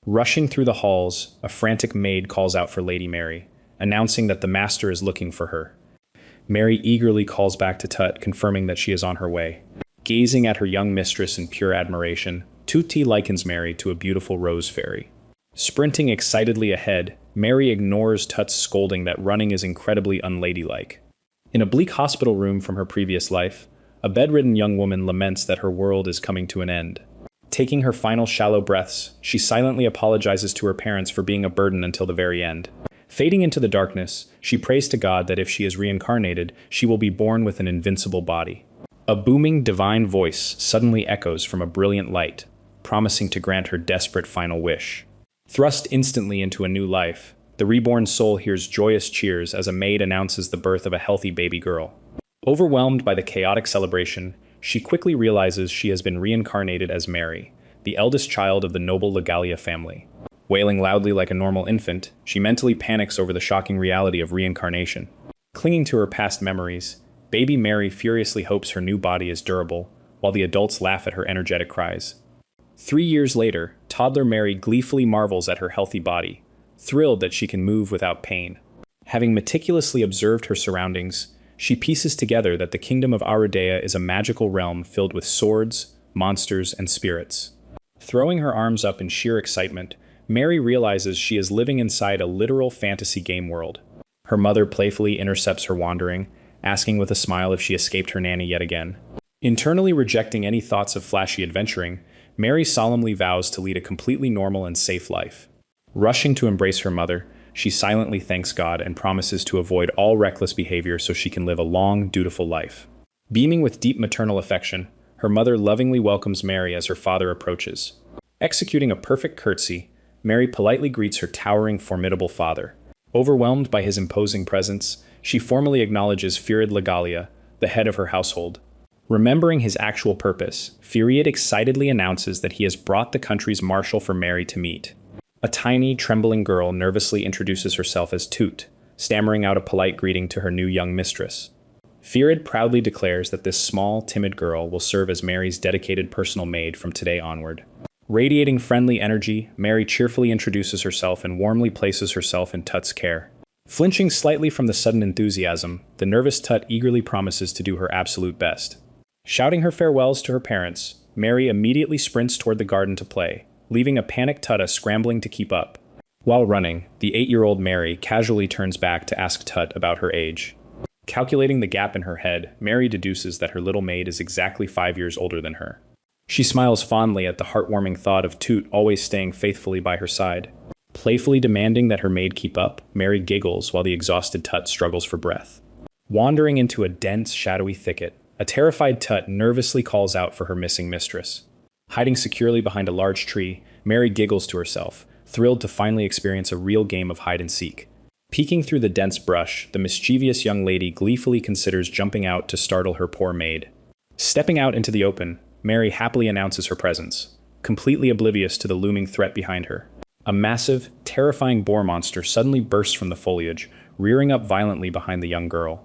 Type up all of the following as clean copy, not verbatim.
Rushing through the halls, a frantic maid calls out for Lady Mary, announcing that the master is looking for her. Mary eagerly calls back to Tut, confirming that she is on her way. Gazing at her young mistress in pure admiration, Tutti likens Mary to a beautiful rose fairy. Sprinting excitedly ahead, Mary ignores Tut's scolding that running is incredibly unladylike. In a bleak hospital room from her previous life, a bedridden young woman laments that her world is coming to an end. Taking her final shallow breaths, she silently apologizes to her parents for being a burden until the very end. Fading into the darkness, she prays to God that if she is reincarnated, she will be born with an invincible body. A booming divine voice suddenly echoes from a brilliant light, promising to grant her desperate final wish. Thrust instantly into a new life, the reborn soul hears joyous cheers as a maid announces the birth of a healthy baby girl. Overwhelmed by the chaotic celebration, she quickly realizes she has been reincarnated as Mary, the eldest child of the noble Legalia family. Wailing loudly like a normal infant, she mentally panics over the shocking reality of reincarnation. Clinging to her past memories, baby Mary furiously hopes her new body is durable, while the adults laugh at her energetic cries. 3 years later, toddler Mary gleefully marvels at her healthy body, thrilled that she can move without pain. Having meticulously observed her surroundings, she pieces together that the kingdom of Arudea is a magical realm filled with swords, monsters, and spirits. Throwing her arms up in sheer excitement, Mary realizes she is living inside a literal fantasy game world. Her mother playfully intercepts her wandering, asking with a smile if she escaped her nanny yet again. Internally rejecting any thoughts of flashy adventuring, Mary solemnly vows to lead a completely normal and safe life. Rushing to embrace her mother, she silently thanks God and promises to avoid all reckless behavior so she can live a long, dutiful life. Beaming with deep maternal affection, her mother lovingly welcomes Mary as her father approaches. Executing a perfect curtsy, Mary politely greets her towering, formidable father. Overwhelmed by his imposing presence, she formally acknowledges Firid Legalia, the head of her household. Remembering his actual purpose, Firid excitedly announces that he has brought the country's marshal for Mary to meet. A tiny, trembling girl nervously introduces herself as Toot, stammering out a polite greeting to her new young mistress. Firid proudly declares that this small, timid girl will serve as Mary's dedicated personal maid from today onward. Radiating friendly energy, Mary cheerfully introduces herself and warmly places herself in Tut's care. Flinching slightly from the sudden enthusiasm, the nervous Tut eagerly promises to do her absolute best. Shouting her farewells to her parents, Mary immediately sprints toward the garden to play, leaving a panicked Tutta scrambling to keep up. While running, the 8-year-old Mary casually turns back to ask Tut about her age. Calculating the gap in her head, Mary deduces that her little maid is exactly 5 years older than her. She smiles fondly at the heartwarming thought of Toot always staying faithfully by her side. Playfully demanding that her maid keep up, Mary giggles while the exhausted Tut struggles for breath. Wandering into a dense, shadowy thicket, a terrified Tut nervously calls out for her missing mistress. Hiding securely behind a large tree, Mary giggles to herself, thrilled to finally experience a real game of hide-and-seek. Peeking through the dense brush, the mischievous young lady gleefully considers jumping out to startle her poor maid. Stepping out into the open, Mary happily announces her presence, completely oblivious to the looming threat behind her. A massive, terrifying boar monster suddenly bursts from the foliage, rearing up violently behind the young girl.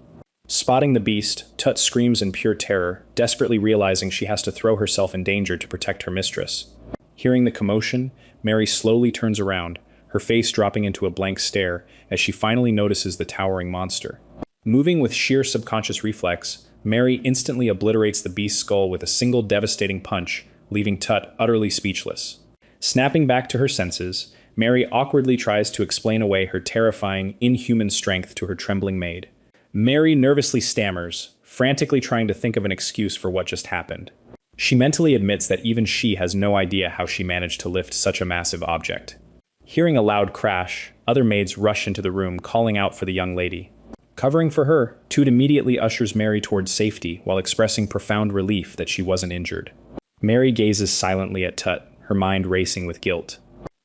Spotting the beast, Tut screams in pure terror, desperately realizing she has to throw herself in danger to protect her mistress. Hearing the commotion, Mary slowly turns around, her face dropping into a blank stare as she finally notices the towering monster. Moving with sheer subconscious reflex, Mary instantly obliterates the beast's skull with a single devastating punch, leaving Tut utterly speechless. Snapping back to her senses, Mary awkwardly tries to explain away her terrifying, inhuman strength to her trembling maid. Mary nervously stammers, frantically trying to think of an excuse for what just happened. She mentally admits that even she has no idea how she managed to lift such a massive object. Hearing a loud crash, other maids rush into the room, calling out for the young lady. Covering for her, Toot immediately ushers Mary towards safety while expressing profound relief that she wasn't injured. Mary gazes silently at Tut, her mind racing with guilt.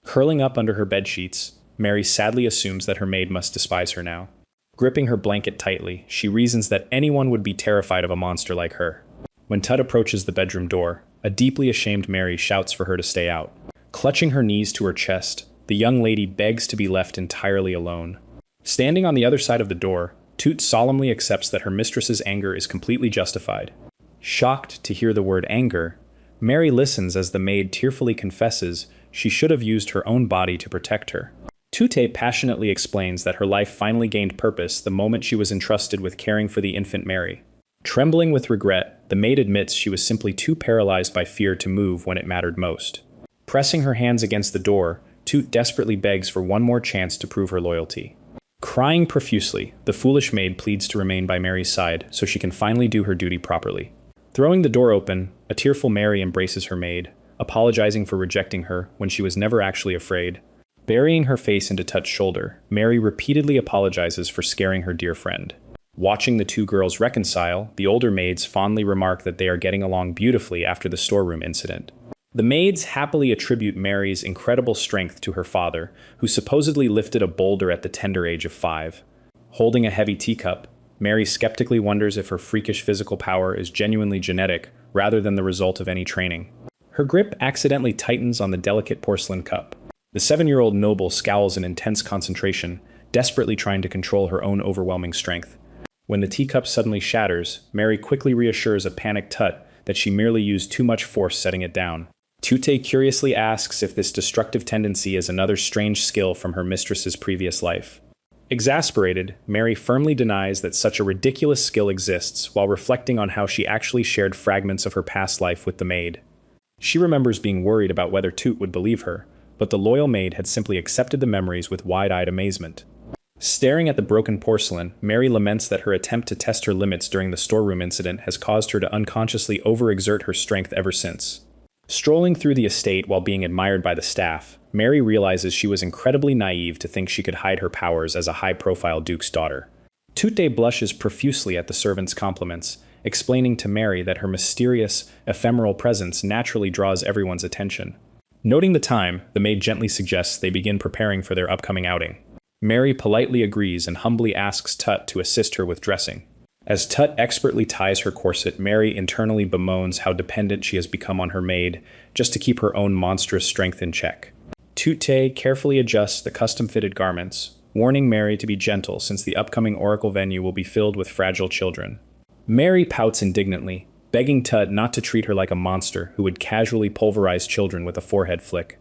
Curling up under her bedsheets, Mary sadly assumes that her maid must despise her now. Gripping her blanket tightly, she reasons that anyone would be terrified of a monster like her. When Tut approaches the bedroom door, a deeply ashamed Mary shouts for her to stay out. Clutching her knees to her chest, the young lady begs to be left entirely alone. Standing on the other side of the door, Toot solemnly accepts that her mistress's anger is completely justified. Shocked to hear the word anger, Mary listens as the maid tearfully confesses She should have used her own body to protect her. Tute passionately explains that her life finally gained purpose the moment she was entrusted with caring for the infant Mary. Trembling with regret, the maid admits she was simply too paralyzed by fear to move when it mattered most. Pressing her hands against the door, Tute desperately begs for one more chance to prove her loyalty. Crying profusely, the foolish maid pleads to remain by Mary's side so she can finally do her duty properly. Throwing the door open, a tearful Mary embraces her maid, apologizing for rejecting her when she was never actually afraid. Burying her face into Tut's shoulder, Mary repeatedly apologizes for scaring her dear friend. Watching the two girls reconcile, the older maids fondly remark that they are getting along beautifully after the storeroom incident. The maids happily attribute Mary's incredible strength to her father, who supposedly lifted a boulder at the tender age of 5. Holding a heavy teacup, Mary skeptically wonders if her freakish physical power is genuinely genetic rather than the result of any training. Her grip accidentally tightens on the delicate porcelain cup. The 7-year-old noble scowls in intense concentration, desperately trying to control her own overwhelming strength. When the teacup suddenly shatters, Mary quickly reassures a panicked Tut that she merely used too much force setting it down. Tute curiously asks if this destructive tendency is another strange skill from her mistress's previous life. Exasperated, Mary firmly denies that such a ridiculous skill exists while reflecting on how she actually shared fragments of her past life with the maid. She remembers being worried about whether Tute would believe her, but the loyal maid had simply accepted the memories with wide-eyed amazement. Staring at the broken porcelain, Mary laments that her attempt to test her limits during the storeroom incident has caused her to unconsciously overexert her strength ever since. Strolling through the estate while being admired by the staff, Mary realizes she was incredibly naive to think she could hide her powers as a high-profile duke's daughter. Tute blushes profusely at the servant's compliments, explaining to Mary that her mysterious, ephemeral presence naturally draws everyone's attention. Noting the time, the maid gently suggests they begin preparing for their upcoming outing. Mary politely agrees and humbly asks Tut to assist her with dressing. As Tut expertly ties her corset, Mary internally bemoans how dependent she has become on her maid just to keep her own monstrous strength in check. Tute carefully adjusts the custom-fitted garments, warning Mary to be gentle since the upcoming oracle venue will be filled with fragile children. Mary pouts indignantly, begging Tut not to treat her like a monster who would casually pulverize children with a forehead flick.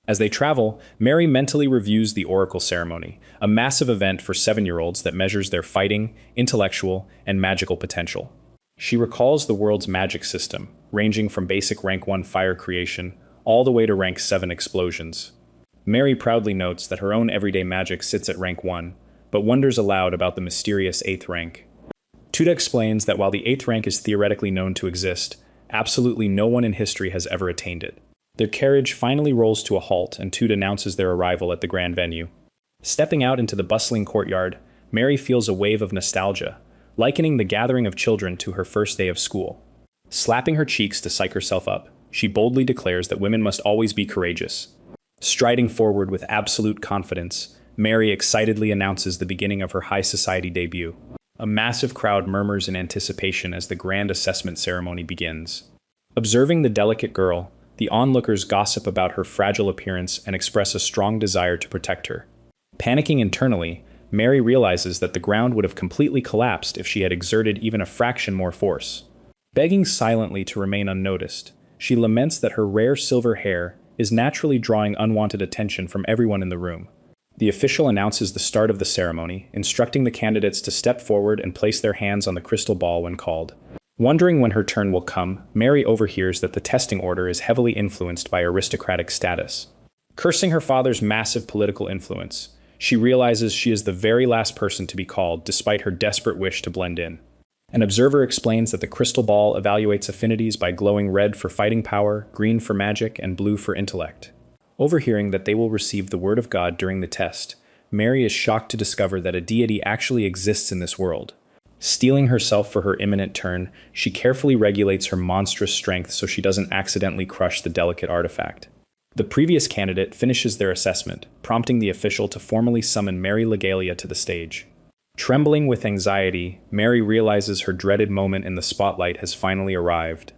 As they travel, Mary mentally reviews the oracle ceremony, a massive event for 7-year-olds that measures their fighting, intellectual, and magical potential. She recalls the world's magic system, ranging from basic rank 1 fire creation all the way to rank 7 explosions. Mary proudly notes that her own everyday magic sits at rank 1, but wonders aloud about the mysterious 8th rank. Tute explains that while the 8th rank is theoretically known to exist, absolutely no one in history has ever attained it. Their carriage finally rolls to a halt and Tute announces their arrival at the grand venue. Stepping out into the bustling courtyard, Mary feels a wave of nostalgia, likening the gathering of children to her first day of school. Slapping her cheeks to psych herself up, she boldly declares that women must always be courageous. Striding forward with absolute confidence, Mary excitedly announces the beginning of her high society debut. A massive crowd murmurs in anticipation as the grand assessment ceremony begins. Observing the delicate girl, the onlookers gossip about her fragile appearance and express a strong desire to protect her. Panicking internally, Mary realizes that the ground would have completely collapsed if she had exerted even a fraction more force. Begging silently to remain unnoticed, she laments that her rare silver hair is naturally drawing unwanted attention from everyone in the room. The official announces the start of the ceremony, instructing the candidates to step forward and place their hands on the crystal ball when called. Wondering when her turn will come, Mary overhears that the testing order is heavily influenced by aristocratic status. Cursing her father's massive political influence, she realizes she is the very last person to be called despite her desperate wish to blend in. An observer explains that the crystal ball evaluates affinities by glowing red for fighting power, green for magic, and blue for intellect. Overhearing that they will receive the word of God during the test, Mary is shocked to discover that a deity actually exists in this world. Steeling herself for her imminent turn, she carefully regulates her monstrous strength so she doesn't accidentally crush the delicate artifact. The previous candidate finishes their assessment, prompting the official to formally summon Mary Legalia to the stage. Trembling with anxiety, Mary realizes her dreaded moment in the spotlight has finally arrived.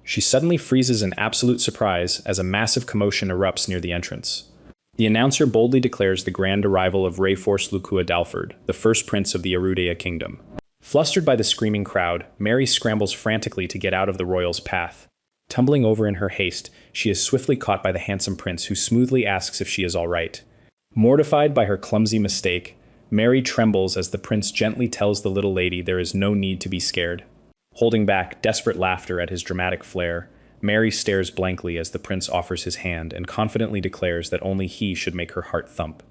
She suddenly freezes in absolute surprise as a massive commotion erupts near the entrance. The announcer boldly declares the grand arrival of Rayforce Lukua Dalford, the first prince of the Arudea kingdom. Flustered by the screaming crowd, Mary scrambles frantically to get out of the royal's path. Tumbling over in her haste, she is swiftly caught by the handsome prince, who smoothly asks if she is all right. Mortified by her clumsy mistake, Mary trembles as the prince gently tells the little lady there is no need to be scared. Holding back desperate laughter at his dramatic flair, Mary stares blankly as the prince offers his hand and confidently declares that only he should make her heart thump.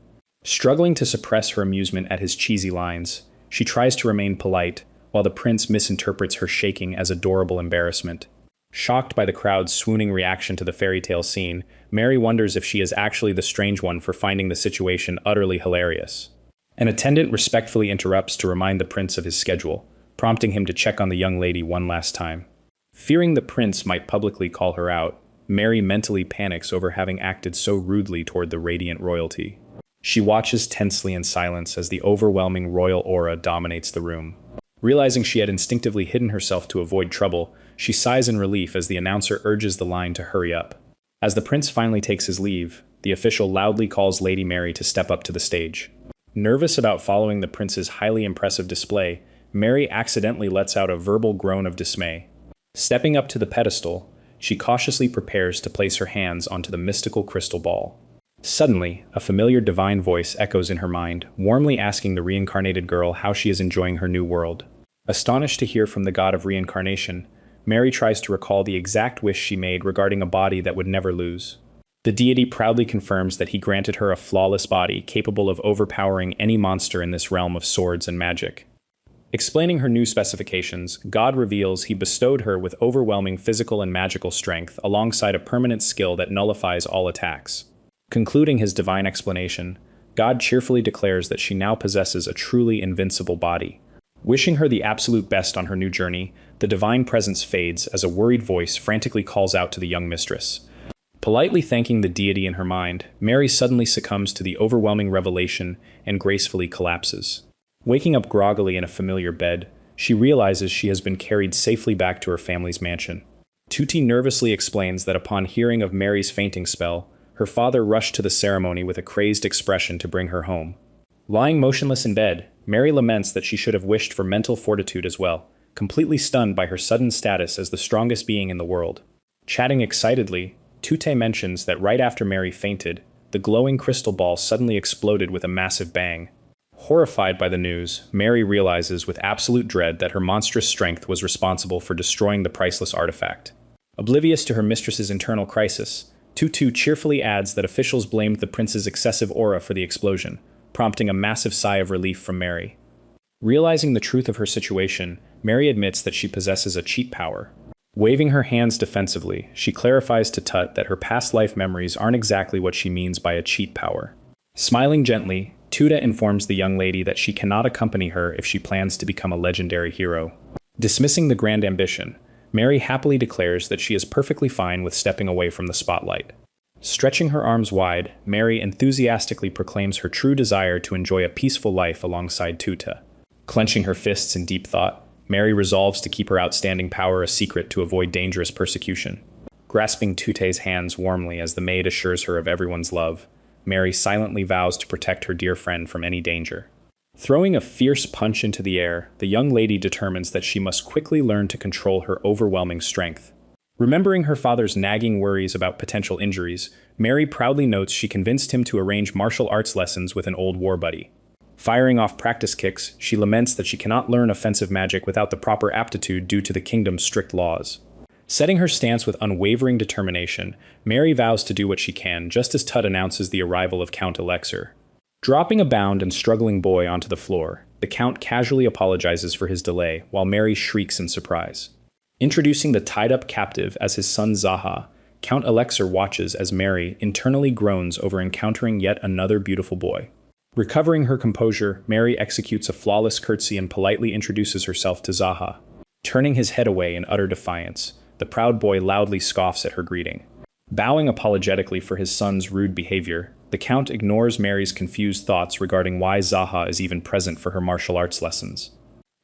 Struggling to suppress her amusement at his cheesy lines, she tries to remain polite, while the prince misinterprets her shaking as adorable embarrassment. Shocked by the crowd's swooning reaction to the fairy tale scene, Mary wonders if she is actually the strange one for finding the situation utterly hilarious. An attendant respectfully interrupts to remind the prince of his schedule, prompting him to check on the young lady one last time. Fearing the prince might publicly call her out, Mary mentally panics over having acted so rudely toward the radiant royalty. She watches tensely in silence as the overwhelming royal aura dominates the room. Realizing she had instinctively hidden herself to avoid trouble, she sighs in relief as the announcer urges the line to hurry up. As the prince finally takes his leave, the official loudly calls Lady Mary to step up to the stage. Nervous about following the prince's highly impressive display, Mary accidentally lets out a verbal groan of dismay. Stepping up to the pedestal, she cautiously prepares to place her hands onto the mystical crystal ball. Suddenly, a familiar divine voice echoes in her mind, warmly asking the reincarnated girl how she is enjoying her new world. Astonished to hear from the god of reincarnation, Mary tries to recall the exact wish she made regarding a body that would never lose. The deity proudly confirms that he granted her a flawless body capable of overpowering any monster in this realm of swords and magic. Explaining her new specifications, God reveals he bestowed her with overwhelming physical and magical strength alongside a permanent skill that nullifies all attacks. Concluding his divine explanation, God cheerfully declares that she now possesses a truly invincible body. Wishing her the absolute best on her new journey, the divine presence fades as a worried voice frantically calls out to the young mistress. Politely thanking the deity in her mind, Mary suddenly succumbs to the overwhelming revelation and gracefully collapses. Waking up groggily in a familiar bed, she realizes she has been carried safely back to her family's mansion. Tutti nervously explains that upon hearing of Mary's fainting spell, her father rushed to the ceremony with a crazed expression to bring her home. Lying motionless in bed, Mary laments that she should have wished for mental fortitude as well, completely stunned by her sudden status as the strongest being in the world. Chatting excitedly, Tutte mentions that right after Mary fainted, the glowing crystal ball suddenly exploded with a massive bang. Horrified by the news, Mary realizes with absolute dread that her monstrous strength was responsible for destroying the priceless artifact. Oblivious to her mistress's internal crisis, Tutu cheerfully adds that officials blamed the prince's excessive aura for the explosion, prompting a massive sigh of relief from Mary. Realizing the truth of her situation, Mary admits that she possesses a cheat power. Waving her hands defensively, she clarifies to Tut that her past life memories aren't exactly what she means by a cheat power. Smiling gently, Tuda informs the young lady that she cannot accompany her if she plans to become a legendary hero. Dismissing the grand ambition, Mary happily declares that she is perfectly fine with stepping away from the spotlight. Stretching her arms wide, Mary enthusiastically proclaims her true desire to enjoy a peaceful life alongside Tuta. Clenching her fists in deep thought, Mary resolves to keep her outstanding power a secret to avoid dangerous persecution. Grasping Tute's hands warmly as the maid assures her of everyone's love, Mary silently vows to protect her dear friend from any danger. Throwing a fierce punch into the air, the young lady determines that she must quickly learn to control her overwhelming strength. Remembering her father's nagging worries about potential injuries, Mary proudly notes she convinced him to arrange martial arts lessons with an old war buddy. Firing off practice kicks, she laments that she cannot learn offensive magic without the proper aptitude due to the kingdom's strict laws. Setting her stance with unwavering determination, Mary vows to do what she can just as Tut announces the arrival of Count Alexer. Dropping a bound and struggling boy onto the floor, the Count casually apologizes for his delay while Mary shrieks in surprise. Introducing the tied-up captive as his son Zaha, Count Alexer watches as Mary internally groans over encountering yet another beautiful boy. Recovering her composure, Mary executes a flawless curtsy and politely introduces herself to Zaha. Turning his head away in utter defiance, the proud boy loudly scoffs at her greeting. Bowing apologetically for his son's rude behavior, the Count ignores Mary's confused thoughts regarding why Zaha is even present for her martial arts lessons.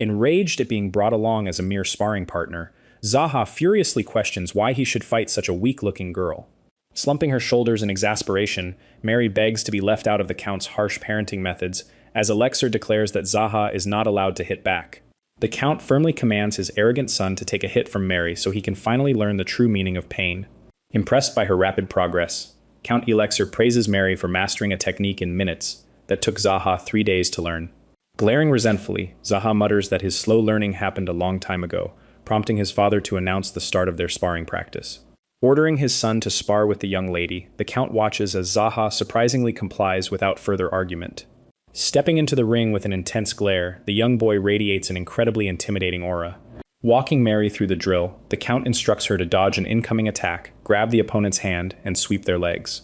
Enraged at being brought along as a mere sparring partner, Zaha furiously questions why he should fight such a weak-looking girl. Slumping her shoulders in exasperation, Mary begs to be left out of the Count's harsh parenting methods, as Alexer declares that Zaha is not allowed to hit back. The Count firmly commands his arrogant son to take a hit from Mary so he can finally learn the true meaning of pain. Impressed by her rapid progress, Count Elixir praises Mary for mastering a technique in minutes that took Zaha 3 days to learn. Glaring resentfully, Zaha mutters that his slow learning happened a long time ago, prompting his father to announce the start of their sparring practice. Ordering his son to spar with the young lady, the Count watches as Zaha surprisingly complies without further argument. Stepping into the ring with an intense glare, the young boy radiates an incredibly intimidating aura. Walking Mary through the drill, the Count instructs her to dodge an incoming attack, grab the opponent's hand, and sweep their legs.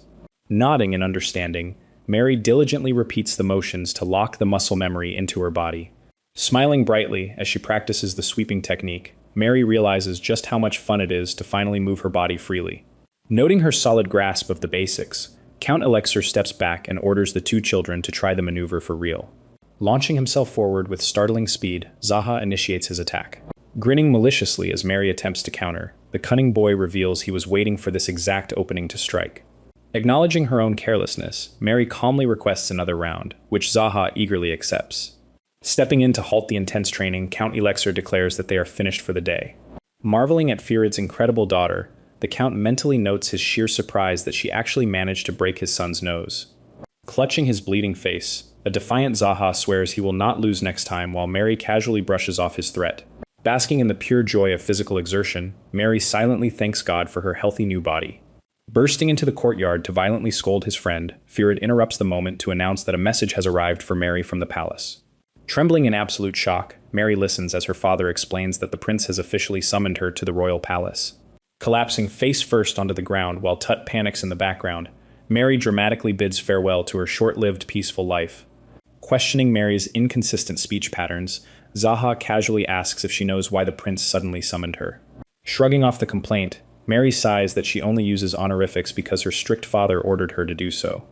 Nodding in understanding, Mary diligently repeats the motions to lock the muscle memory into her body. Smiling brightly as she practices the sweeping technique, Mary realizes just how much fun it is to finally move her body freely. Noting her solid grasp of the basics, Count Elixir steps back and orders the two children to try the maneuver for real. Launching himself forward with startling speed, Zaha initiates his attack. Grinning maliciously as Mary attempts to counter, the cunning boy reveals he was waiting for this exact opening to strike. Acknowledging her own carelessness, Mary calmly requests another round, which Zaha eagerly accepts. Stepping in to halt the intense training, Count Elixir declares that they are finished for the day. Marveling at Firid's incredible daughter, the Count mentally notes his sheer surprise that she actually managed to break his son's nose. Clutching his bleeding face, a defiant Zaha swears he will not lose next time while Mary casually brushes off his threat. Basking in the pure joy of physical exertion, Mary silently thanks God for her healthy new body. Bursting into the courtyard to violently scold his friend, Firid interrupts the moment to announce that a message has arrived for Mary from the palace. Trembling in absolute shock, Mary listens as her father explains that the prince has officially summoned her to the royal palace. Collapsing face first onto the ground while Tut panics in the background, Mary dramatically bids farewell to her short-lived peaceful life. Questioning Mary's inconsistent speech patterns, Zaha casually asks if she knows why the prince suddenly summoned her. Shrugging off the complaint, Mary sighs that she only uses honorifics because her strict father ordered her to do so.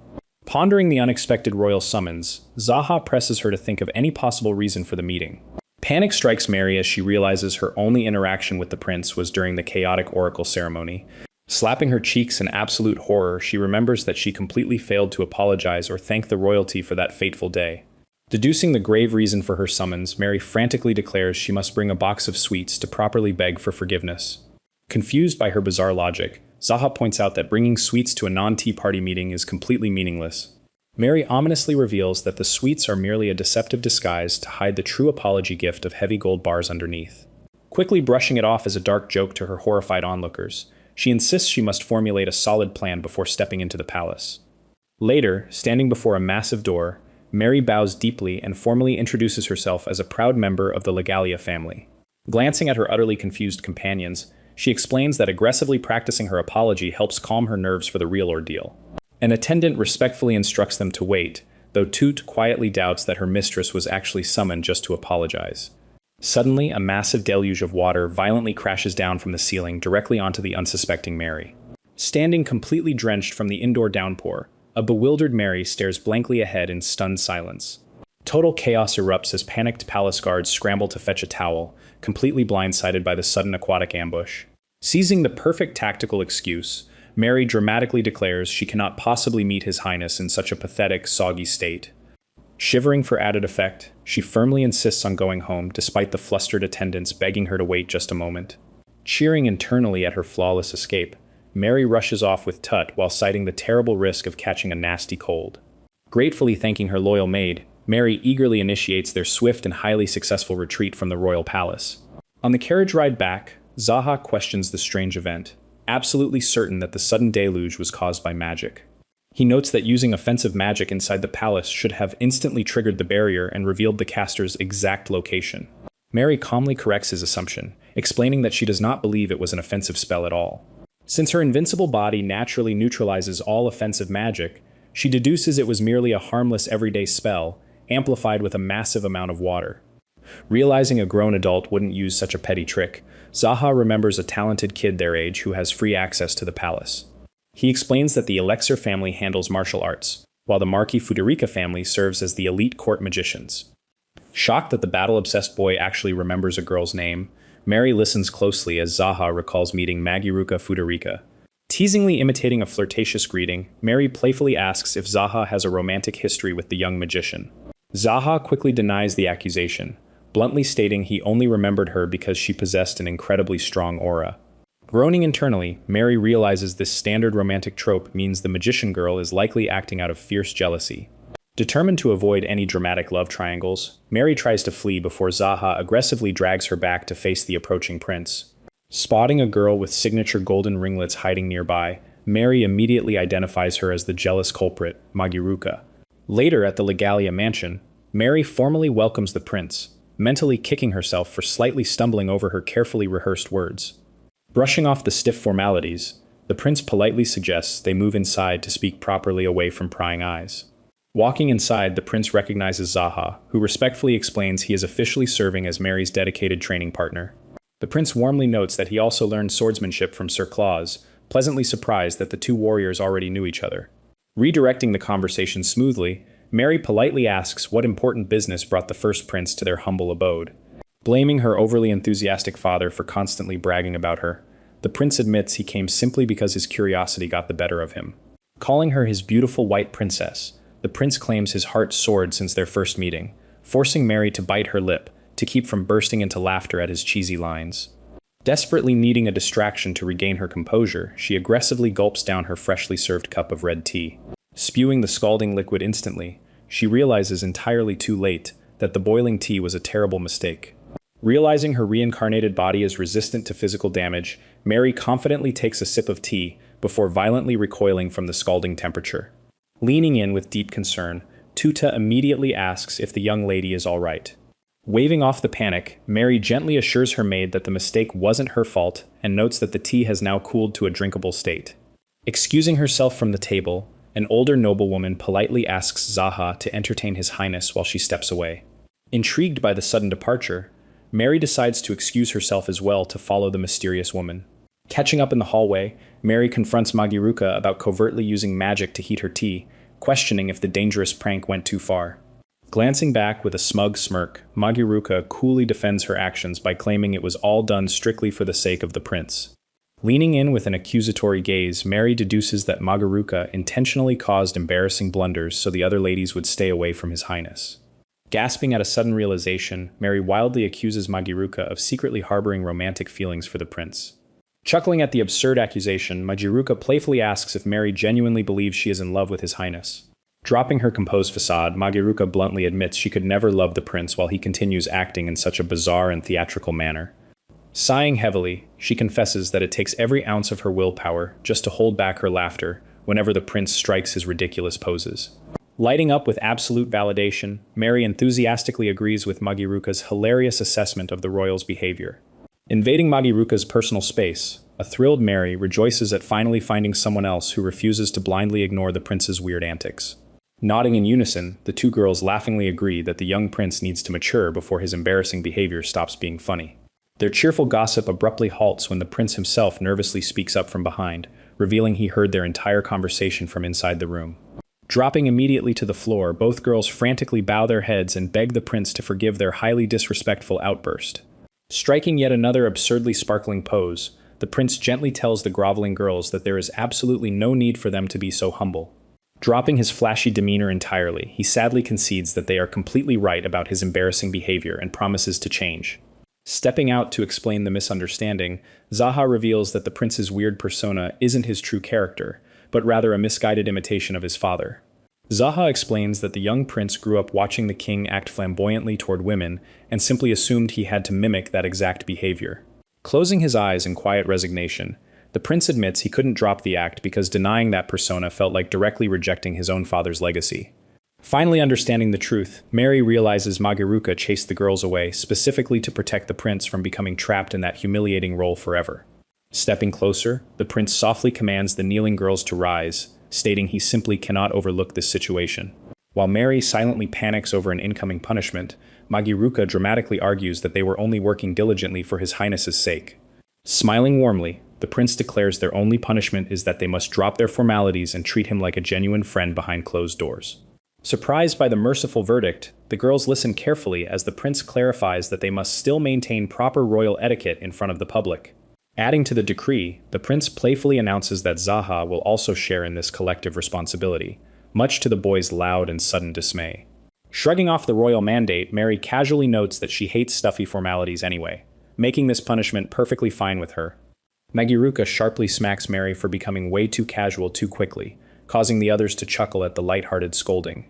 Pondering the unexpected royal summons, Zaha presses her to think of any possible reason for the meeting. Panic strikes Mary as she realizes her only interaction with the prince was during the chaotic oracle ceremony. Slapping her cheeks in absolute horror, she remembers that she completely failed to apologize or thank the royalty for that fateful day. Deducing the grave reason for her summons, Mary frantically declares she must bring a box of sweets to properly beg for forgiveness. Confused by her bizarre logic, Zaha points out that bringing sweets to a non-tea party meeting is completely meaningless. Mary ominously reveals that the sweets are merely a deceptive disguise to hide the true apology gift of heavy gold bars underneath. Quickly brushing it off as a dark joke to her horrified onlookers, she insists she must formulate a solid plan before stepping into the palace. Later, standing before a massive door, Mary bows deeply and formally introduces herself as a proud member of the Legalia family. Glancing at her utterly confused companions, she explains that aggressively practicing her apology helps calm her nerves for the real ordeal. An attendant respectfully instructs them to wait, though Toot quietly doubts that her mistress was actually summoned just to apologize. Suddenly, a massive deluge of water violently crashes down from the ceiling directly onto the unsuspecting Mary. Standing completely drenched from the indoor downpour, a bewildered Mary stares blankly ahead in stunned silence. Total chaos erupts as panicked palace guards scramble to fetch a towel, completely blindsided by the sudden aquatic ambush. Seizing the perfect tactical excuse, Mary dramatically declares she cannot possibly meet His Highness in such a pathetic, soggy state. Shivering for added effect, she firmly insists on going home despite the flustered attendants begging her to wait just a moment. Cheering internally at her flawless escape, Mary rushes off with Tut while citing the terrible risk of catching a nasty cold. Gratefully thanking her loyal maid, Mary eagerly initiates their swift and highly successful retreat from the royal palace. On the carriage ride back, Zaha questions the strange event, absolutely certain that the sudden deluge was caused by magic. He notes that using offensive magic inside the palace should have instantly triggered the barrier and revealed the caster's exact location. Mary calmly corrects his assumption, explaining that she does not believe it was an offensive spell at all. Since her invincible body naturally neutralizes all offensive magic, she deduces it was merely a harmless everyday spell, amplified with a massive amount of water. Realizing a grown adult wouldn't use such a petty trick, Zaha remembers a talented kid their age who has free access to the palace. He explains that the Elixir family handles martial arts, while the Marquis Fuderica family serves as the elite court magicians. Shocked that the battle-obsessed boy actually remembers a girl's name, Mary listens closely as Zaha recalls meeting Magiruka Fuderica. Teasingly imitating a flirtatious greeting, Mary playfully asks if Zaha has a romantic history with the young magician. Zaha quickly denies the accusation, bluntly stating he only remembered her because she possessed an incredibly strong aura. Groaning internally, Mary realizes this standard romantic trope means the magician girl is likely acting out of fierce jealousy. Determined to avoid any dramatic love triangles, Mary tries to flee before Zaha aggressively drags her back to face the approaching prince. Spotting a girl with signature golden ringlets hiding nearby, Mary immediately identifies her as the jealous culprit, Magiruka. Later at the Legalia mansion, Mary formally welcomes the prince, mentally kicking herself for slightly stumbling over her carefully rehearsed words. Brushing off the stiff formalities, the prince politely suggests they move inside to speak properly away from prying eyes. Walking inside, the prince recognizes Zaha, who respectfully explains he is officially serving as Mary's dedicated training partner. The prince warmly notes that he also learned swordsmanship from Sir Claus, pleasantly surprised that the two warriors already knew each other. Redirecting the conversation smoothly, Mary politely asks what important business brought the first prince to their humble abode. Blaming her overly enthusiastic father for constantly bragging about her, the prince admits he came simply because his curiosity got the better of him. Calling her his beautiful white princess, the prince claims his heart soared since their first meeting, forcing Mary to bite her lip to keep from bursting into laughter at his cheesy lines. Desperately needing a distraction to regain her composure, she aggressively gulps down her freshly served cup of red tea. Spewing the scalding liquid instantly, she realizes entirely too late that the boiling tea was a terrible mistake. Realizing her reincarnated body is resistant to physical damage, Mary confidently takes a sip of tea before violently recoiling from the scalding temperature. Leaning in with deep concern, Tuta immediately asks if the young lady is all right. Waving off the panic, Mary gently assures her maid that the mistake wasn't her fault and notes that the tea has now cooled to a drinkable state. Excusing herself from the table, an older noblewoman politely asks Zaha to entertain his highness while she steps away. Intrigued by the sudden departure, Mary decides to excuse herself as well to follow the mysterious woman. Catching up in the hallway, Mary confronts Magiruka about covertly using magic to heat her tea, questioning if the dangerous prank went too far. Glancing back with a smug smirk, Magiruka coolly defends her actions by claiming it was all done strictly for the sake of the prince. Leaning in with an accusatory gaze, Mary deduces that Magiruka intentionally caused embarrassing blunders so the other ladies would stay away from his highness. Gasping at a sudden realization, Mary wildly accuses Magiruka of secretly harboring romantic feelings for the prince. Chuckling at the absurd accusation, Magiruka playfully asks if Mary genuinely believes she is in love with his highness. Dropping her composed facade, Magiruka bluntly admits she could never love the prince while he continues acting in such a bizarre and theatrical manner. Sighing heavily, she confesses that it takes every ounce of her willpower just to hold back her laughter whenever the prince strikes his ridiculous poses. Lighting up with absolute validation, Mary enthusiastically agrees with Magiruka's hilarious assessment of the royal's behavior. Invading Magiruka's personal space, a thrilled Mary rejoices at finally finding someone else who refuses to blindly ignore the prince's weird antics. Nodding in unison, the two girls laughingly agree that the young prince needs to mature before his embarrassing behavior stops being funny. Their cheerful gossip abruptly halts when the prince himself nervously speaks up from behind, revealing he heard their entire conversation from inside the room. Dropping immediately to the floor, both girls frantically bow their heads and beg the prince to forgive their highly disrespectful outburst. Striking yet another absurdly sparkling pose, the prince gently tells the groveling girls that there is absolutely no need for them to be so humble. Dropping his flashy demeanor entirely, he sadly concedes that they are completely right about his embarrassing behavior and promises to change. Stepping out to explain the misunderstanding, Zaha reveals that the prince's weird persona isn't his true character, but rather a misguided imitation of his father. Zaha explains that the young prince grew up watching the king act flamboyantly toward women and simply assumed he had to mimic that exact behavior. Closing his eyes in quiet resignation, the prince admits he couldn't drop the act because denying that persona felt like directly rejecting his own father's legacy. Finally understanding the truth, Mary realizes Magiruka chased the girls away specifically to protect the prince from becoming trapped in that humiliating role forever. Stepping closer, the prince softly commands the kneeling girls to rise, stating he simply cannot overlook this situation. While Mary silently panics over an incoming punishment, Magiruka dramatically argues that they were only working diligently for his highness's sake. Smiling warmly, the prince declares their only punishment is that they must drop their formalities and treat him like a genuine friend behind closed doors. Surprised by the merciful verdict, the girls listen carefully as the prince clarifies that they must still maintain proper royal etiquette in front of the public. Adding to the decree, the prince playfully announces that Zaha will also share in this collective responsibility, much to the boys' loud and sudden dismay. Shrugging off the royal mandate, Mary casually notes that she hates stuffy formalities anyway, making this punishment perfectly fine with her. Magiruka sharply smacks Mary for becoming way too casual too quickly, causing the others to chuckle at the light-hearted scolding.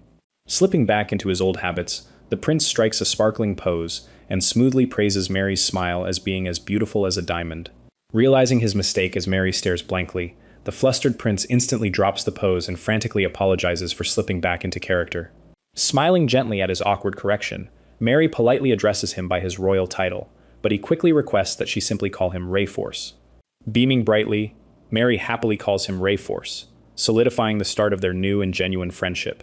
Slipping back into his old habits, the prince strikes a sparkling pose and smoothly praises Mary's smile as being as beautiful as a diamond. Realizing his mistake as Mary stares blankly, the flustered prince instantly drops the pose and frantically apologizes for slipping back into character. Smiling gently at his awkward correction, Mary politely addresses him by his royal title, but he quickly requests that she simply call him Rayforce. Beaming brightly, Mary happily calls him Rayforce, solidifying the start of their new and genuine friendship.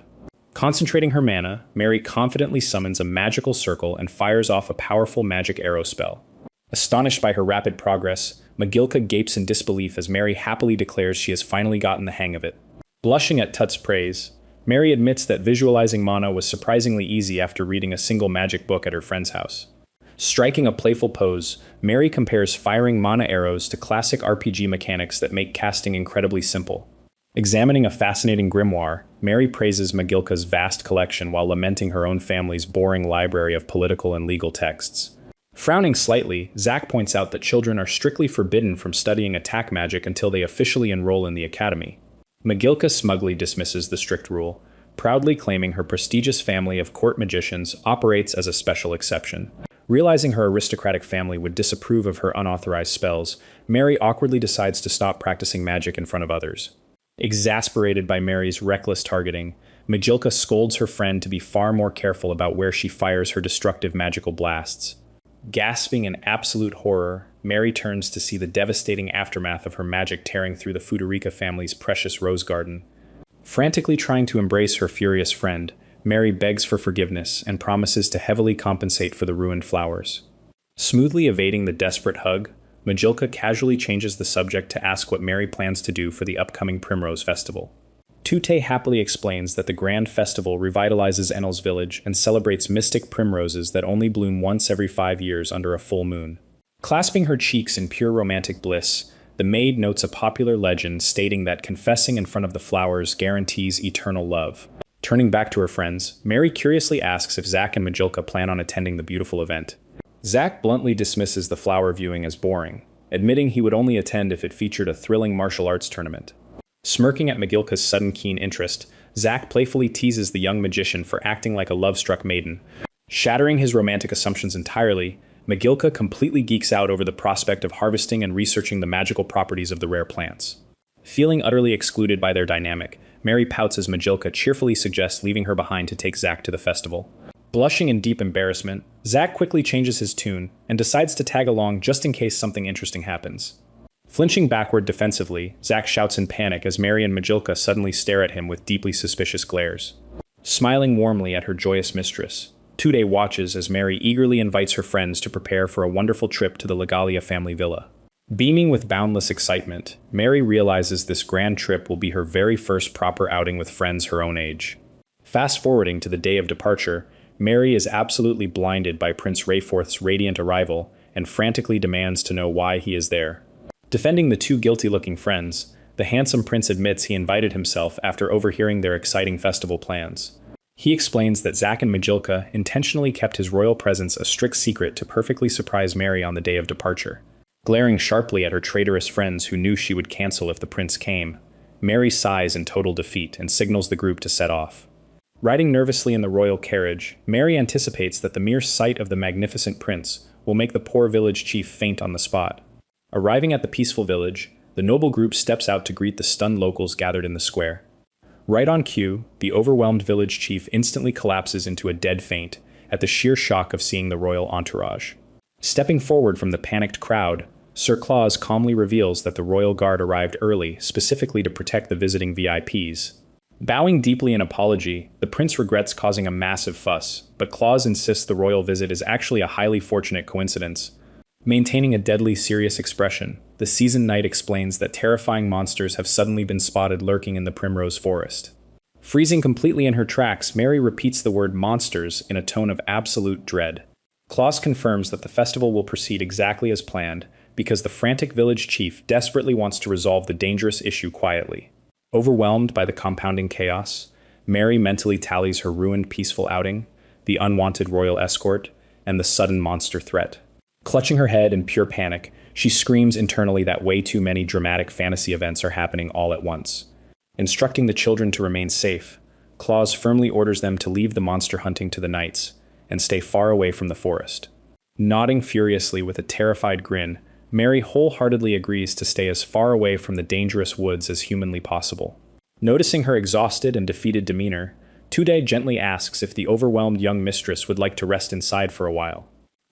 Concentrating her mana, Mary confidently summons a magical circle and fires off a powerful magic arrow spell. Astonished by her rapid progress, Magilka gapes in disbelief as Mary happily declares she has finally gotten the hang of it. Blushing at Tut's praise, Mary admits that visualizing mana was surprisingly easy after reading a single magic book at her friend's house. Striking a playful pose, Mary compares firing mana arrows to classic RPG mechanics that make casting incredibly simple. Examining a fascinating grimoire, Mary praises Magilka's vast collection while lamenting her own family's boring library of political and legal texts. Frowning slightly, Zack points out that children are strictly forbidden from studying attack magic until they officially enroll in the academy. Magilka smugly dismisses the strict rule, proudly claiming her prestigious family of court magicians operates as a special exception. Realizing her aristocratic family would disapprove of her unauthorized spells, Mary awkwardly decides to stop practicing magic in front of others. Exasperated by Mary's reckless targeting, Magilka scolds her friend to be far more careful about where she fires her destructive magical blasts. Gasping in absolute horror, Mary turns to see the devastating aftermath of her magic tearing through the Fuderica family's precious rose garden. Frantically trying to embrace her furious friend, Mary begs for forgiveness and promises to heavily compensate for the ruined flowers. Smoothly evading the desperate hug, Magilka casually changes the subject to ask what Mary plans to do for the upcoming Primrose Festival. Tute happily explains that the Grand Festival revitalizes Enel's village and celebrates mystic primroses that only bloom once every 5 years under a full moon. Clasping her cheeks in pure romantic bliss, the maid notes a popular legend stating that confessing in front of the flowers guarantees eternal love. Turning back to her friends, Mary curiously asks if Zack and Magilka plan on attending the beautiful event. Zack bluntly dismisses the flower viewing as boring, admitting he would only attend if it featured a thrilling martial arts tournament. Smirking at Magilka's sudden keen interest, Zack playfully teases the young magician for acting like a love-struck maiden. Shattering his romantic assumptions entirely, Magilka completely geeks out over the prospect of harvesting and researching the magical properties of the rare plants. Feeling utterly excluded by their dynamic, Mary pouts as Magilka cheerfully suggests leaving her behind to take Zack to the festival. Blushing in deep embarrassment, Zack quickly changes his tune and decides to tag along just in case something interesting happens. Flinching backward defensively, Zack shouts in panic as Mary and Magilka suddenly stare at him with deeply suspicious glares. Smiling warmly at her joyous mistress, Tute watches as Mary eagerly invites her friends to prepare for a wonderful trip to the Legalia family villa. Beaming with boundless excitement, Mary realizes this grand trip will be her very first proper outing with friends her own age. Fast-forwarding to the day of departure, Mary is absolutely blinded by Prince Rayforth's radiant arrival and frantically demands to know why he is there. Defending the two guilty-looking friends, the handsome prince admits he invited himself after overhearing their exciting festival plans. He explains that Zack and Magilka intentionally kept his royal presence a strict secret to perfectly surprise Mary on the day of departure. Glaring sharply at her traitorous friends who knew she would cancel if the prince came, Mary sighs in total defeat and signals the group to set off. Riding nervously in the royal carriage, Mary anticipates that the mere sight of the magnificent prince will make the poor village chief faint on the spot. Arriving at the peaceful village, the noble group steps out to greet the stunned locals gathered in the square. Right on cue, the overwhelmed village chief instantly collapses into a dead faint at the sheer shock of seeing the royal entourage. Stepping forward from the panicked crowd, Sir Claus calmly reveals that the royal guard arrived early specifically to protect the visiting VIPs. Bowing deeply in apology, the prince regrets causing a massive fuss, but Claus insists the royal visit is actually a highly fortunate coincidence. Maintaining a deadly serious expression, the seasoned knight explains that terrifying monsters have suddenly been spotted lurking in the Primrose Forest. Freezing completely in her tracks, Mary repeats the word monsters in a tone of absolute dread. Claus confirms that the festival will proceed exactly as planned because the frantic village chief desperately wants to resolve the dangerous issue quietly. Overwhelmed by the compounding chaos, Mary mentally tallies her ruined peaceful outing, the unwanted royal escort, and the sudden monster threat. Clutching her head in pure panic, she screams internally that way too many dramatic fantasy events are happening all at once. Instructing the children to remain safe, Claus firmly orders them to leave the monster hunting to the knights and stay far away from the forest. Nodding furiously with a terrified grin, Mary wholeheartedly agrees to stay as far away from the dangerous woods as humanly possible. Noticing her exhausted and defeated demeanor, Tude gently asks if the overwhelmed young mistress would like to rest inside for a while.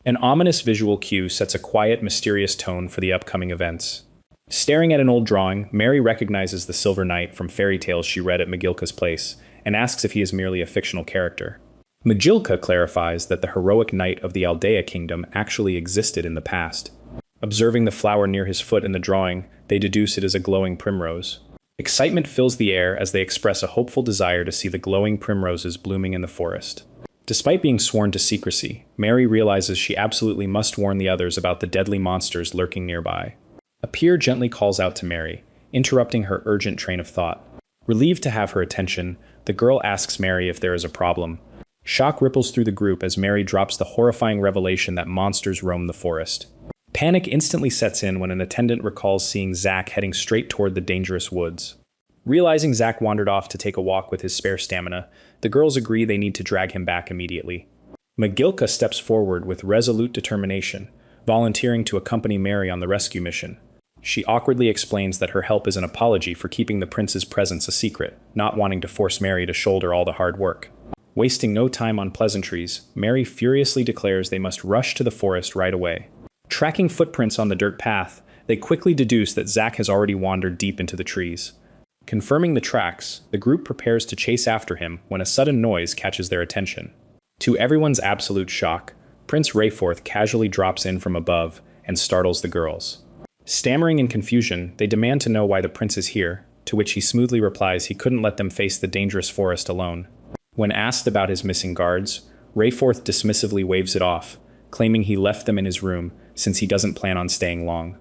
An ominous visual cue sets a quiet, mysterious tone for the upcoming events. Staring at an old drawing, Mary recognizes the Silver Knight from fairy tales she read at Magilka's place and asks if he is merely a fictional character. Magilka clarifies that the heroic knight of the Aldea Kingdom actually existed in the past. Observing the flower near his foot in the drawing, they deduce it is a glowing primrose. Excitement fills the air as they express a hopeful desire to see the glowing primroses blooming in the forest. Despite being sworn to secrecy, Mary realizes she absolutely must warn the others about the deadly monsters lurking nearby. A peer gently calls out to Mary, interrupting her urgent train of thought. Relieved to have her attention, the girl asks Mary if there is a problem. Shock ripples through the group as Mary drops the horrifying revelation that monsters roam the forest. Panic instantly sets in when an attendant recalls seeing Zack heading straight toward the dangerous woods. Realizing Zack wandered off to take a walk with his spare stamina, the girls agree they need to drag him back immediately. Magilka steps forward with resolute determination, volunteering to accompany Mary on the rescue mission. She awkwardly explains that her help is an apology for keeping the prince's presence a secret, not wanting to force Mary to shoulder all the hard work. Wasting no time on pleasantries, Mary furiously declares they must rush to the forest right away. Tracking footprints on the dirt path, they quickly deduce that Zack has already wandered deep into the trees. Confirming the tracks, the group prepares to chase after him when a sudden noise catches their attention. To everyone's absolute shock, Prince Rayforth casually drops in from above and startles the girls. Stammering in confusion, they demand to know why the prince is here, to which he smoothly replies he couldn't let them face the dangerous forest alone. When asked about his missing guards, Rayforth dismissively waves it off, claiming he left them in his room since he doesn't plan on staying long.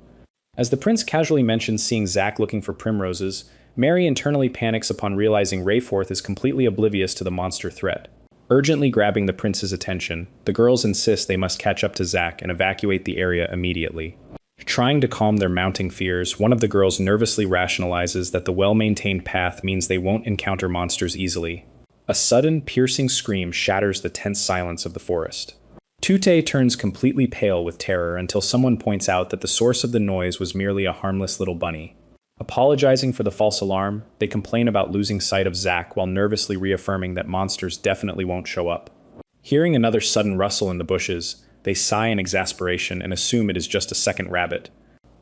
As the prince casually mentions seeing Zack looking for primroses, Mary internally panics upon realizing Rayforth is completely oblivious to the monster threat. Urgently grabbing the prince's attention, the girls insist they must catch up to Zack and evacuate the area immediately. Trying to calm their mounting fears, one of the girls nervously rationalizes that the well-maintained path means they won't encounter monsters easily. A sudden, piercing scream shatters the tense silence of the forest. Tute turns completely pale with terror until someone points out that the source of the noise was merely a harmless little bunny. Apologizing for the false alarm, they complain about losing sight of Zack while nervously reaffirming that monsters definitely won't show up. Hearing another sudden rustle in the bushes, they sigh in exasperation and assume it is just a second rabbit.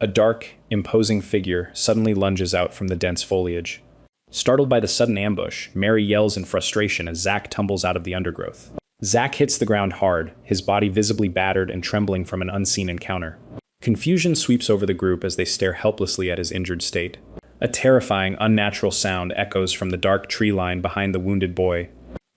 A dark, imposing figure suddenly lunges out from the dense foliage. Startled by the sudden ambush, Mary yells in frustration as Zack tumbles out of the undergrowth. Zack hits the ground hard, his body visibly battered and trembling from an unseen encounter. Confusion sweeps over the group as they stare helplessly at his injured state. A terrifying, unnatural sound echoes from the dark tree line behind the wounded boy.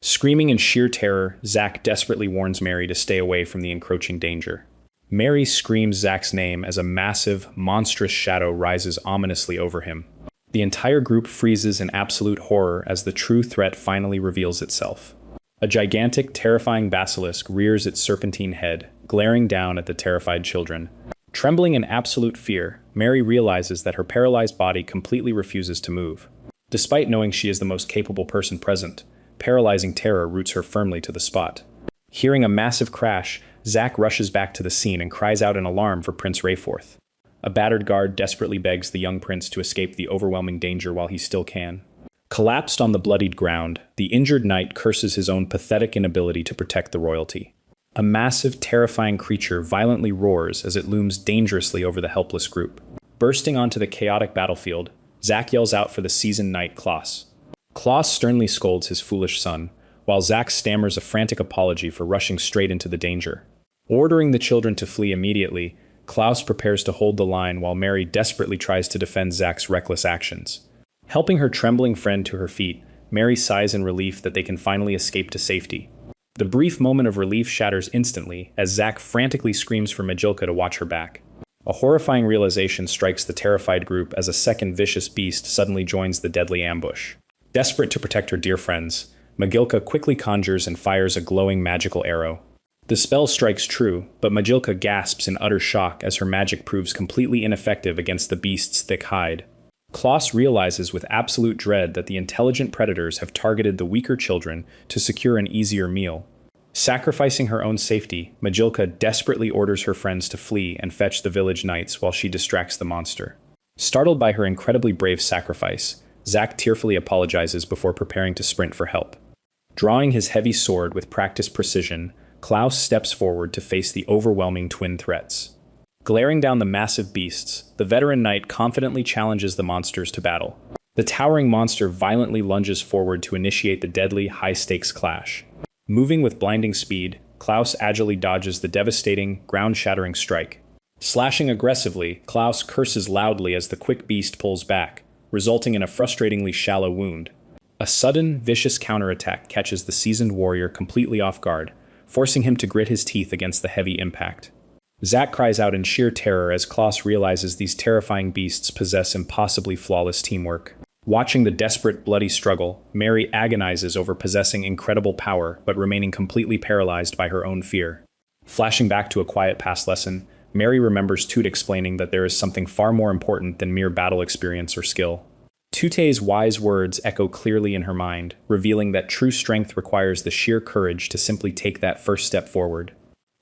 Screaming in sheer terror, Zack desperately warns Mary to stay away from the encroaching danger. Mary screams Zack's name as a massive, monstrous shadow rises ominously over him. The entire group freezes in absolute horror as the true threat finally reveals itself. A gigantic, terrifying basilisk rears its serpentine head, glaring down at the terrified children. Trembling in absolute fear, Mary realizes that her paralyzed body completely refuses to move. Despite knowing she is the most capable person present, paralyzing terror roots her firmly to the spot. Hearing a massive crash, Zack rushes back to the scene and cries out in alarm for Prince Rayforth. A battered guard desperately begs the young prince to escape the overwhelming danger while he still can. Collapsed on the bloodied ground, the injured knight curses his own pathetic inability to protect the royalty. A massive, terrifying creature violently roars as it looms dangerously over the helpless group. Bursting onto the chaotic battlefield, Zack yells out for the seasoned knight Klaus. Klaus sternly scolds his foolish son, while Zack stammers a frantic apology for rushing straight into the danger. Ordering the children to flee immediately, Klaus prepares to hold the line while Mary desperately tries to defend Zack's reckless actions. Helping her trembling friend to her feet, Mary sighs in relief that they can finally escape to safety. The brief moment of relief shatters instantly as Zack frantically screams for Magilka to watch her back. A horrifying realization strikes the terrified group as a second vicious beast suddenly joins the deadly ambush. Desperate to protect her dear friends, Magilka quickly conjures and fires a glowing magical arrow. The spell strikes true, but Magilka gasps in utter shock as her magic proves completely ineffective against the beast's thick hide. Klaus realizes with absolute dread that the intelligent predators have targeted the weaker children to secure an easier meal. Sacrificing her own safety, Magilka desperately orders her friends to flee and fetch the village knights while she distracts the monster. Startled by her incredibly brave sacrifice, Zack tearfully apologizes before preparing to sprint for help. Drawing his heavy sword with practiced precision, Klaus steps forward to face the overwhelming twin threats. Glaring down the massive beasts, the veteran knight confidently challenges the monsters to battle. The towering monster violently lunges forward to initiate the deadly, high-stakes clash. Moving with blinding speed, Klaus agilely dodges the devastating, ground-shattering strike. Slashing aggressively, Klaus curses loudly as the quick beast pulls back, resulting in a frustratingly shallow wound. A sudden, vicious counterattack catches the seasoned warrior completely off guard, forcing him to grit his teeth against the heavy impact. Zack cries out in sheer terror as Klaus realizes these terrifying beasts possess impossibly flawless teamwork. Watching the desperate, bloody struggle, Mary agonizes over possessing incredible power but remaining completely paralyzed by her own fear. Flashing back to a quiet past lesson, Mary remembers Toot explaining that there is something far more important than mere battle experience or skill. Tute's wise words echo clearly in her mind, revealing that true strength requires the sheer courage to simply take that first step forward.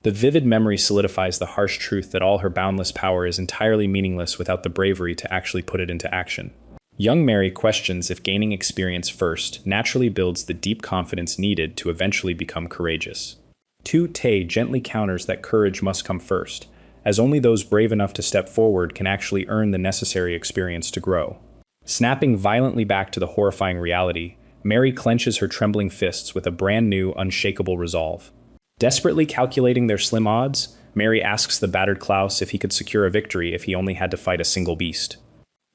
The vivid memory solidifies the harsh truth that all her boundless power is entirely meaningless without the bravery to actually put it into action. Young Mary questions if gaining experience first naturally builds the deep confidence needed to eventually become courageous. Tute gently counters that courage must come first, as only those brave enough to step forward can actually earn the necessary experience to grow. Snapping violently back to the horrifying reality, Mary clenches her trembling fists with a brand new, unshakable resolve. Desperately calculating their slim odds, Mary asks the battered Klaus if he could secure a victory if he only had to fight a single beast.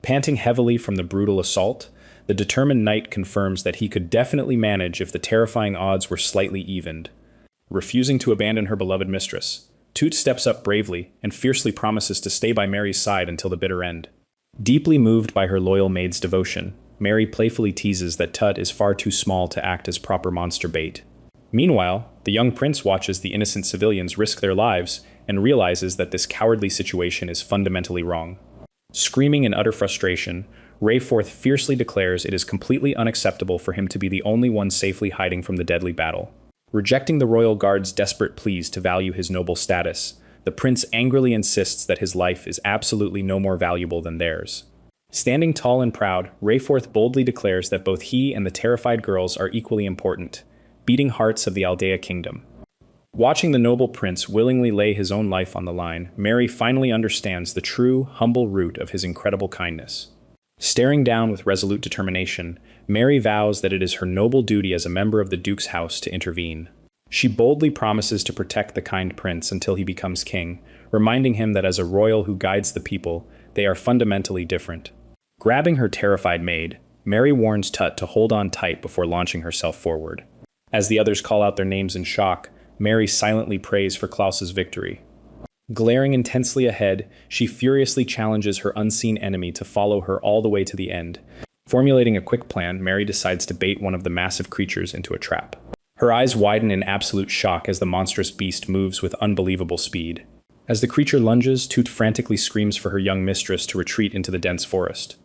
Panting heavily from the brutal assault, the determined knight confirms that he could definitely manage if the terrifying odds were slightly evened. Refusing to abandon her beloved mistress, Toot steps up bravely and fiercely promises to stay by Mary's side until the bitter end. Deeply moved by her loyal maid's devotion, Mary playfully teases that Tut is far too small to act as proper monster bait. Meanwhile, the young prince watches the innocent civilians risk their lives and realizes that this cowardly situation is fundamentally wrong. Screaming in utter frustration, Rayforth fiercely declares it is completely unacceptable for him to be the only one safely hiding from the deadly battle. Rejecting the royal guard's desperate pleas to value his noble status, the prince angrily insists that his life is absolutely no more valuable than theirs. Standing tall and proud, Rayforth boldly declares that both he and the terrified girls are equally important, beating hearts of the Aldea kingdom. Watching the noble prince willingly lay his own life on the line, Mary finally understands the true, humble root of his incredible kindness. Staring down with resolute determination, Mary vows that it is her noble duty as a member of the Duke's house to intervene. She boldly promises to protect the kind prince until he becomes king, reminding him that as a royal who guides the people, they are fundamentally different. Grabbing her terrified maid, Mary warns Tut to hold on tight before launching herself forward. As the others call out their names in shock, Mary silently prays for Klaus's victory. Glaring intensely ahead, she furiously challenges her unseen enemy to follow her all the way to the end. Formulating a quick plan, Mary decides to bait one of the massive creatures into a trap. Her eyes widen in absolute shock as the monstrous beast moves with unbelievable speed. As the creature lunges, Toot frantically screams for her young mistress to retreat into the dense forest.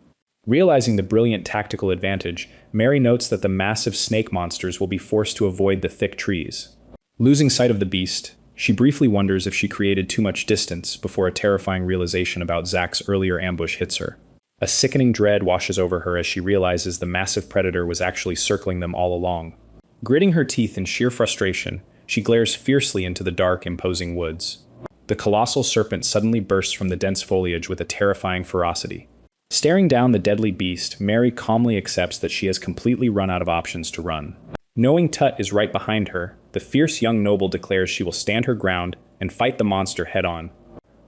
Realizing the brilliant tactical advantage, Mary notes that the massive snake monsters will be forced to avoid the thick trees. Losing sight of the beast, she briefly wonders if she created too much distance before a terrifying realization about Zack's earlier ambush hits her. A sickening dread washes over her as she realizes the massive predator was actually circling them all along. Gritting her teeth in sheer frustration, she glares fiercely into the dark, imposing woods. The colossal serpent suddenly bursts from the dense foliage with a terrifying ferocity. Staring down the deadly beast, Mary calmly accepts that she has completely run out of options to run. Knowing Tut is right behind her, the fierce young noble declares she will stand her ground and fight the monster head-on.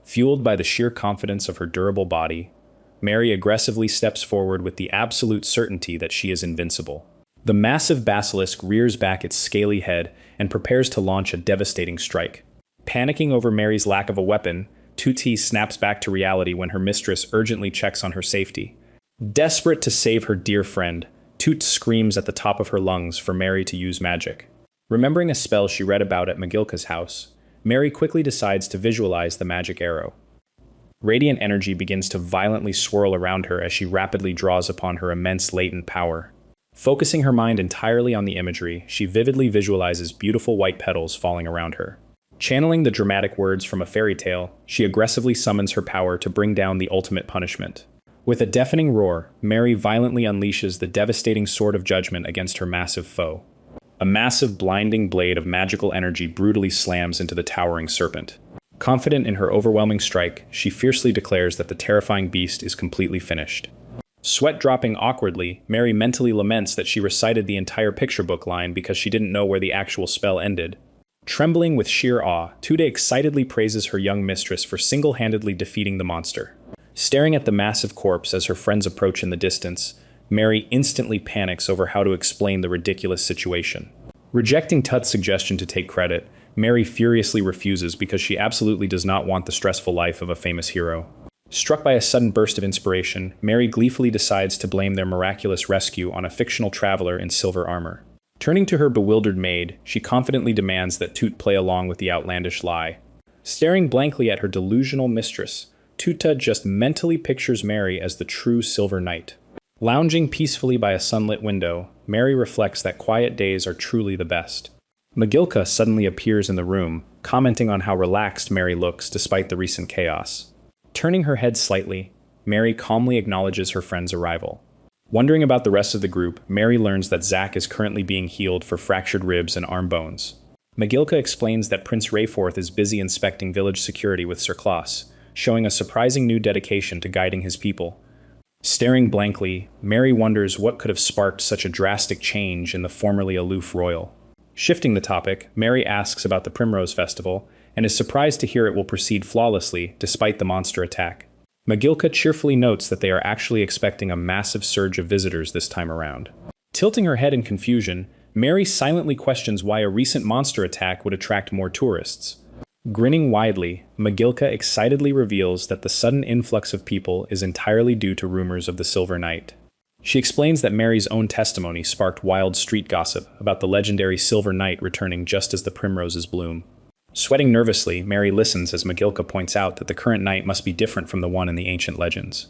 Fueled by the sheer confidence of her durable body, Mary aggressively steps forward with the absolute certainty that she is invincible. The massive basilisk rears back its scaly head and prepares to launch a devastating strike. Panicking over Mary's lack of a weapon, Tuti snaps back to reality when her mistress urgently checks on her safety. Desperate to save her dear friend, Toot screams at the top of her lungs for Mary to use magic. Remembering a spell she read about at Magilka's house, Mary quickly decides to visualize the magic arrow. Radiant energy begins to violently swirl around her as she rapidly draws upon her immense latent power. Focusing her mind entirely on the imagery, she vividly visualizes beautiful white petals falling around her. Channeling the dramatic words from a fairy tale, she aggressively summons her power to bring down the ultimate punishment. With a deafening roar, Mary violently unleashes the devastating sword of judgment against her massive foe. A massive, blinding blade of magical energy brutally slams into the towering serpent. Confident in her overwhelming strike, she fiercely declares that the terrifying beast is completely finished. Sweat dropping awkwardly, Mary mentally laments that she recited the entire picture book line because she didn't know where the actual spell ended. Trembling with sheer awe, Tude excitedly praises her young mistress for single-handedly defeating the monster. Staring at the massive corpse as her friends approach in the distance, Mary instantly panics over how to explain the ridiculous situation. Rejecting Tut's suggestion to take credit, Mary furiously refuses because she absolutely does not want the stressful life of a famous hero. Struck by a sudden burst of inspiration, Mary gleefully decides to blame their miraculous rescue on a fictional traveler in silver armor. Turning to her bewildered maid, she confidently demands that Toot play along with the outlandish lie. Staring blankly at her delusional mistress, Tuta just mentally pictures Mary as the true Silver Knight. Lounging peacefully by a sunlit window, Mary reflects that quiet days are truly the best. Magilka suddenly appears in the room, commenting on how relaxed Mary looks despite the recent chaos. Turning her head slightly, Mary calmly acknowledges her friend's arrival. Wondering about the rest of the group, Mary learns that Zack is currently being healed for fractured ribs and arm bones. Magilka explains that Prince Rayforth is busy inspecting village security with Sir Klaus, showing a surprising new dedication to guiding his people. Staring blankly, Mary wonders what could have sparked such a drastic change in the formerly aloof royal. Shifting the topic, Mary asks about the Primrose Festival, and is surprised to hear it will proceed flawlessly despite the monster attack. Magilka cheerfully notes that they are actually expecting a massive surge of visitors this time around. Tilting her head in confusion, Mary silently questions why a recent monster attack would attract more tourists. Grinning widely, Magilka excitedly reveals that the sudden influx of people is entirely due to rumors of the Silver Knight. She explains that Mary's own testimony sparked wild street gossip about the legendary Silver Knight returning just as the primroses bloom. Sweating nervously, Mary listens as Magilka points out that the current knight must be different from the one in the ancient legends.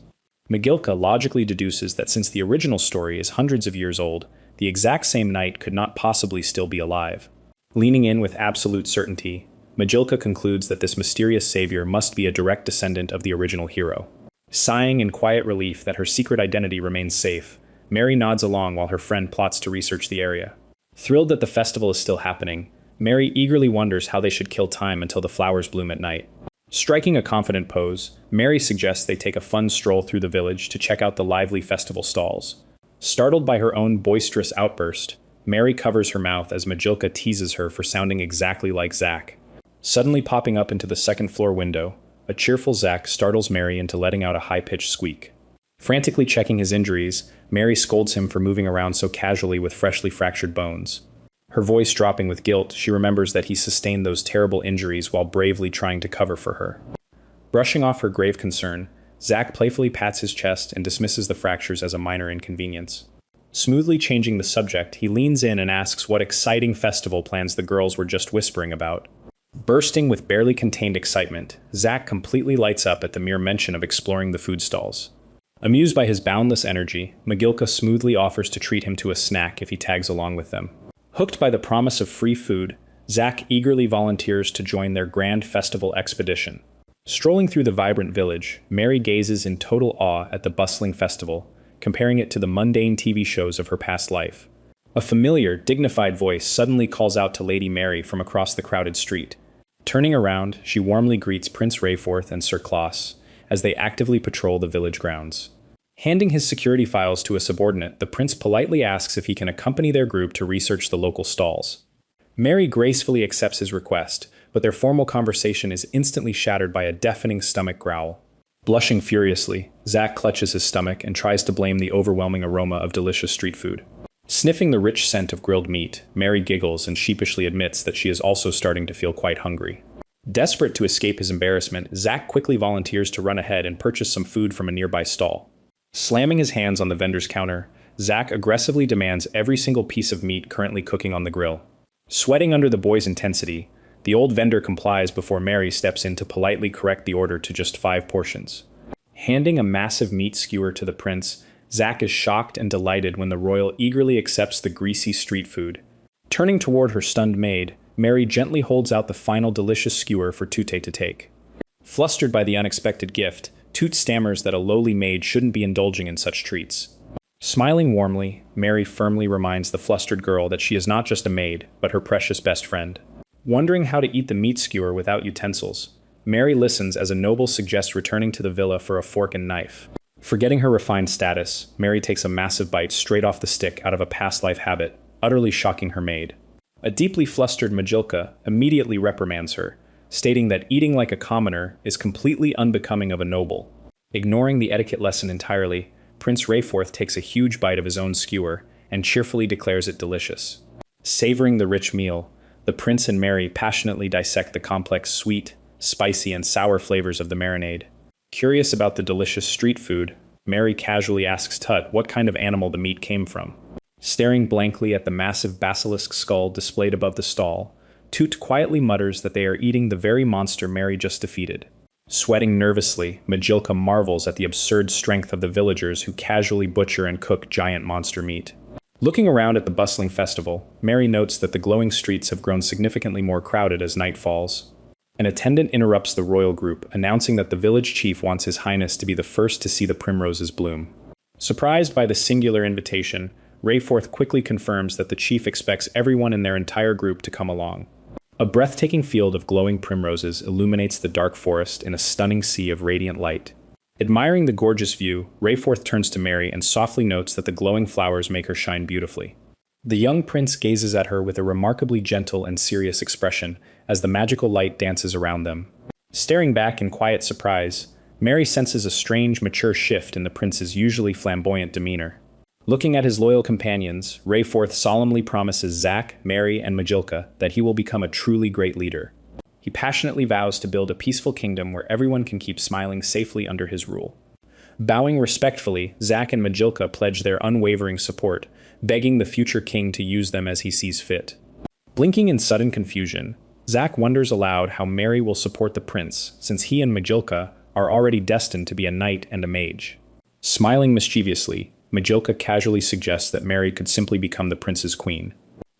Magilka logically deduces that since the original story is hundreds of years old, the exact same knight could not possibly still be alive. Leaning in with absolute certainty, Magilka concludes that this mysterious savior must be a direct descendant of the original hero. Sighing in quiet relief that her secret identity remains safe, Mary nods along while her friend plots to research the area. Thrilled that the festival is still happening, Mary eagerly wonders how they should kill time until the flowers bloom at night. Striking a confident pose, Mary suggests they take a fun stroll through the village to check out the lively festival stalls. Startled by her own boisterous outburst, Mary covers her mouth as Magilka teases her for sounding exactly like Zack. Suddenly popping up into the second-floor window, a cheerful Zack startles Mary into letting out a high-pitched squeak. Frantically checking his injuries, Mary scolds him for moving around so casually with freshly fractured bones. Her voice dropping with guilt, she remembers that he sustained those terrible injuries while bravely trying to cover for her. Brushing off her grave concern, Zack playfully pats his chest and dismisses the fractures as a minor inconvenience. Smoothly changing the subject, he leans in and asks what exciting festival plans the girls were just whispering about. Bursting with barely contained excitement, Zack completely lights up at the mere mention of exploring the food stalls. Amused by his boundless energy, Magilka smoothly offers to treat him to a snack if he tags along with them. Hooked by the promise of free food, Zack eagerly volunteers to join their grand festival expedition. Strolling through the vibrant village, Mary gazes in total awe at the bustling festival, comparing it to the mundane TV shows of her past life. A familiar, dignified voice suddenly calls out to Lady Mary from across the crowded street. Turning around, she warmly greets Prince Rayforth and Sir Klaus as they actively patrol the village grounds. Handing his security files to a subordinate, the prince politely asks if he can accompany their group to research the local stalls. Mary gracefully accepts his request, but their formal conversation is instantly shattered by a deafening stomach growl. Blushing furiously, Zack clutches his stomach and tries to blame the overwhelming aroma of delicious street food. Sniffing the rich scent of grilled meat, Mary giggles and sheepishly admits that she is also starting to feel quite hungry. Desperate to escape his embarrassment, Zack quickly volunteers to run ahead and purchase some food from a nearby stall. Slamming his hands on the vendor's counter, Zack aggressively demands every single piece of meat currently cooking on the grill. Sweating under the boy's intensity, the old vendor complies before Mary steps in to politely correct the order to just 5 portions. Handing a massive meat skewer to the prince, Zack is shocked and delighted when the royal eagerly accepts the greasy street food. Turning toward her stunned maid, Mary gently holds out the final delicious skewer for Tute to take. Flustered by the unexpected gift, Toot stammers that a lowly maid shouldn't be indulging in such treats. Smiling warmly, Mary firmly reminds the flustered girl that she is not just a maid, but her precious best friend. Wondering how to eat the meat skewer without utensils, Mary listens as a noble suggests returning to the villa for a fork and knife. Forgetting her refined status, Mary takes a massive bite straight off the stick out of a past life habit, utterly shocking her maid. A deeply flustered Majilka immediately reprimands her, stating that eating like a commoner is completely unbecoming of a noble. Ignoring the etiquette lesson entirely, Prince Rayforth takes a huge bite of his own skewer and cheerfully declares it delicious. Savoring the rich meal, the prince and Mary passionately dissect the complex sweet, spicy, and sour flavors of the marinade. Curious about the delicious street food, Mary casually asks Tut what kind of animal the meat came from. Staring blankly at the massive basilisk skull displayed above the stall, Toot quietly mutters that they are eating the very monster Mary just defeated. Sweating nervously, Majilka marvels at the absurd strength of the villagers who casually butcher and cook giant monster meat. Looking around at the bustling festival, Mary notes that the glowing streets have grown significantly more crowded as night falls. An attendant interrupts the royal group, announcing that the village chief wants His Highness to be the first to see the primroses bloom. Surprised by the singular invitation, Rayforth quickly confirms that the chief expects everyone in their entire group to come along. A breathtaking field of glowing primroses illuminates the dark forest in a stunning sea of radiant light. Admiring the gorgeous view, Rayforth turns to Mary and softly notes that the glowing flowers make her shine beautifully. The young prince gazes at her with a remarkably gentle and serious expression as the magical light dances around them. Staring back in quiet surprise, Mary senses a strange, mature shift in the prince's usually flamboyant demeanor. Looking at his loyal companions, Rayforth solemnly promises Zack, Mary, and Majilka that he will become a truly great leader. He passionately vows to build a peaceful kingdom where everyone can keep smiling safely under his rule. Bowing respectfully, Zack and Majilka pledge their unwavering support, begging the future king to use them as he sees fit. Blinking in sudden confusion, Zack wonders aloud how Mary will support the prince, since he and Majilka are already destined to be a knight and a mage. Smiling mischievously, Majilka casually suggests that Mary could simply become the prince's queen.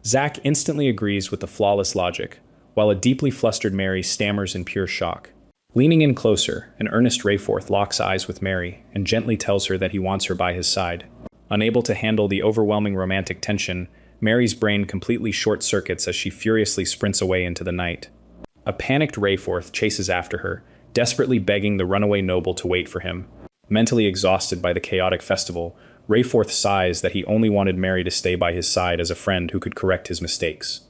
Zack instantly agrees with the flawless logic, while a deeply flustered Mary stammers in pure shock. Leaning in closer, an earnest Rayforth locks eyes with Mary and gently tells her that he wants her by his side. Unable to handle the overwhelming romantic tension, Mary's brain completely short-circuits as she furiously sprints away into the night. A panicked Rayforth chases after her, desperately begging the runaway noble to wait for him. Mentally exhausted by the chaotic festival, Rayforth sighs that he only wanted Mary to stay by his side as a friend who could correct his mistakes.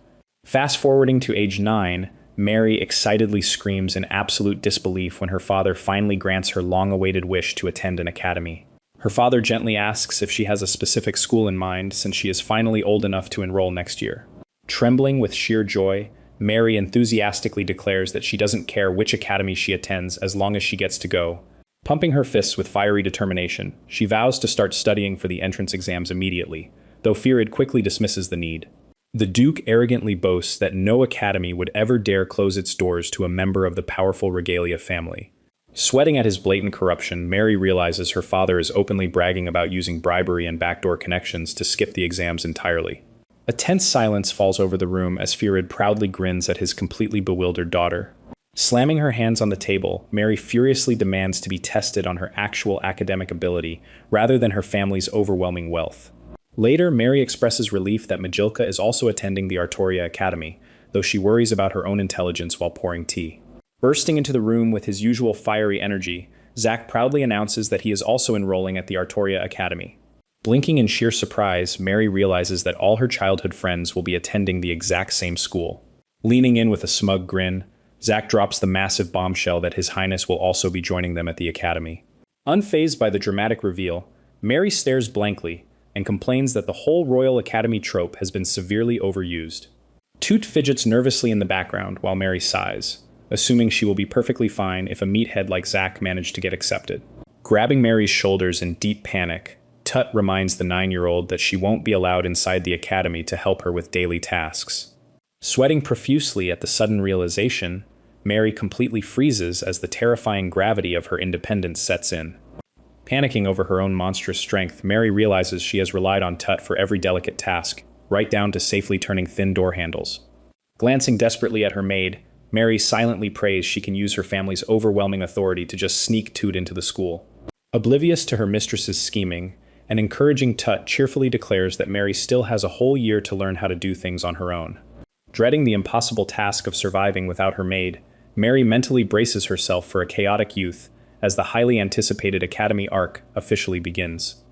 Fast-forwarding to age 9, Mary excitedly screams in absolute disbelief when her father finally grants her long-awaited wish to attend an academy. Her father gently asks if she has a specific school in mind since she is finally old enough to enroll next year. Trembling with sheer joy, Mary enthusiastically declares that she doesn't care which academy she attends as long as she gets to go. Pumping her fists with fiery determination, she vows to start studying for the entrance exams immediately, though Fearid quickly dismisses the need. The Duke arrogantly boasts that no academy would ever dare close its doors to a member of the powerful Regalia family. Sweating at his blatant corruption, Mary realizes her father is openly bragging about using bribery and backdoor connections to skip the exams entirely. A tense silence falls over the room as Fearid proudly grins at his completely bewildered daughter. Slamming her hands on the table, Mary furiously demands to be tested on her actual academic ability rather than her family's overwhelming wealth. Later, Mary expresses relief that Majilka is also attending the Artoria Academy, though she worries about her own intelligence while pouring tea. Bursting into the room with his usual fiery energy, Zack proudly announces that he is also enrolling at the Artoria Academy. Blinking in sheer surprise, Mary realizes that all her childhood friends will be attending the exact same school. Leaning in with a smug grin, Zack drops the massive bombshell that His Highness will also be joining them at the academy. Unfazed by the dramatic reveal, Mary stares blankly and complains that the whole Royal Academy trope has been severely overused. Toot fidgets nervously in the background while Mary sighs, assuming she will be perfectly fine if a meathead like Zack managed to get accepted. Grabbing Mary's shoulders in deep panic, Tut reminds the 9-year-old that she won't be allowed inside the academy to help her with daily tasks. Sweating profusely at the sudden realization, Mary completely freezes as the terrifying gravity of her independence sets in. Panicking over her own monstrous strength, Mary realizes she has relied on Tut for every delicate task, right down to safely turning thin door handles. Glancing desperately at her maid, Mary silently prays she can use her family's overwhelming authority to just sneak Toot into the school. Oblivious to her mistress's scheming, and encouraging Tut cheerfully declares that Mary still has a whole year to learn how to do things on her own. Dreading the impossible task of surviving without her maid, Mary mentally braces herself for a chaotic youth as the highly anticipated Academy arc officially begins.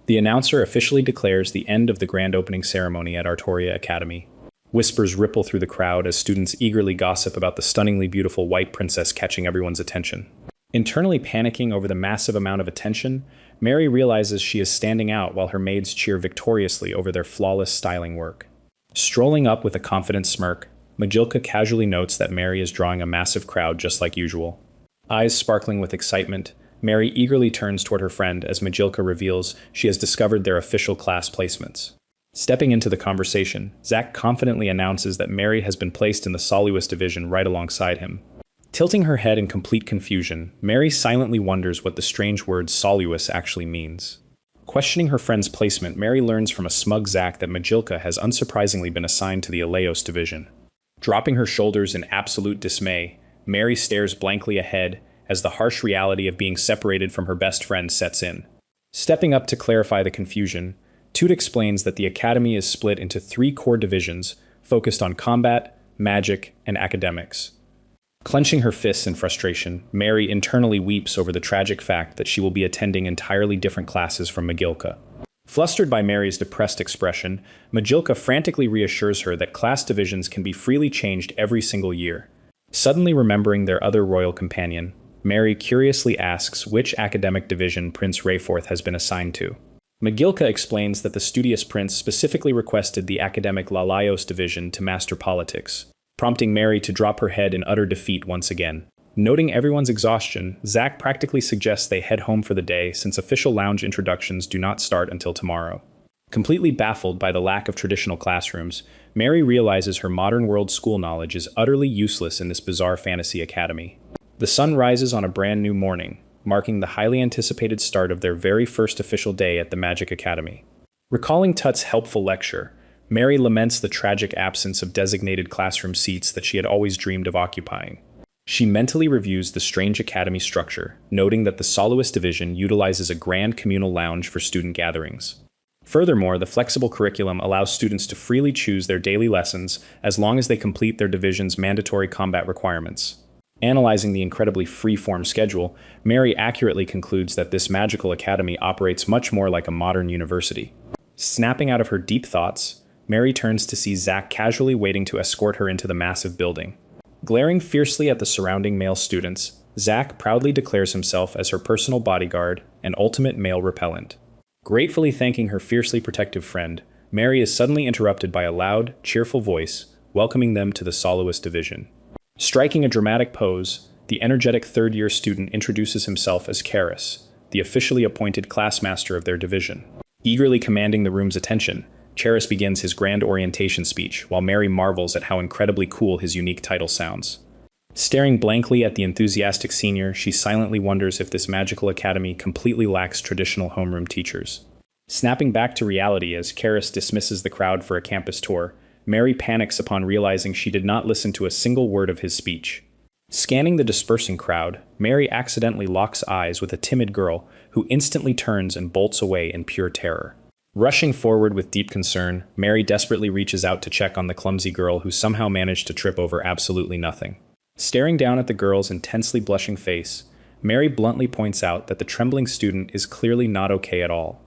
The announcer officially declares the end of the grand opening ceremony at Artoria Academy. Whispers ripple through the crowd as students eagerly gossip about the stunningly beautiful white princess catching everyone's attention. Internally panicking over the massive amount of attention, Mary realizes she is standing out while her maids cheer victoriously over their flawless styling work. Strolling up with a confident smirk, Majilka casually notes that Mary is drawing a massive crowd just like usual. Eyes sparkling with excitement, Mary eagerly turns toward her friend as Majilka reveals she has discovered their official class placements. Stepping into the conversation, Zach confidently announces that Mary has been placed in the Soluist division right alongside him. Tilting her head in complete confusion, Mary silently wonders what the strange word Soluist actually means. Questioning her friend's placement, Mary learns from a smug Zach that Majilka has unsurprisingly been assigned to the Aleos division. Dropping her shoulders in absolute dismay, Mary stares blankly ahead as the harsh reality of being separated from her best friend sets in. Stepping up to clarify the confusion, Toot explains that the Academy is split into 3 core divisions focused on combat, magic, and academics. Clenching her fists in frustration, Mary internally weeps over the tragic fact that she will be attending entirely different classes from Majilka. Flustered by Mary's depressed expression, Majilka frantically reassures her that class divisions can be freely changed every single year. Suddenly remembering their other royal companion, Mary curiously asks which academic division Prince Rayforth has been assigned to. Majilka explains that the studious prince specifically requested the academic Lalaios division to master politics, prompting Mary to drop her head in utter defeat once again. Noting everyone's exhaustion, Zach practically suggests they head home for the day since official lounge introductions do not start until tomorrow. Completely baffled by the lack of traditional classrooms, Mary realizes her modern world school knowledge is utterly useless in this bizarre fantasy academy. The sun rises on a brand new morning, marking the highly anticipated start of their very first official day at the Magic Academy. Recalling Tut's helpful lecture, Mary laments the tragic absence of designated classroom seats that she had always dreamed of occupying. She mentally reviews the strange academy structure, noting that the Soloist Division utilizes a grand communal lounge for student gatherings. Furthermore, the flexible curriculum allows students to freely choose their daily lessons as long as they complete their division's mandatory combat requirements. Analyzing the incredibly free-form schedule, Mary accurately concludes that this magical academy operates much more like a modern university. Snapping out of her deep thoughts, Mary turns to see Zach casually waiting to escort her into the massive building. Glaring fiercely at the surrounding male students, Zach proudly declares himself as her personal bodyguard and ultimate male repellent. Gratefully thanking her fiercely protective friend, Mary is suddenly interrupted by a loud, cheerful voice welcoming them to the Soloist Division. Striking a dramatic pose, the energetic third-year student introduces himself as Karis, the officially appointed classmaster of their division. Eagerly commanding the room's attention, Charis begins his grand orientation speech, while Mary marvels at how incredibly cool his unique title sounds. Staring blankly at the enthusiastic senior, she silently wonders if this magical academy completely lacks traditional homeroom teachers. Snapping back to reality as Karis dismisses the crowd for a campus tour, Mary panics upon realizing she did not listen to a single word of his speech. Scanning the dispersing crowd, Mary accidentally locks eyes with a timid girl who instantly turns and bolts away in pure terror. Rushing forward with deep concern, Mary desperately reaches out to check on the clumsy girl who somehow managed to trip over absolutely nothing. Staring down at the girl's intensely blushing face, Mary bluntly points out that the trembling student is clearly not okay at all.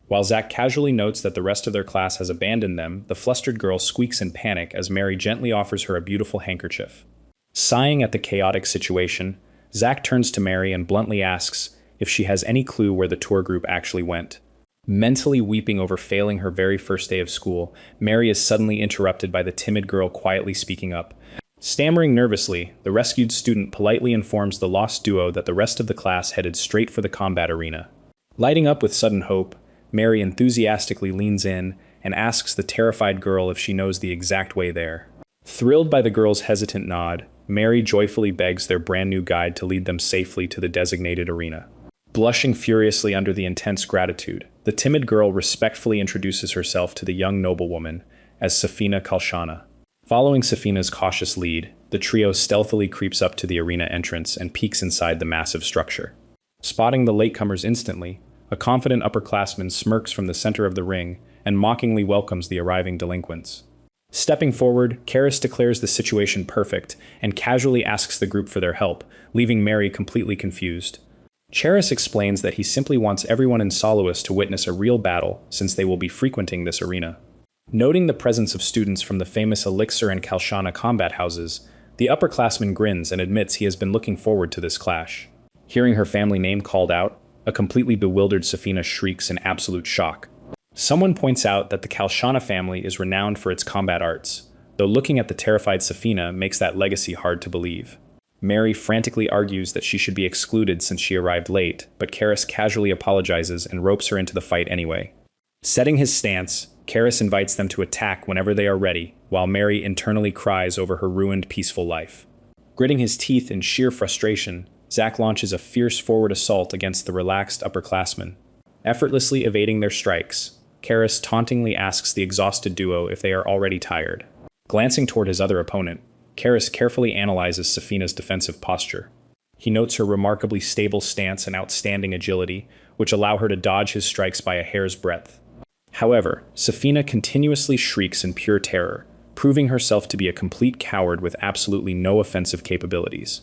While Zach casually notes that the rest of their class has abandoned them, the flustered girl squeaks in panic as Mary gently offers her a beautiful handkerchief. Sighing at the chaotic situation, Zach turns to Mary and bluntly asks if she has any clue where the tour group actually went. Mentally weeping over failing her very first day of school, Mary is suddenly interrupted by the timid girl quietly speaking up. Stammering nervously, the rescued student politely informs the lost duo that the rest of the class headed straight for the combat arena. Lighting up with sudden hope, Mary enthusiastically leans in and asks the terrified girl if she knows the exact way there. Thrilled by the girl's hesitant nod, Mary joyfully begs their brand new guide to lead them safely to the designated arena. Blushing furiously under the intense gratitude, the timid girl respectfully introduces herself to the young noblewoman as Safina Kalshana. Following Safina's cautious lead, the trio stealthily creeps up to the arena entrance and peeks inside the massive structure. Spotting the latecomers instantly, a confident upperclassman smirks from the center of the ring and mockingly welcomes the arriving delinquents. Stepping forward, Karis declares the situation perfect and casually asks the group for their help, leaving Mary completely confused. Charis explains that he simply wants everyone in Soloist to witness a real battle since they will be frequenting this arena. Noting the presence of students from the famous Elixir and Kalshana combat houses, the upperclassman grins and admits he has been looking forward to this clash. Hearing her family name called out, a completely bewildered Safina shrieks in absolute shock. Someone points out that the Kalshana family is renowned for its combat arts, though looking at the terrified Safina makes that legacy hard to believe. Mary frantically argues that she should be excluded since she arrived late, but Karis casually apologizes and ropes her into the fight anyway. Setting his stance, Karis invites them to attack whenever they are ready, while Mary internally cries over her ruined peaceful life. Gritting his teeth in sheer frustration, Zack launches a fierce forward assault against the relaxed upperclassmen. Effortlessly evading their strikes, Karis tauntingly asks the exhausted duo if they are already tired. Glancing toward his other opponent, Karis carefully analyzes Safina's defensive posture. He notes her remarkably stable stance and outstanding agility, which allow her to dodge his strikes by a hair's breadth. However, Safina continuously shrieks in pure terror, proving herself to be a complete coward with absolutely no offensive capabilities.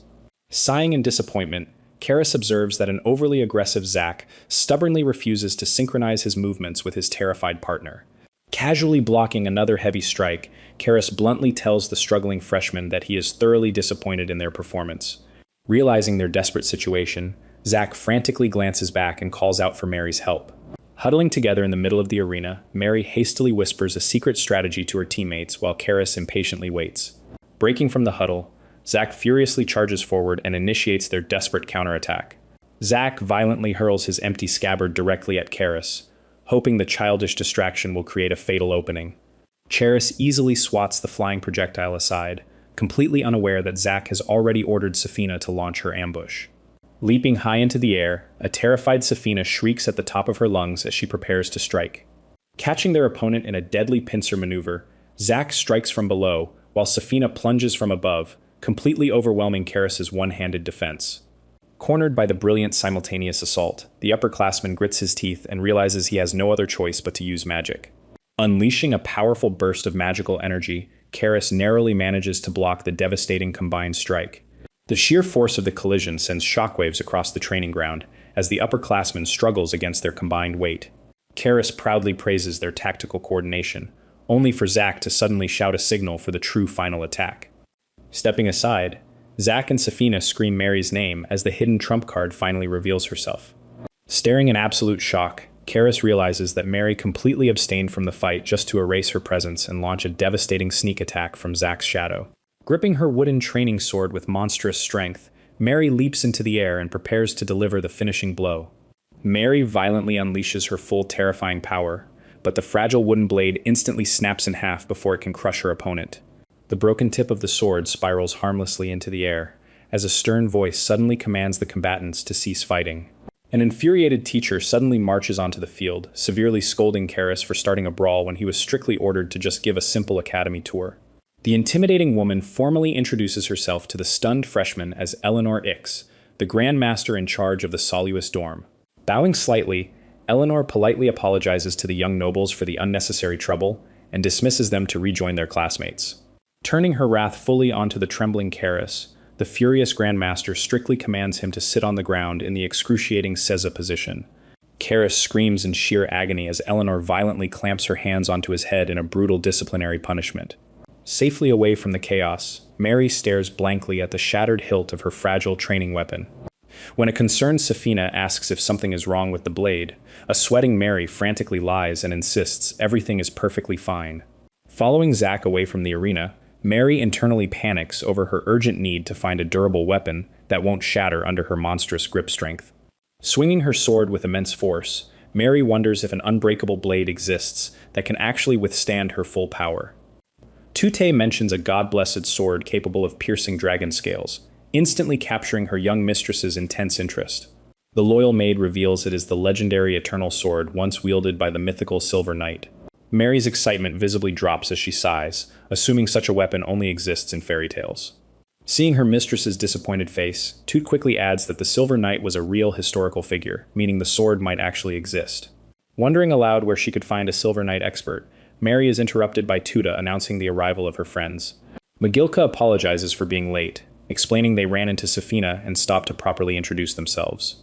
Sighing in disappointment, Karis observes that an overly aggressive Zack stubbornly refuses to synchronize his movements with his terrified partner. Casually blocking another heavy strike, Karis bluntly tells the struggling freshman that he is thoroughly disappointed in their performance. Realizing their desperate situation, Zack frantically glances back and calls out for Mary's help. Huddling together in the middle of the arena, Mary hastily whispers a secret strategy to her teammates while Karis impatiently waits. Breaking from the huddle, Zack furiously charges forward and initiates their desperate counterattack. Zack violently hurls his empty scabbard directly at Karis, hoping the childish distraction will create a fatal opening. Charis easily swats the flying projectile aside, completely unaware that Zack has already ordered Safina to launch her ambush. Leaping high into the air, a terrified Safina shrieks at the top of her lungs as she prepares to strike. Catching their opponent in a deadly pincer maneuver, Zack strikes from below, while Safina plunges from above, completely overwhelming Karis's one-handed defense. Cornered by the brilliant simultaneous assault, the upperclassman grits his teeth and realizes he has no other choice but to use magic. Unleashing a powerful burst of magical energy, Karis narrowly manages to block the devastating combined strike. The sheer force of the collision sends shockwaves across the training ground as the upperclassman struggles against their combined weight. Karis proudly praises their tactical coordination, only for Zack to suddenly shout a signal for the true final attack. Stepping aside, Zack and Safina scream Mary's name as the hidden trump card finally reveals herself. Staring in absolute shock, Karis realizes that Mary completely abstained from the fight just to erase her presence and launch a devastating sneak attack from Zack's shadow. Gripping her wooden training sword with monstrous strength, Mary leaps into the air and prepares to deliver the finishing blow. Mary violently unleashes her full terrifying power, but the fragile wooden blade instantly snaps in half before it can crush her opponent. The broken tip of the sword spirals harmlessly into the air, as a stern voice suddenly commands the combatants to cease fighting. An infuriated teacher suddenly marches onto the field, severely scolding Karis for starting a brawl when he was strictly ordered to just give a simple academy tour. The intimidating woman formally introduces herself to the stunned freshman as Eleanor Ix, the Grand Master in charge of the Soluist dorm. Bowing slightly, Eleanor politely apologizes to the young nobles for the unnecessary trouble and dismisses them to rejoin their classmates. Turning her wrath fully onto the trembling Karis, the furious Grand Master strictly commands him to sit on the ground in the excruciating Seza position. Karis screams in sheer agony as Eleanor violently clamps her hands onto his head in a brutal disciplinary punishment. Safely away from the chaos, Mary stares blankly at the shattered hilt of her fragile training weapon. When a concerned Safina asks if something is wrong with the blade, a sweating Mary frantically lies and insists everything is perfectly fine. Following Zack away from the arena, Mary internally panics over her urgent need to find a durable weapon that won't shatter under her monstrous grip strength. Swinging her sword with immense force, Mary wonders if an unbreakable blade exists that can actually withstand her full power. Tute mentions a god-blessed sword capable of piercing dragon scales, instantly capturing her young mistress's intense interest. The loyal maid reveals it is the legendary eternal sword once wielded by the mythical Silver Knight. Mary's excitement visibly drops as she sighs, assuming such a weapon only exists in fairy tales. Seeing her mistress's disappointed face, Toot quickly adds that the Silver Knight was a real historical figure, meaning the sword might actually exist. Wondering aloud where she could find a Silver Knight expert, Mary is interrupted by Tuda announcing the arrival of her friends. Magilka apologizes for being late, explaining they ran into Safina and stopped to properly introduce themselves.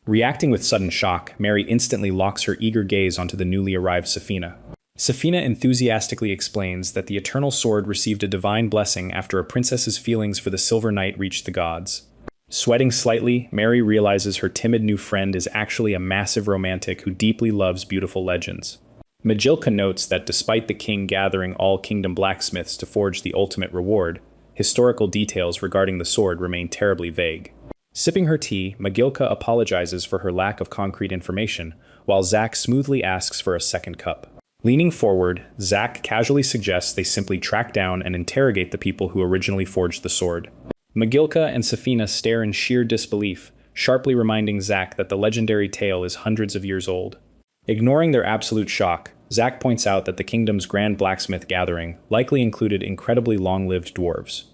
Reacting with sudden shock, Mary instantly locks her eager gaze onto the newly arrived Safina. Safina enthusiastically explains that the Eternal Sword received a divine blessing after a princess's feelings for the Silver Knight reached the gods. Sweating slightly, Mary realizes her timid new friend is actually a massive romantic who deeply loves beautiful legends. Magilka notes that despite the king gathering all kingdom blacksmiths to forge the ultimate reward, historical details regarding the sword remain terribly vague. Sipping her tea, Magilka apologizes for her lack of concrete information, while Zack smoothly asks for a second cup. Leaning forward, Zack casually suggests they simply track down and interrogate the people who originally forged the sword. Magilka and Safina stare in sheer disbelief, sharply reminding Zack that the legendary tale is hundreds of years old. Ignoring their absolute shock, Zack points out that the kingdom's grand blacksmith gathering likely included incredibly long-lived dwarves.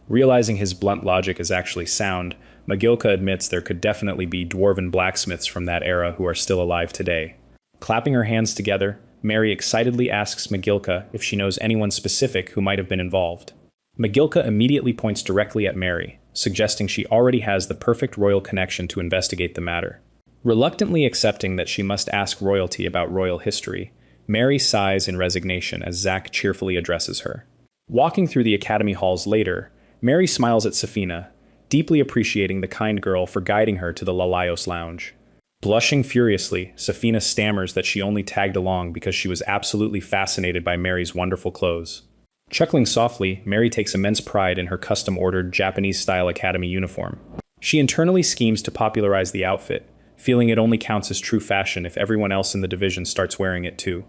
Realizing his blunt logic is actually sound, Magilka admits there could definitely be dwarven blacksmiths from that era who are still alive today. Clapping her hands together, Mary excitedly asks Magilka if she knows anyone specific who might have been involved. Magilka immediately points directly at Mary, suggesting she already has the perfect royal connection to investigate the matter. Reluctantly accepting that she must ask royalty about royal history, Mary sighs in resignation as Zack cheerfully addresses her. Walking through the academy halls later, Mary smiles at Safina, deeply appreciating the kind girl for guiding her to the Lalaios lounge. Blushing furiously, Safina stammers that she only tagged along because she was absolutely fascinated by Mary's wonderful clothes. Chuckling softly, Mary takes immense pride in her custom-ordered Japanese-style academy uniform. She internally schemes to popularize the outfit, feeling it only counts as true fashion if everyone else in the division starts wearing it too.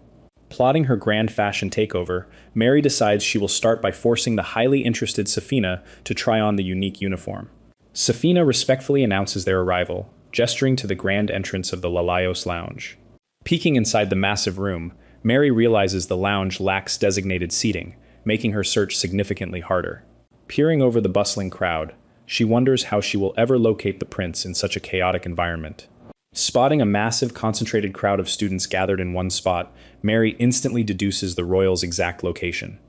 Plotting her grand fashion takeover, Mary decides she will start by forcing the highly interested Safina to try on the unique uniform. Safina respectfully announces their arrival, gesturing to the grand entrance of the Lalaios lounge. Peeking inside the massive room, Mary realizes the lounge lacks designated seating, making her search significantly harder. Peering over the bustling crowd, she wonders how she will ever locate the prince in such a chaotic environment. Spotting a massive concentrated crowd of students gathered in one spot, Mary instantly deduces the royal's exact location.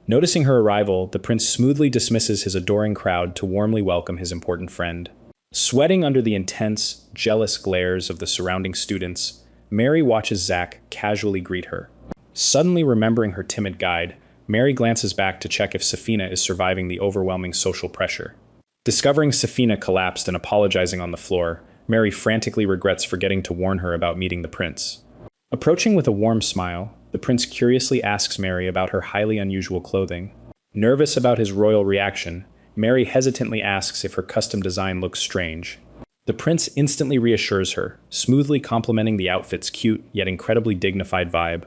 Noticing her arrival, the prince smoothly dismisses his adoring crowd to warmly welcome his important friend. Sweating under the intense, jealous glares of the surrounding students, Mary watches Zack casually greet her. Suddenly remembering her timid guide, Mary glances back to check if Safina is surviving the overwhelming social pressure. Discovering Safina collapsed and apologizing on the floor, Mary frantically regrets forgetting to warn her about meeting the prince. Approaching with a warm smile, the prince curiously asks Mary about her highly unusual clothing. Nervous about his royal reaction, Mary hesitantly asks if her custom design looks strange. The prince instantly reassures her, smoothly complimenting the outfit's cute yet incredibly dignified vibe.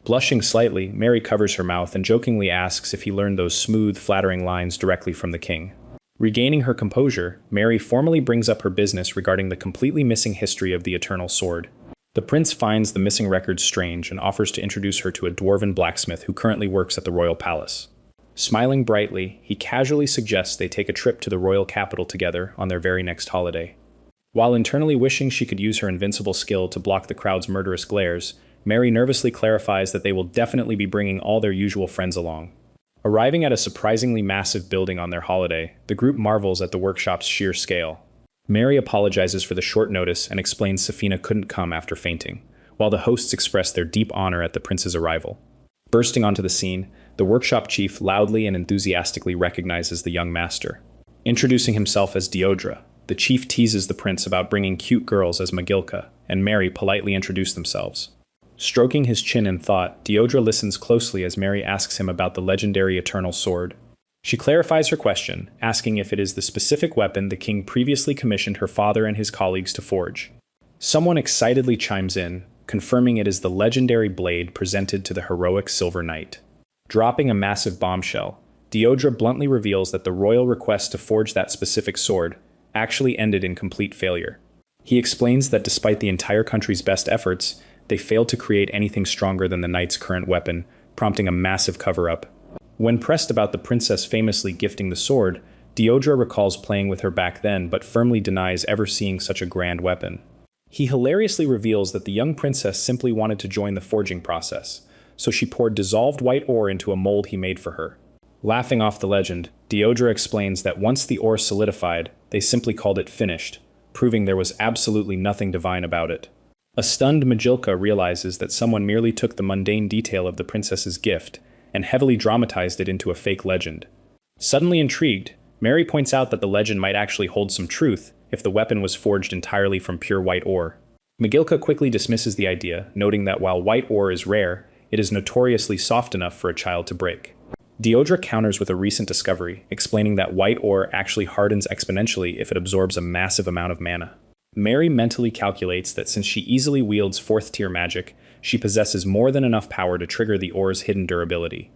Blushing slightly, Mary covers her mouth and jokingly asks if he learned those smooth, flattering lines directly from the king. Regaining her composure, Mary formally brings up her business regarding the completely missing history of the Eternal Sword. The prince finds the missing records strange and offers to introduce her to a dwarven blacksmith who currently works at the royal palace. Smiling brightly, he casually suggests they take a trip to the royal capital together on their very next holiday. While internally wishing she could use her invincible skill to block the crowd's murderous glares, Mary nervously clarifies that they will definitely be bringing all their usual friends along. Arriving at a surprisingly massive building on their holiday, the group marvels at the workshop's sheer scale. Mary apologizes for the short notice and explains Safina couldn't come after fainting, while the hosts express their deep honor at the prince's arrival. Bursting onto the scene, the workshop chief loudly and enthusiastically recognizes the young master. Introducing himself as Deodra, the chief teases the prince about bringing cute girls as Magilka, and Mary politely introduce themselves. Stroking his chin in thought, Deodra listens closely as Mary asks him about the legendary Eternal Sword. She clarifies her question, asking if it is the specific weapon the king previously commissioned her father and his colleagues to forge. Someone excitedly chimes in, confirming it is the legendary blade presented to the heroic Silver Knight. Dropping a massive bombshell, Diodra bluntly reveals that the royal request to forge that specific sword actually ended in complete failure. He explains that despite the entire country's best efforts, they failed to create anything stronger than the knight's current weapon, prompting a massive cover-up. When pressed about the princess famously gifting the sword, Diodra recalls playing with her back then but firmly denies ever seeing such a grand weapon. He hilariously reveals that the young princess simply wanted to join the forging process, so she poured dissolved white ore into a mold he made for her. Laughing off the legend, Diodra explains that once the ore solidified, they simply called it finished, proving there was absolutely nothing divine about it. A stunned Majilka realizes that someone merely took the mundane detail of the princess's gift and heavily dramatized it into a fake legend. Suddenly intrigued, Mary points out that the legend might actually hold some truth if the weapon was forged entirely from pure white ore. Magilka quickly dismisses the idea, noting that while white ore is rare, it is notoriously soft enough for a child to break. Diodra counters with a recent discovery, explaining that white ore actually hardens exponentially if it absorbs a massive amount of mana. Mary mentally calculates that since she easily wields 4th-tier magic, she possesses more than enough power to trigger the ore's hidden durability.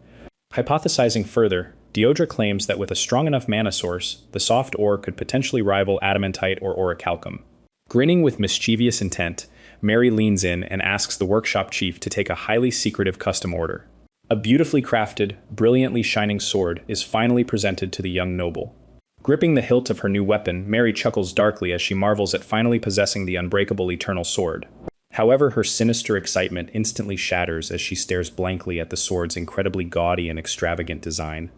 Hypothesizing further, Diodra claims that with a strong enough mana source, the soft ore could potentially rival adamantite or orichalcum. Grinning with mischievous intent, Mary leans in and asks the workshop chief to take a highly secretive custom order. A beautifully crafted, brilliantly shining sword is finally presented to the young noble. Gripping the hilt of her new weapon, Mary chuckles darkly as she marvels at finally possessing the unbreakable eternal sword. However, her sinister excitement instantly shatters as she stares blankly at the sword's incredibly gaudy and extravagant design.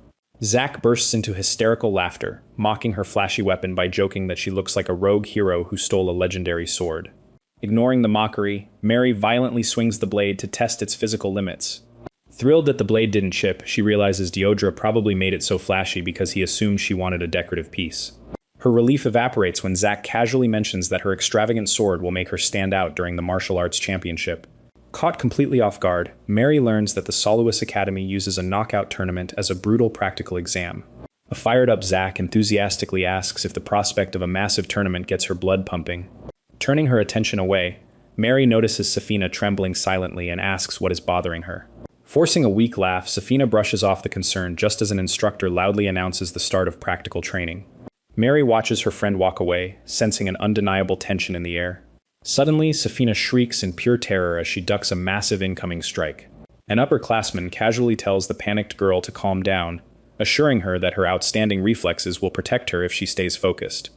Zack bursts into hysterical laughter, mocking her flashy weapon by joking that she looks like a rogue hero who stole a legendary sword. Ignoring the mockery, Mary violently swings the blade to test its physical limits. Thrilled that the blade didn't chip, she realizes Diodra probably made it so flashy because he assumed she wanted a decorative piece. Her relief evaporates when Zack casually mentions that her extravagant sword will make her stand out during the martial arts championship. Caught completely off guard, Mary learns that the Soloist Academy uses a knockout tournament as a brutal practical exam. A fired-up Zack enthusiastically asks if the prospect of a massive tournament gets her blood pumping. Turning her attention away, Mary notices Safina trembling silently and asks what is bothering her. Forcing a weak laugh, Safina brushes off the concern just as an instructor loudly announces the start of practical training. Mary watches her friend walk away, sensing an undeniable tension in the air. Suddenly, Safina shrieks in pure terror as she ducks a massive incoming strike. An upperclassman casually tells the panicked girl to calm down, assuring her that her outstanding reflexes will protect her if she stays focused.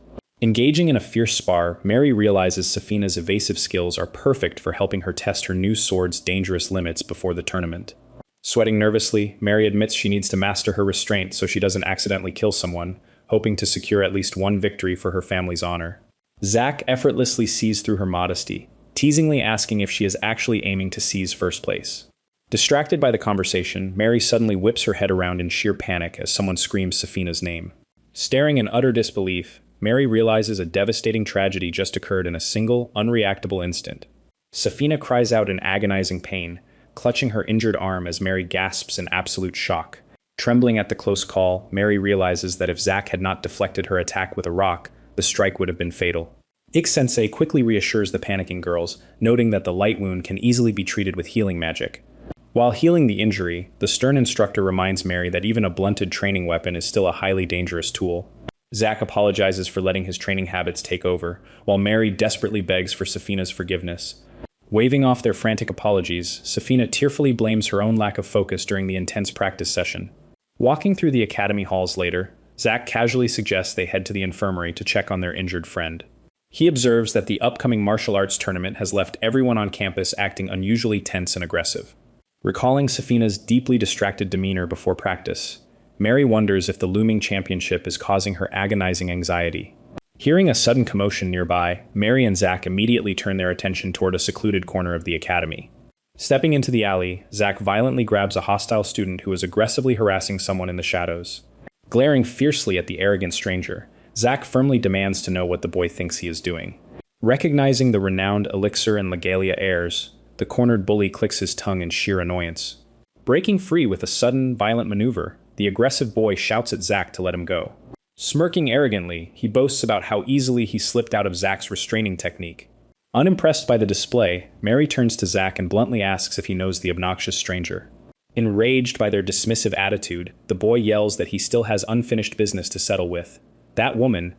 Engaging in a fierce spar, Mary realizes Safina's evasive skills are perfect for helping her test her new sword's dangerous limits before the tournament. Sweating nervously, Mary admits she needs to master her restraint so she doesn't accidentally kill someone, hoping to secure at least one victory for her family's honor. Zack effortlessly sees through her modesty, teasingly asking if she is actually aiming to seize first place. Distracted by the conversation, Mary suddenly whips her head around in sheer panic as someone screams Safina's name. Staring in utter disbelief, Mary realizes a devastating tragedy just occurred in a single, unreactable instant. Safina cries out in agonizing pain, clutching her injured arm as Mary gasps in absolute shock. Trembling at the close call, Mary realizes that if Zack had not deflected her attack with a rock, the strike would have been fatal. Ik-sensei quickly reassures the panicking girls, noting that the light wound can easily be treated with healing magic. While healing the injury, the stern instructor reminds Mary that even a blunted training weapon is still a highly dangerous tool. Zack apologizes for letting his training habits take over, while Mary desperately begs for Safina's forgiveness. Waving off their frantic apologies, Safina tearfully blames her own lack of focus during the intense practice session. Walking through the academy halls later, Zack casually suggests they head to the infirmary to check on their injured friend. He observes that the upcoming martial arts tournament has left everyone on campus acting unusually tense and aggressive. Recalling Safina's deeply distracted demeanor before practice, Mary wonders if the looming championship is causing her agonizing anxiety. Hearing a sudden commotion nearby, Mary and Zack immediately turn their attention toward a secluded corner of the academy. Stepping into the alley, Zack violently grabs a hostile student who is aggressively harassing someone in the shadows. Glaring fiercely at the arrogant stranger, Zack firmly demands to know what the boy thinks he is doing. Recognizing the renowned Elixir and Legalia heirs, the cornered bully clicks his tongue in sheer annoyance. Breaking free with a sudden, violent maneuver, the aggressive boy shouts at Zack to let him go. Smirking arrogantly, he boasts about how easily he slipped out of Zack's restraining technique. Unimpressed by the display, Mary turns to Zack and bluntly asks if he knows the obnoxious stranger. Enraged by their dismissive attitude, the boy yells that he still has unfinished business to settle with. That woman.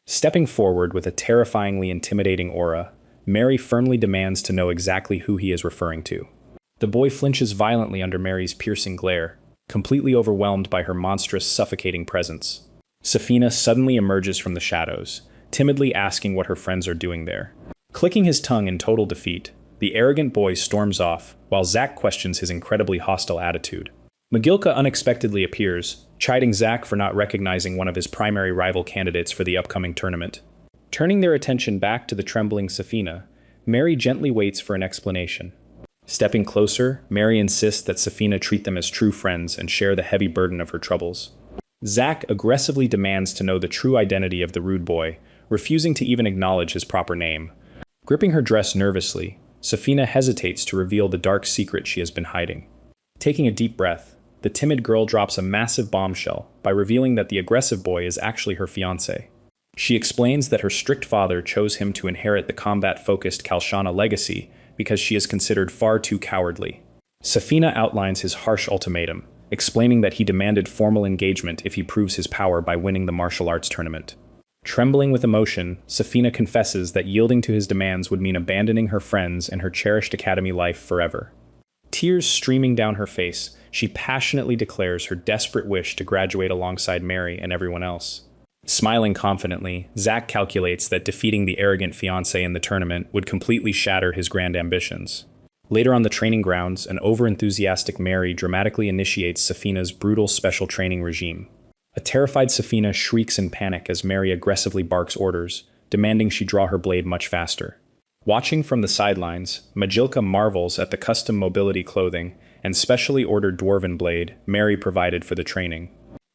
Stepping forward with a terrifyingly intimidating aura, Mary firmly demands to know exactly who he is referring to. The boy flinches violently under Mary's piercing glare, completely overwhelmed by her monstrous, suffocating presence. Safina suddenly emerges from the shadows, timidly asking what her friends are doing there. Clicking his tongue in total defeat, the arrogant boy storms off, while Zack questions his incredibly hostile attitude. Magilka unexpectedly appears, chiding Zack for not recognizing one of his primary rival candidates for the upcoming tournament. Turning their attention back to the trembling Safina, Mary gently waits for an explanation. Stepping closer, Mary insists that Safina treat them as true friends and share the heavy burden of her troubles. Zack aggressively demands to know the true identity of the rude boy, refusing to even acknowledge his proper name. Gripping her dress nervously, Safina hesitates to reveal the dark secret she has been hiding. Taking a deep breath, the timid girl drops a massive bombshell by revealing that the aggressive boy is actually her fiancé. She explains that her strict father chose him to inherit the combat-focused Kalshana legacy because she is considered far too cowardly. Safina outlines his harsh ultimatum, explaining that he demanded formal engagement if he proves his power by winning the martial arts tournament. Trembling with emotion, Safina confesses that yielding to his demands would mean abandoning her friends and her cherished academy life forever. Tears streaming down her face, she passionately declares her desperate wish to graduate alongside Mary and everyone else. Smiling confidently, Zack calculates that defeating the arrogant fiancé in the tournament would completely shatter his grand ambitions. Later on the training grounds, an over-enthusiastic Mary dramatically initiates Safina's brutal special training regime. A terrified Safina shrieks in panic as Mary aggressively barks orders, demanding she draw her blade much faster. Watching from the sidelines, Magilka marvels at the custom mobility clothing and specially ordered dwarven blade Mary provided for the training.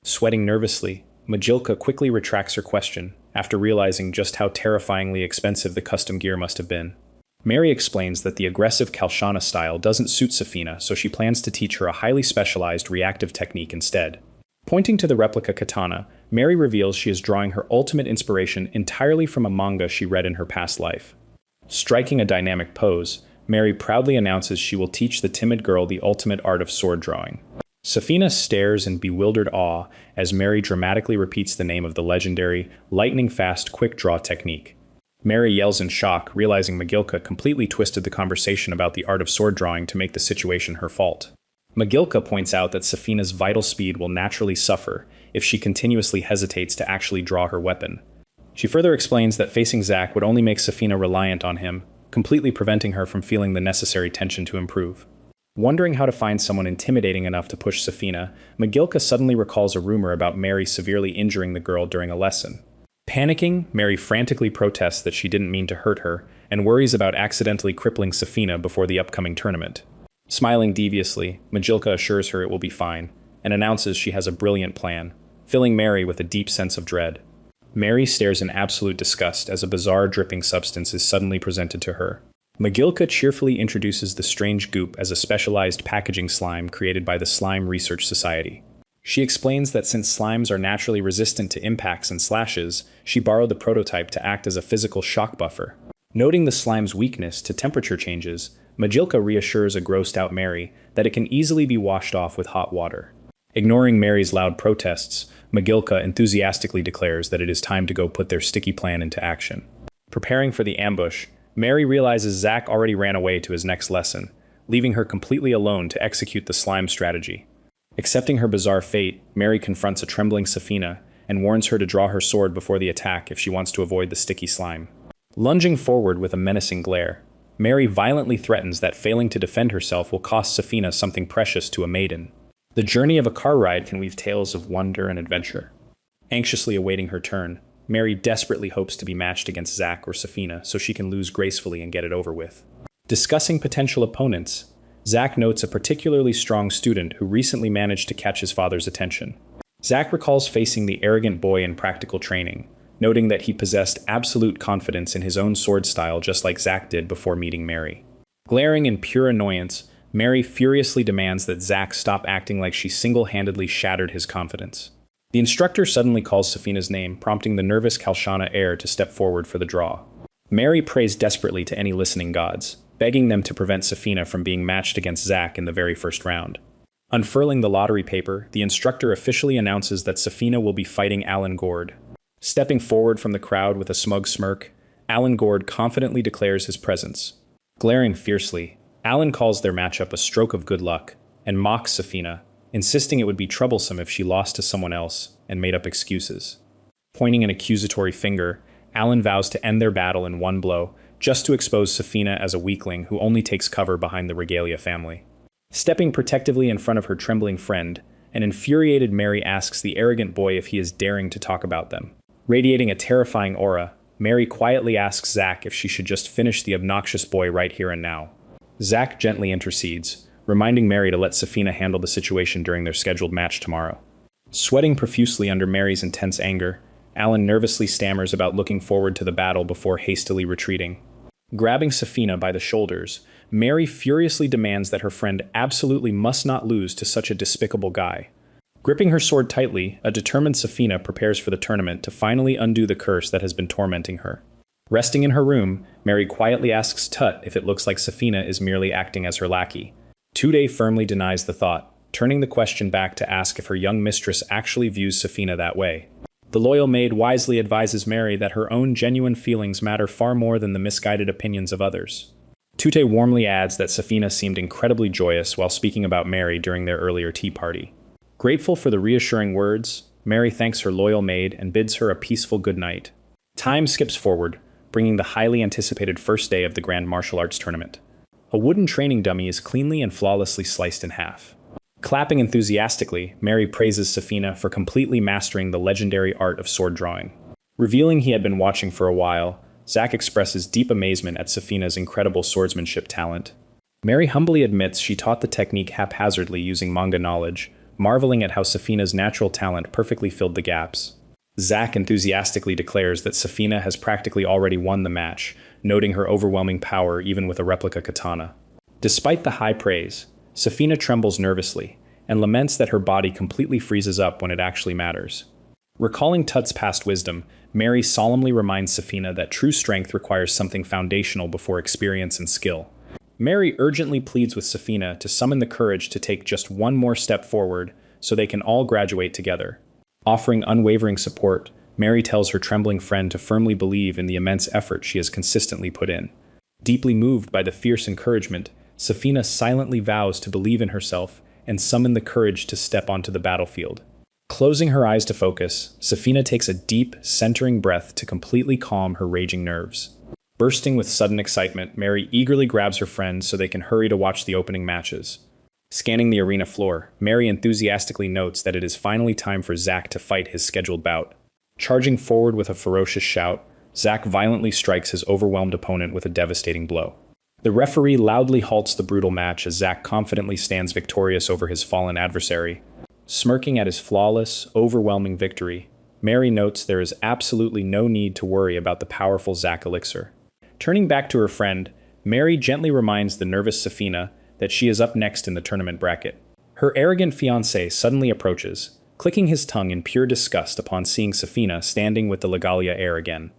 Sweating nervously, Magilka quickly retracts her question after realizing just how terrifyingly expensive the custom gear must have been. Mary explains that the aggressive Kalshana style doesn't suit Safina, so she plans to teach her a highly specialized reactive technique instead. Pointing to the replica katana, Mary reveals she is drawing her ultimate inspiration entirely from a manga she read in her past life. Striking a dynamic pose, Mary proudly announces she will teach the timid girl the ultimate art of sword drawing. Safina stares in bewildered awe as Mary dramatically repeats the name of the legendary, lightning-fast quick-draw technique. Mary yells in shock, realizing Magilka completely twisted the conversation about the art of sword drawing to make the situation her fault. Magilka points out that Safina's vital speed will naturally suffer if she continuously hesitates to actually draw her weapon. She further explains that facing Zack would only make Safina reliant on him, completely preventing her from feeling the necessary tension to improve. Wondering how to find someone intimidating enough to push Safina, Magilka suddenly recalls a rumor about Mary severely injuring the girl during a lesson. Panicking, Mary frantically protests that she didn't mean to hurt her and worries about accidentally crippling Safina before the upcoming tournament. Smiling deviously, Magilka assures her it will be fine and announces she has a brilliant plan, filling Mary with a deep sense of dread. Mary stares in absolute disgust as a bizarre dripping substance is suddenly presented to her. Magilka cheerfully introduces the strange goop as a specialized packaging slime created by the Slime Research Society. She explains that since slimes are naturally resistant to impacts and slashes, she borrowed the prototype to act as a physical shock buffer. Noting the slime's weakness to temperature changes, Magilka reassures a grossed-out Mary that it can easily be washed off with hot water. Ignoring Mary's loud protests, Magilka enthusiastically declares that it is time to go put their sticky plan into action. Preparing for the ambush, Mary realizes Zack already ran away to his next lesson, leaving her completely alone to execute the slime strategy. Accepting her bizarre fate, Mary confronts a trembling Safina and warns her to draw her sword before the attack if she wants to avoid the sticky slime. Lunging forward with a menacing glare, Mary violently threatens that failing to defend herself will cost Safina something precious to a maiden. The journey of a car ride can weave tales of wonder and adventure. Anxiously awaiting her turn, Mary desperately hopes to be matched against Zack or Safina so she can lose gracefully and get it over with. Discussing potential opponents, Zack notes a particularly strong student who recently managed to catch his father's attention. Zack recalls facing the arrogant boy in practical training, noting that he possessed absolute confidence in his own sword style just like Zack did before meeting Mary. Glaring in pure annoyance, Mary furiously demands that Zack stop acting like she single-handedly shattered his confidence. The instructor suddenly calls Safina's name, prompting the nervous Kalshana heir to step forward for the draw. Mary prays desperately to any listening gods, begging them to prevent Safina from being matched against Zack in the very first round. Unfurling the lottery paper, the instructor officially announces that Safina will be fighting Alan Gord. Stepping forward from the crowd with a smug smirk, Alan Gord confidently declares his presence. Glaring fiercely, Alan calls their matchup a stroke of good luck and mocks Safina, insisting it would be troublesome if she lost to someone else and made up excuses. Pointing an accusatory finger, Alan vows to end their battle in one blow, just to expose Safina as a weakling who only takes cover behind the Regalia family. Stepping protectively in front of her trembling friend, an infuriated Mary asks the arrogant boy if he is daring to talk about them. Radiating a terrifying aura, Mary quietly asks Zack if she should just finish the obnoxious boy right here and now. Zack gently intercedes, reminding Mary to let Safina handle the situation during their scheduled match tomorrow. Sweating profusely under Mary's intense anger, Alan nervously stammers about looking forward to the battle before hastily retreating. Grabbing Safina by the shoulders, Mary furiously demands that her friend absolutely must not lose to such a despicable guy. Gripping her sword tightly, a determined Safina prepares for the tournament to finally undo the curse that has been tormenting her. Resting in her room, Mary quietly asks Tut if it looks like Safina is merely acting as her lackey. Tude firmly denies the thought, turning the question back to ask if her young mistress actually views Safina that way. The loyal maid wisely advises Mary that her own genuine feelings matter far more than the misguided opinions of others. Tute warmly adds that Safina seemed incredibly joyous while speaking about Mary during their earlier tea party. Grateful for the reassuring words, Mary thanks her loyal maid and bids her a peaceful good night. Time skips forward, bringing the highly anticipated first day of the Grand Martial Arts Tournament. A wooden training dummy is cleanly and flawlessly sliced in half. Clapping enthusiastically, Mary praises Safina for completely mastering the legendary art of sword drawing. Revealing he had been watching for a while, Zack expresses deep amazement at Safina's incredible swordsmanship talent. Mary humbly admits she taught the technique haphazardly using manga knowledge, marveling at how Safina's natural talent perfectly filled the gaps. Zack enthusiastically declares that Safina has practically already won the match, noting her overwhelming power even with a replica katana. Despite the high praise, Safina trembles nervously and laments that her body completely freezes up when it actually matters. Recalling Tut's past wisdom, Mary solemnly reminds Safina that true strength requires something foundational before experience and skill. Mary urgently pleads with Safina to summon the courage to take just one more step forward so they can all graduate together. Offering unwavering support, Mary tells her trembling friend to firmly believe in the immense effort she has consistently put in. Deeply moved by the fierce encouragement, Safina silently vows to believe in herself and summon the courage to step onto the battlefield. Closing her eyes to focus, Safina takes a deep, centering breath to completely calm her raging nerves. Bursting with sudden excitement, Mary eagerly grabs her friend so they can hurry to watch the opening matches. Scanning the arena floor, Mary enthusiastically notes that it is finally time for Zack to fight his scheduled bout. Charging forward with a ferocious shout, Zack violently strikes his overwhelmed opponent with a devastating blow. The referee loudly halts the brutal match as Zack confidently stands victorious over his fallen adversary. Smirking at his flawless, overwhelming victory, Mary notes there is absolutely no need to worry about the powerful Zack elixir. Turning back to her friend, Mary gently reminds the nervous Safina that she is up next in the tournament bracket. Her arrogant fiancé suddenly approaches, clicking his tongue in pure disgust upon seeing Safina standing with the Legalia heir again.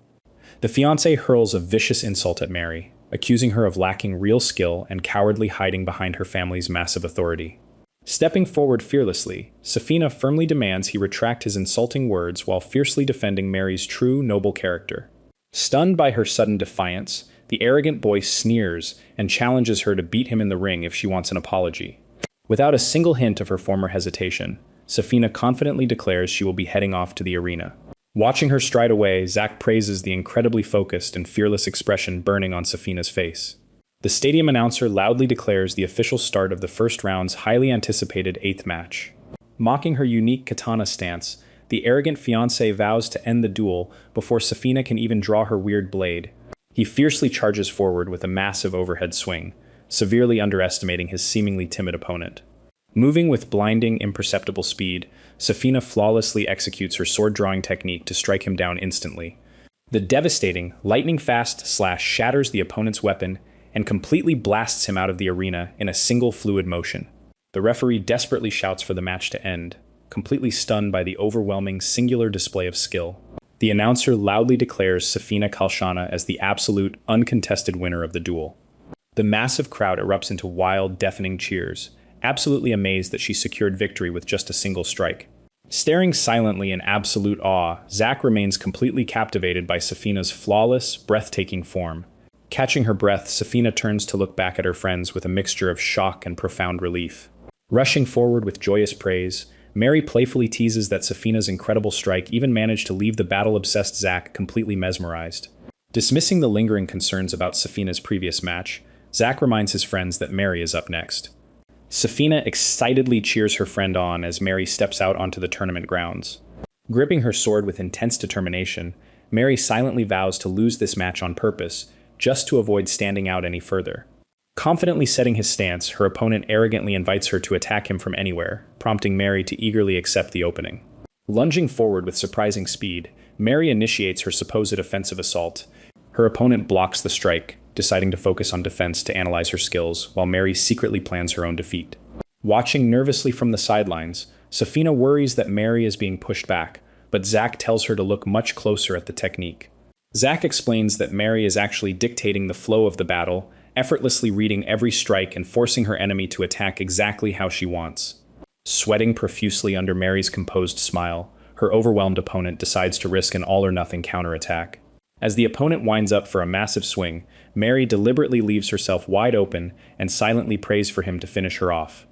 The fiancé hurls a vicious insult at Mary, accusing her of lacking real skill and cowardly hiding behind her family's massive authority. Stepping forward fearlessly, Safina firmly demands he retract his insulting words while fiercely defending Mary's true, noble character. Stunned by her sudden defiance, the arrogant boy sneers and challenges her to beat him in the ring if she wants an apology. Without a single hint of her former hesitation, Safina confidently declares she will be heading off to the arena. Watching her stride away, Zack praises the incredibly focused and fearless expression burning on Safina's face. The stadium announcer loudly declares the official start of the first round's highly anticipated 8th match. Mocking her unique katana stance, the arrogant fiancé vows to end the duel before Safina can even draw her weird blade. He fiercely charges forward with a massive overhead swing, severely underestimating his seemingly timid opponent. Moving with blinding, imperceptible speed, Safina flawlessly executes her sword-drawing technique to strike him down instantly. The devastating, lightning-fast slash shatters the opponent's weapon and completely blasts him out of the arena in a single fluid motion. The referee desperately shouts for the match to end, completely stunned by the overwhelming, singular display of skill. The announcer loudly declares Safina Kalshana as the absolute, uncontested winner of the duel. The massive crowd erupts into wild, deafening cheers, absolutely amazed that she secured victory with just a single strike. Staring silently in absolute awe, Zack remains completely captivated by Safina's flawless, breathtaking form. Catching her breath, Safina turns to look back at her friends with a mixture of shock and profound relief. Rushing forward with joyous praise, Mary playfully teases that Safina's incredible strike even managed to leave the battle-obsessed Zack completely mesmerized. Dismissing the lingering concerns about Safina's previous match, Zack reminds his friends that Mary is up next. Safina excitedly cheers her friend on as Mary steps out onto the tournament grounds. Gripping her sword with intense determination, Mary silently vows to lose this match on purpose, just to avoid standing out any further. Confidently setting his stance, her opponent arrogantly invites her to attack him from anywhere, prompting Mary to eagerly accept the opening. Lunging forward with surprising speed, Mary initiates her supposed offensive assault. Her opponent blocks the strike, deciding to focus on defense to analyze her skills, while Mary secretly plans her own defeat. Watching nervously from the sidelines, Safina worries that Mary is being pushed back, but Zack tells her to look much closer at the technique. Zack explains that Mary is actually dictating the flow of the battle, effortlessly reading every strike and forcing her enemy to attack exactly how she wants. Sweating profusely under Mary's composed smile, her overwhelmed opponent decides to risk an all-or-nothing counterattack. As the opponent winds up for a massive swing, Mary deliberately leaves herself wide open and silently prays for him to finish her off.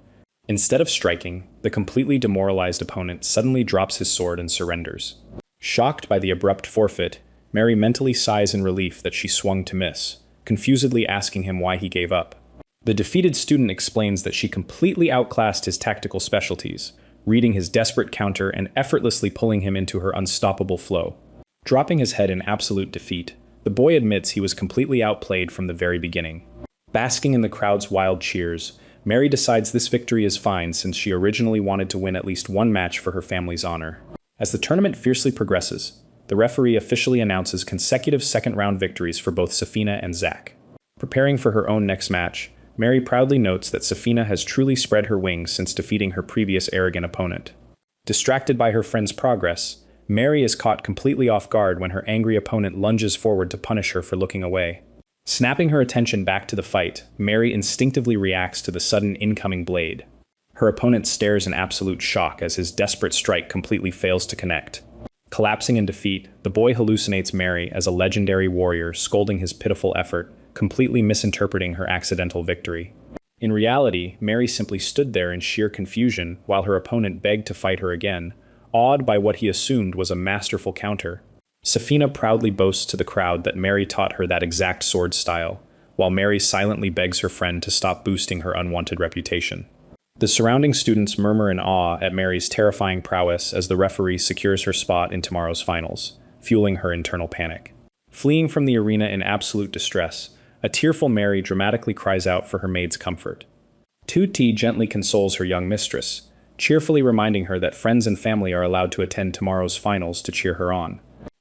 Instead of striking, the completely demoralized opponent suddenly drops his sword and surrenders. Shocked by the abrupt forfeit, Mary mentally sighs in relief that she swung to miss, confusedly asking him why he gave up. The defeated student explains that she completely outclassed his tactical specialties, reading his desperate counter and effortlessly pulling him into her unstoppable flow. Dropping his head in absolute defeat, the boy admits he was completely outplayed from the very beginning. Basking in the crowd's wild cheers, Mary decides this victory is fine since she originally wanted to win at least one match for her family's honor. As the tournament fiercely progresses, the referee officially announces consecutive second-round victories for both Safina and Zack. Preparing for her own next match, Mary proudly notes that Safina has truly spread her wings since defeating her previous arrogant opponent. Distracted by her friend's progress, Mary is caught completely off guard when her angry opponent lunges forward to punish her for looking away. Snapping her attention back to the fight, Mary instinctively reacts to the sudden incoming blade. Her opponent stares in absolute shock as his desperate strike completely fails to connect. Collapsing in defeat, the boy hallucinates Mary as a legendary warrior scolding his pitiful effort, completely misinterpreting her accidental victory. In reality, Mary simply stood there in sheer confusion while her opponent begged to fight her again, awed by what he assumed was a masterful counter. Safina proudly boasts to the crowd that Mary taught her that exact sword style, while Mary silently begs her friend to stop boosting her unwanted reputation. The surrounding students murmur in awe at Mary's terrifying prowess as the referee secures her spot in tomorrow's finals, fueling her internal panic. Fleeing from the arena in absolute distress, a tearful Mary dramatically cries out for her maid's comfort. Tuti gently consoles her young mistress, cheerfully reminding her that friends and family are allowed to attend tomorrow's finals to cheer her on.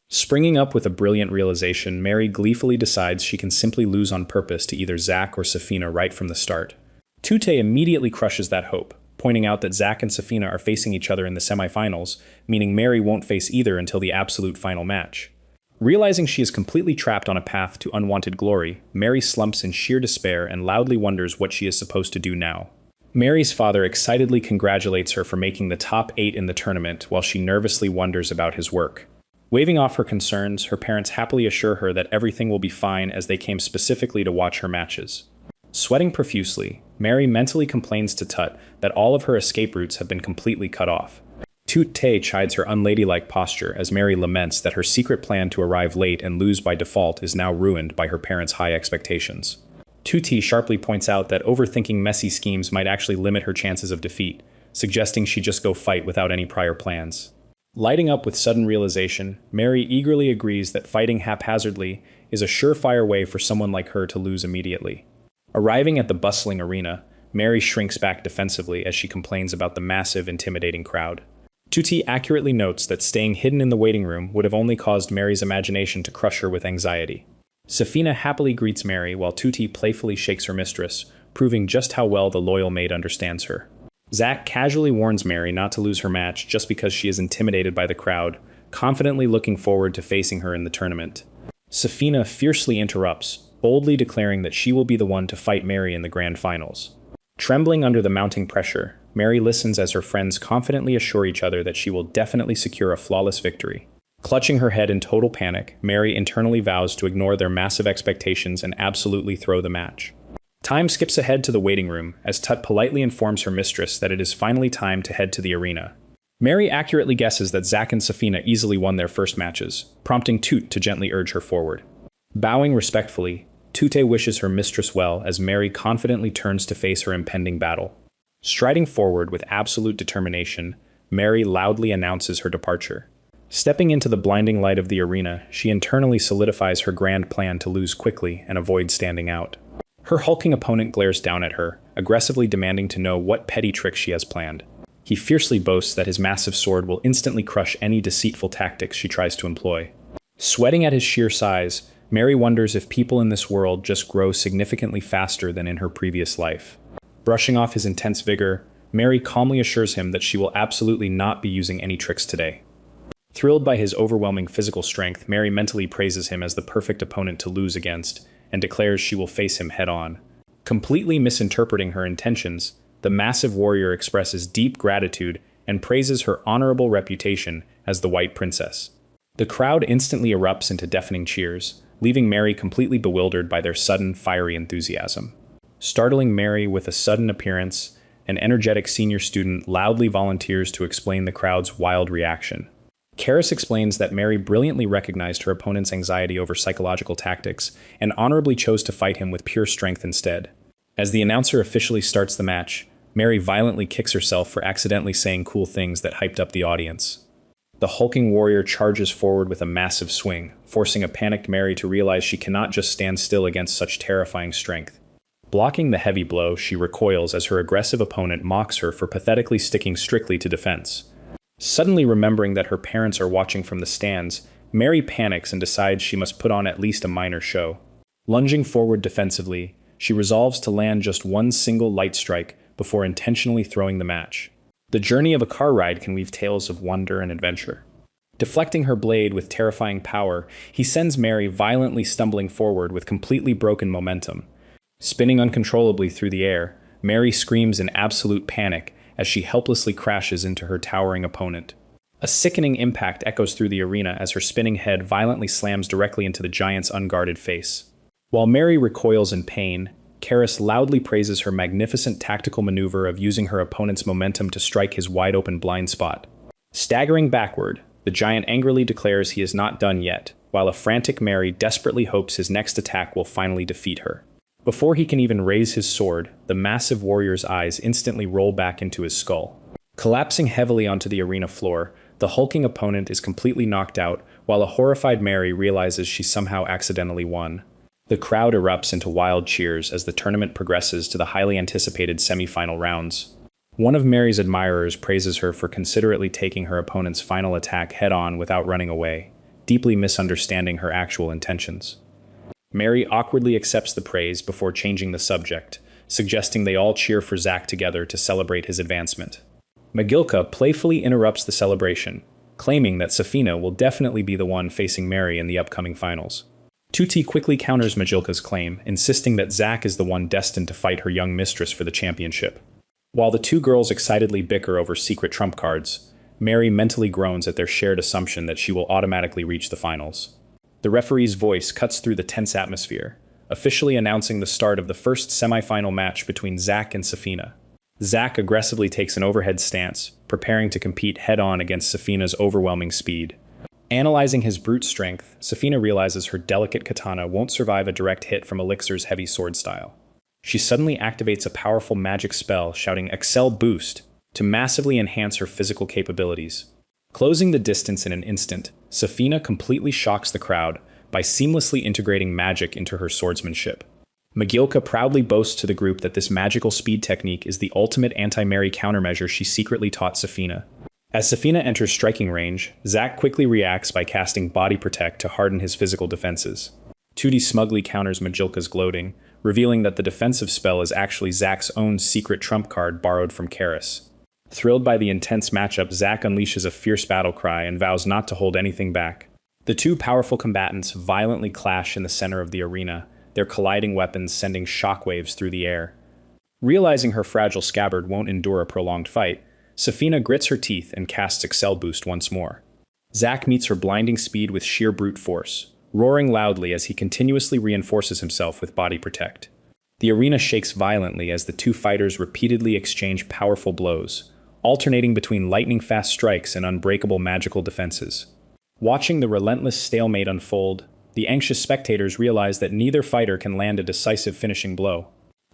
Springing up with a brilliant realization, Mary gleefully decides she can simply lose on purpose to either Zack or Safina right from the start. Tute immediately crushes that hope, pointing out that Zack and Safina are facing each other in the semifinals, meaning Mary won't face either until the absolute final match. Realizing she is completely trapped on a path to unwanted glory, Mary slumps in sheer despair and loudly wonders what she is supposed to do now. Mary's father excitedly congratulates her for making the top 8 in the tournament while she nervously wonders about his work. Waving off her concerns, her parents happily assure her that everything will be fine as they came specifically to watch her matches. Sweating profusely, Mary mentally complains to Tut that all of her escape routes have been completely cut off. Tut chides her unladylike posture as Mary laments that her secret plan to arrive late and lose by default is now ruined by her parents' high expectations. Tuti sharply points out that overthinking messy schemes might actually limit her chances of defeat, suggesting she just go fight without any prior plans. Lighting up with sudden realization, Mary eagerly agrees that fighting haphazardly is a surefire way for someone like her to lose immediately. Arriving at the bustling arena, Mary shrinks back defensively as she complains about the massive, intimidating crowd. Tuti accurately notes that staying hidden in the waiting room would have only caused Mary's imagination to crush her with anxiety. Safina happily greets Mary while Tuti playfully shakes her mistress, proving just how well the loyal maid understands her. Zack casually warns Mary not to lose her match just because she is intimidated by the crowd, confidently looking forward to facing her in the tournament. Safina fiercely interrupts, boldly declaring that she will be the one to fight Mary in the grand finals. Trembling under the mounting pressure, Mary listens as her friends confidently assure each other that she will definitely secure a flawless victory. Clutching her head in total panic, Mary internally vows to ignore their massive expectations and absolutely throw the match. Time skips ahead to the waiting room as Tut politely informs her mistress that it is finally time to head to the arena. Mary accurately guesses that Zack and Safina easily won their first matches, prompting Toot to gently urge her forward. Bowing respectfully, Tute wishes her mistress well as Mary confidently turns to face her impending battle. Striding forward with absolute determination, Mary loudly announces her departure. Stepping into the blinding light of the arena, she internally solidifies her grand plan to lose quickly and avoid standing out. Her hulking opponent glares down at her, aggressively demanding to know what petty trick she has planned. He fiercely boasts that his massive sword will instantly crush any deceitful tactics she tries to employ. Sweating at his sheer size, Mary wonders if people in this world just grow significantly faster than in her previous life. Brushing off his intense vigor, Mary calmly assures him that she will absolutely not be using any tricks today. Thrilled by his overwhelming physical strength, Mary mentally praises him as the perfect opponent to lose against, and declares she will face him head-on. Completely misinterpreting her intentions, the massive warrior expresses deep gratitude and praises her honorable reputation as the White Princess. The crowd instantly erupts into deafening cheers, leaving Mary completely bewildered by their sudden, fiery enthusiasm. Startling Mary with a sudden appearance, an energetic senior student loudly volunteers to explain the crowd's wild reaction. Karis explains that Mary brilliantly recognized her opponent's anxiety over psychological tactics and honorably chose to fight him with pure strength instead. As the announcer officially starts the match, Mary violently kicks herself for accidentally saying cool things that hyped up the audience. The hulking warrior charges forward with a massive swing, forcing a panicked Mary to realize she cannot just stand still against such terrifying strength. Blocking the heavy blow, she recoils as her aggressive opponent mocks her for pathetically sticking strictly to defense. Suddenly remembering that her parents are watching from the stands, Mary panics and decides she must put on at least a minor show. Lunging forward defensively, she resolves to land just one single light strike before intentionally throwing the match. The journey of a car ride can weave tales of wonder and adventure. Deflecting her blade with terrifying power, he sends Mary violently stumbling forward with completely broken momentum. Spinning uncontrollably through the air, Mary screams in absolute panic as she helplessly crashes into her towering opponent. A sickening impact echoes through the arena as her spinning head violently slams directly into the giant's unguarded face. While Mary recoils in pain, Karis loudly praises her magnificent tactical maneuver of using her opponent's momentum to strike his wide-open blind spot. Staggering backward, the giant angrily declares he is not done yet, while a frantic Mary desperately hopes his next attack will finally defeat her. Before he can even raise his sword, the massive warrior's eyes instantly roll back into his skull. Collapsing heavily onto the arena floor, the hulking opponent is completely knocked out, while a horrified Mary realizes she somehow accidentally won. The crowd erupts into wild cheers as the tournament progresses to the highly anticipated semifinal rounds. One of Mary's admirers praises her for considerately taking her opponent's final attack head-on without running away, deeply misunderstanding her actual intentions. Mary awkwardly accepts the praise before changing the subject, suggesting they all cheer for Zack together to celebrate his advancement. Magilka playfully interrupts the celebration, claiming that Safina will definitely be the one facing Mary in the upcoming finals. Tuti quickly counters Magilka's claim, insisting that Zack is the one destined to fight her young mistress for the championship. While the two girls excitedly bicker over secret trump cards, Mary mentally groans at their shared assumption that she will automatically reach the finals. The referee's voice cuts through the tense atmosphere, officially announcing the start of the first semifinal match between Zack and Safina. Zack aggressively takes an overhead stance, preparing to compete head-on against Safina's overwhelming speed. Analyzing his brute strength, Safina realizes her delicate katana won't survive a direct hit from Elixir's heavy sword style. She suddenly activates a powerful magic spell, shouting "Excel Boost" to massively enhance her physical capabilities. Closing the distance in an instant, Safina completely shocks the crowd by seamlessly integrating magic into her swordsmanship. Magilka proudly boasts to the group that this magical speed technique is the ultimate anti-Mary countermeasure she secretly taught Safina. As Safina enters striking range, Zack quickly reacts by casting Body Protect to harden his physical defenses. Tootie smugly counters Magilka's gloating, revealing that the defensive spell is actually Zack's own secret trump card borrowed from Karis. Thrilled by the intense matchup, Zack unleashes a fierce battle cry and vows not to hold anything back. The two powerful combatants violently clash in the center of the arena, their colliding weapons sending shockwaves through the air. Realizing her fragile scabbard won't endure a prolonged fight, Safina grits her teeth and casts Excel Boost once more. Zack meets her blinding speed with sheer brute force, roaring loudly as he continuously reinforces himself with Body Protect. The arena shakes violently as the two fighters repeatedly exchange powerful blows, alternating between lightning-fast strikes and unbreakable magical defenses. Watching the relentless stalemate unfold, the anxious spectators realize that neither fighter can land a decisive finishing blow.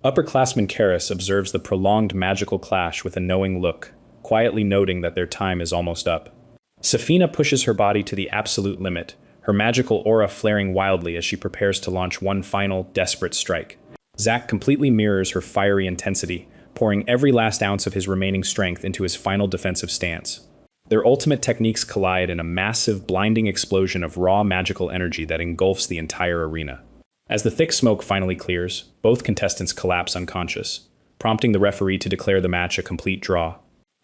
Upperclassman Karis observes the prolonged magical clash with a knowing look, quietly noting that their time is almost up. Safina pushes her body to the absolute limit, her magical aura flaring wildly as she prepares to launch one final, desperate strike. Zack completely mirrors her fiery intensity, pouring every last ounce of his remaining strength into his final defensive stance. Their ultimate techniques collide in a massive, blinding explosion of raw magical energy that engulfs the entire arena. As the thick smoke finally clears, both contestants collapse unconscious, prompting the referee to declare the match a complete draw.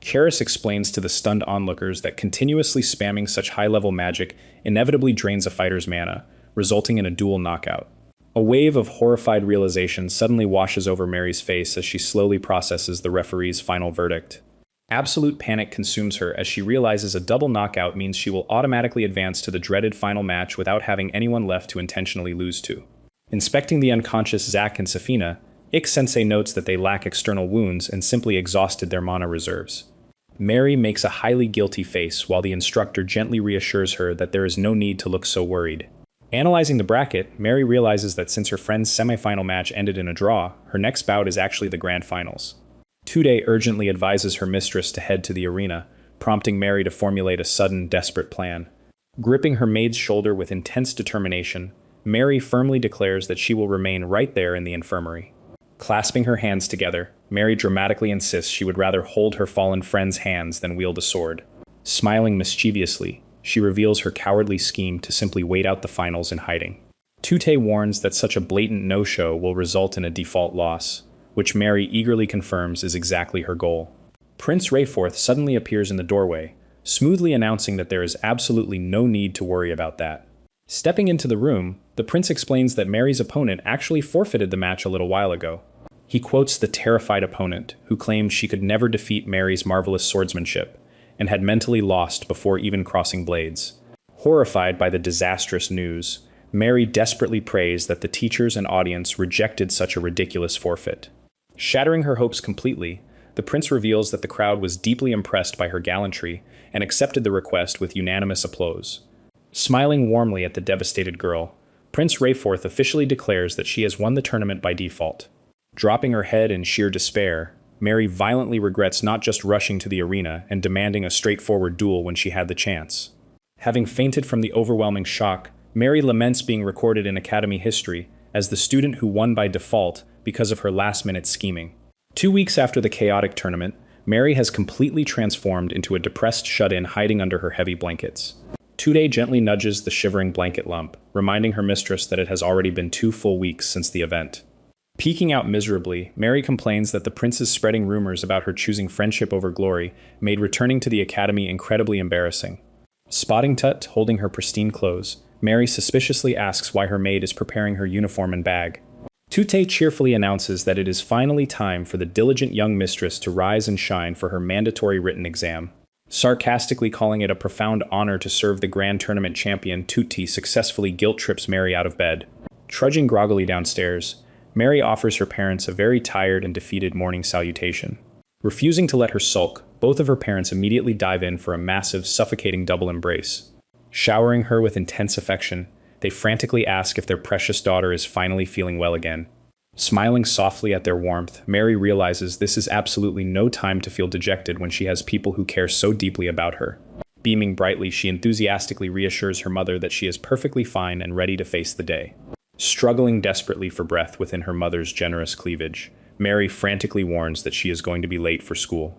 Karis explains to the stunned onlookers that continuously spamming such high-level magic inevitably drains a fighter's mana, resulting in a dual knockout. A wave of horrified realization suddenly washes over Mary's face as she slowly processes the referee's final verdict. Absolute panic consumes her as she realizes a double knockout means she will automatically advance to the dreaded final match without having anyone left to intentionally lose to. Inspecting the unconscious Zack and Safina, Ik-sensei notes that they lack external wounds and simply exhausted their mana reserves. Mary makes a highly guilty face while the instructor gently reassures her that there is no need to look so worried. Analyzing the bracket, Mary realizes that since her friend's semifinal match ended in a draw, her next bout is actually the grand finals. Tude urgently advises her mistress to head to the arena, prompting Mary to formulate a sudden, desperate plan. Gripping her maid's shoulder with intense determination, Mary firmly declares that she will remain right there in the infirmary. Clasping her hands together, Mary dramatically insists she would rather hold her fallen friend's hands than wield a sword. Smiling mischievously, she reveals her cowardly scheme to simply wait out the finals in hiding. Tute warns that such a blatant no-show will result in a default loss, which Mary eagerly confirms is exactly her goal. Prince Rayforth suddenly appears in the doorway, smoothly announcing that there is absolutely no need to worry about that. Stepping into the room, the prince explains that Mary's opponent actually forfeited the match a little while ago. He quotes the terrified opponent, who claimed she could never defeat Mary's marvelous swordsmanship, and had mentally lost before even crossing blades. Horrified by the disastrous news, Mary desperately prays that the teachers and audience rejected such a ridiculous forfeit. Shattering her hopes completely, the prince reveals that the crowd was deeply impressed by her gallantry and accepted the request with unanimous applause. Smiling warmly at the devastated girl, Prince Rayforth officially declares that she has won the tournament by default. Dropping her head in sheer despair, Mary violently regrets not just rushing to the arena and demanding a straightforward duel when she had the chance. Having fainted from the overwhelming shock, Mary laments being recorded in Academy history as the student who won by default because of her last-minute scheming. 2 weeks after the chaotic tournament, Mary has completely transformed into a depressed shut-in hiding under her heavy blankets. Tude gently nudges the shivering blanket lump, reminding her mistress that it has already been 2 full weeks since the event. Peeking out miserably, Mary complains that the prince's spreading rumors about her choosing friendship over glory made returning to the academy incredibly embarrassing. Spotting Tut holding her pristine clothes, Mary suspiciously asks why her maid is preparing her uniform and bag. Tute cheerfully announces that it is finally time for the diligent young mistress to rise and shine for her mandatory written exam. Sarcastically calling it a profound honor to serve the grand tournament champion, Tutti successfully guilt-trips Mary out of bed. Trudging groggily downstairs, Mary offers her parents a very tired and defeated morning salutation. Refusing to let her sulk, both of her parents immediately dive in for a massive, suffocating double embrace. Showering her with intense affection, they frantically ask if their precious daughter is finally feeling well again. Smiling softly at their warmth, Mary realizes this is absolutely no time to feel dejected when she has people who care so deeply about her. Beaming brightly, she enthusiastically reassures her mother that she is perfectly fine and ready to face the day. Struggling desperately for breath within her mother's generous cleavage, Mary frantically warns that she is going to be late for school.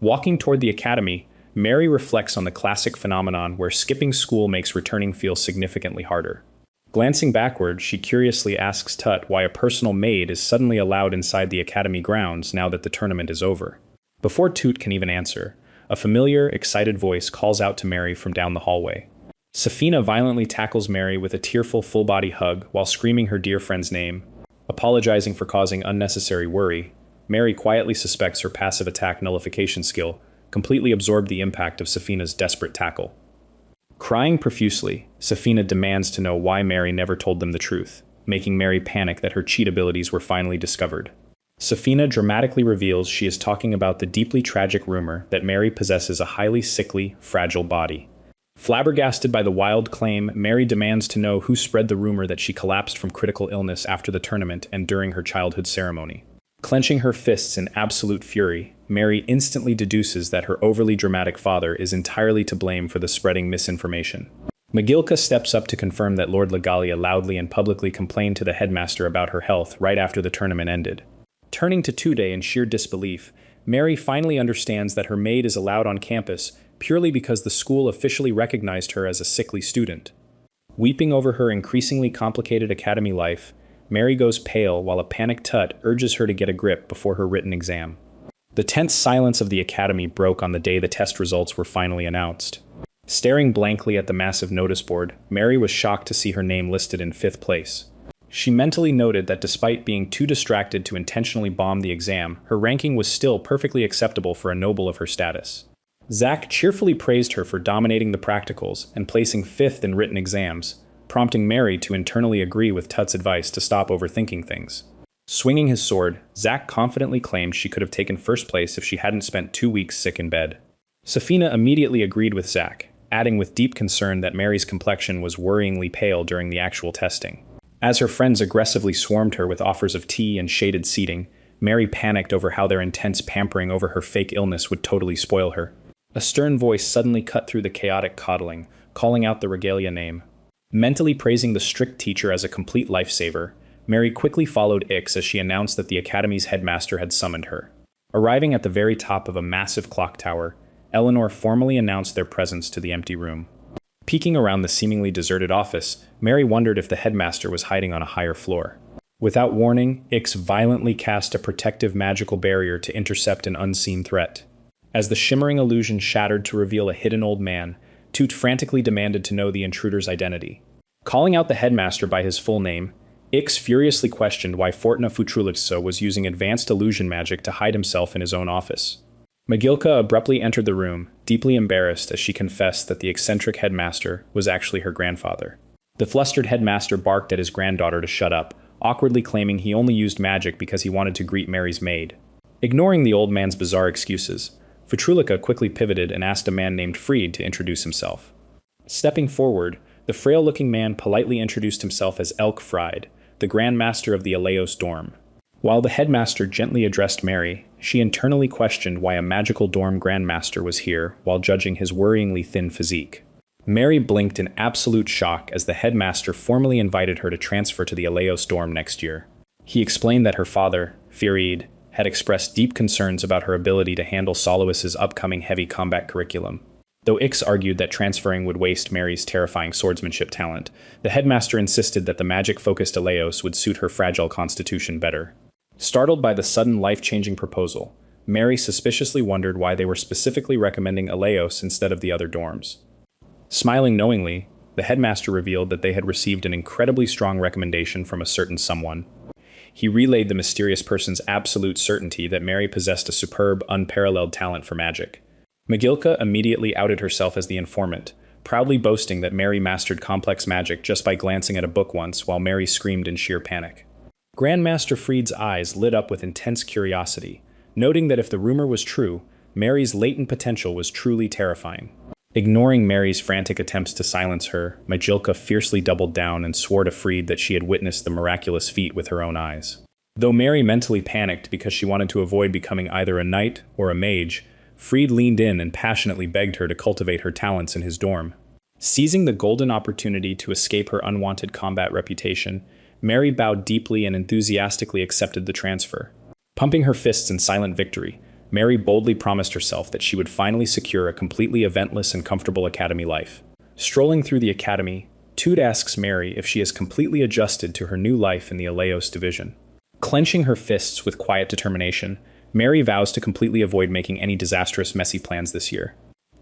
Walking toward the academy, Mary reflects on the classic phenomenon where skipping school makes returning feel significantly harder. Glancing backward, she curiously asks Tut why a personal maid is suddenly allowed inside the academy grounds now that the tournament is over. Before Toot can even answer, a familiar, excited voice calls out to Mary from down the hallway. Safina violently tackles Mary with a tearful full-body hug while screaming her dear friend's name. Apologizing for causing unnecessary worry, Mary quietly suspects her passive attack nullification skill completely absorbed the impact of Safina's desperate tackle. Crying profusely, Safina demands to know why Mary never told them the truth, making Mary panic that her cheat abilities were finally discovered. Safina dramatically reveals she is talking about the deeply tragic rumor that Mary possesses a highly sickly, fragile body. Flabbergasted by the wild claim, Mary demands to know who spread the rumor that she collapsed from critical illness after the tournament and during her childhood ceremony. Clenching her fists in absolute fury, Mary instantly deduces that her overly dramatic father is entirely to blame for the spreading misinformation. Magilka steps up to confirm that Lord Legalia loudly and publicly complained to the headmaster about her health right after the tournament ended. Turning to Tude in sheer disbelief, Mary finally understands that her maid is allowed on campus purely because the school officially recognized her as a sickly student. Weeping over her increasingly complicated academy life, Mary goes pale while a panicked Tut urges her to get a grip before her written exam. The tense silence of the academy broke on the day the test results were finally announced. Staring blankly at the massive notice board, Mary was shocked to see her name listed in 5th place. She mentally noted that despite being too distracted to intentionally bomb the exam, her ranking was still perfectly acceptable for a noble of her status. Zach cheerfully praised her for dominating the practicals and placing 5th in written exams, prompting Mary to internally agree with Tut's advice to stop overthinking things. Swinging his sword, Zach confidently claimed she could have taken 1st place if she hadn't spent 2 weeks sick in bed. Safina immediately agreed with Zach, adding with deep concern that Mary's complexion was worryingly pale during the actual testing. As her friends aggressively swarmed her with offers of tea and shaded seating, Mary panicked over how their intense pampering over her fake illness would totally spoil her. A stern voice suddenly cut through the chaotic coddling, calling out the regalia name. Mentally praising the strict teacher as a complete lifesaver, Mary quickly followed Ix as she announced that the academy's headmaster had summoned her. Arriving at the very top of a massive clock tower, Eleanor formally announced their presence to the empty room. Peeking around the seemingly deserted office, Mary wondered if the headmaster was hiding on a higher floor. Without warning, Ix violently cast a protective magical barrier to intercept an unseen threat. As the shimmering illusion shattered to reveal a hidden old man, Toot frantically demanded to know the intruder's identity. Calling out the headmaster by his full name, Ix furiously questioned why Fortuna Futrulixo was using advanced illusion magic to hide himself in his own office. Magilka abruptly entered the room, deeply embarrassed as she confessed that the eccentric headmaster was actually her grandfather. The flustered headmaster barked at his granddaughter to shut up, awkwardly claiming he only used magic because he wanted to greet Mary's maid. Ignoring the old man's bizarre excuses, Futrulica quickly pivoted and asked a man named Fried to introduce himself. Stepping forward, the frail-looking man politely introduced himself as Elk Fried, the Grand Master of the Aleos dorm. While the headmaster gently addressed Mary, she internally questioned why a magical dorm grandmaster was here while judging his worryingly thin physique. Mary blinked in absolute shock as the headmaster formally invited her to transfer to the Aleos dorm next year. He explained that her father, Firid, had expressed deep concerns about her ability to handle Soloist's upcoming heavy combat curriculum. Though Ix argued that transferring would waste Mary's terrifying swordsmanship talent, the headmaster insisted that the magic-focused Aleos would suit her fragile constitution better. Startled by the sudden life-changing proposal, Mary suspiciously wondered why they were specifically recommending Aleos instead of the other dorms. Smiling knowingly, the headmaster revealed that they had received an incredibly strong recommendation from a certain someone. He relayed the mysterious person's absolute certainty that Mary possessed a superb, unparalleled talent for magic. Magilka immediately outed herself as the informant, proudly boasting that Mary mastered complex magic just by glancing at a book once while Mary screamed in sheer panic. Grandmaster Fried's eyes lit up with intense curiosity, noting that if the rumor was true, Mary's latent potential was truly terrifying. Ignoring Mary's frantic attempts to silence her, Magilka fiercely doubled down and swore to Fried that she had witnessed the miraculous feat with her own eyes. Though Mary mentally panicked because she wanted to avoid becoming either a knight or a mage, Fried leaned in and passionately begged her to cultivate her talents in his dorm. Seizing the golden opportunity to escape her unwanted combat reputation, Mary bowed deeply and enthusiastically accepted the transfer. Pumping her fists in silent victory, Mary boldly promised herself that she would finally secure a completely eventless and comfortable academy life. Strolling through the academy, Toot asks Mary if she is completely adjusted to her new life in the Aleos division. Clenching her fists with quiet determination, Mary vows to completely avoid making any disastrous, messy plans this year.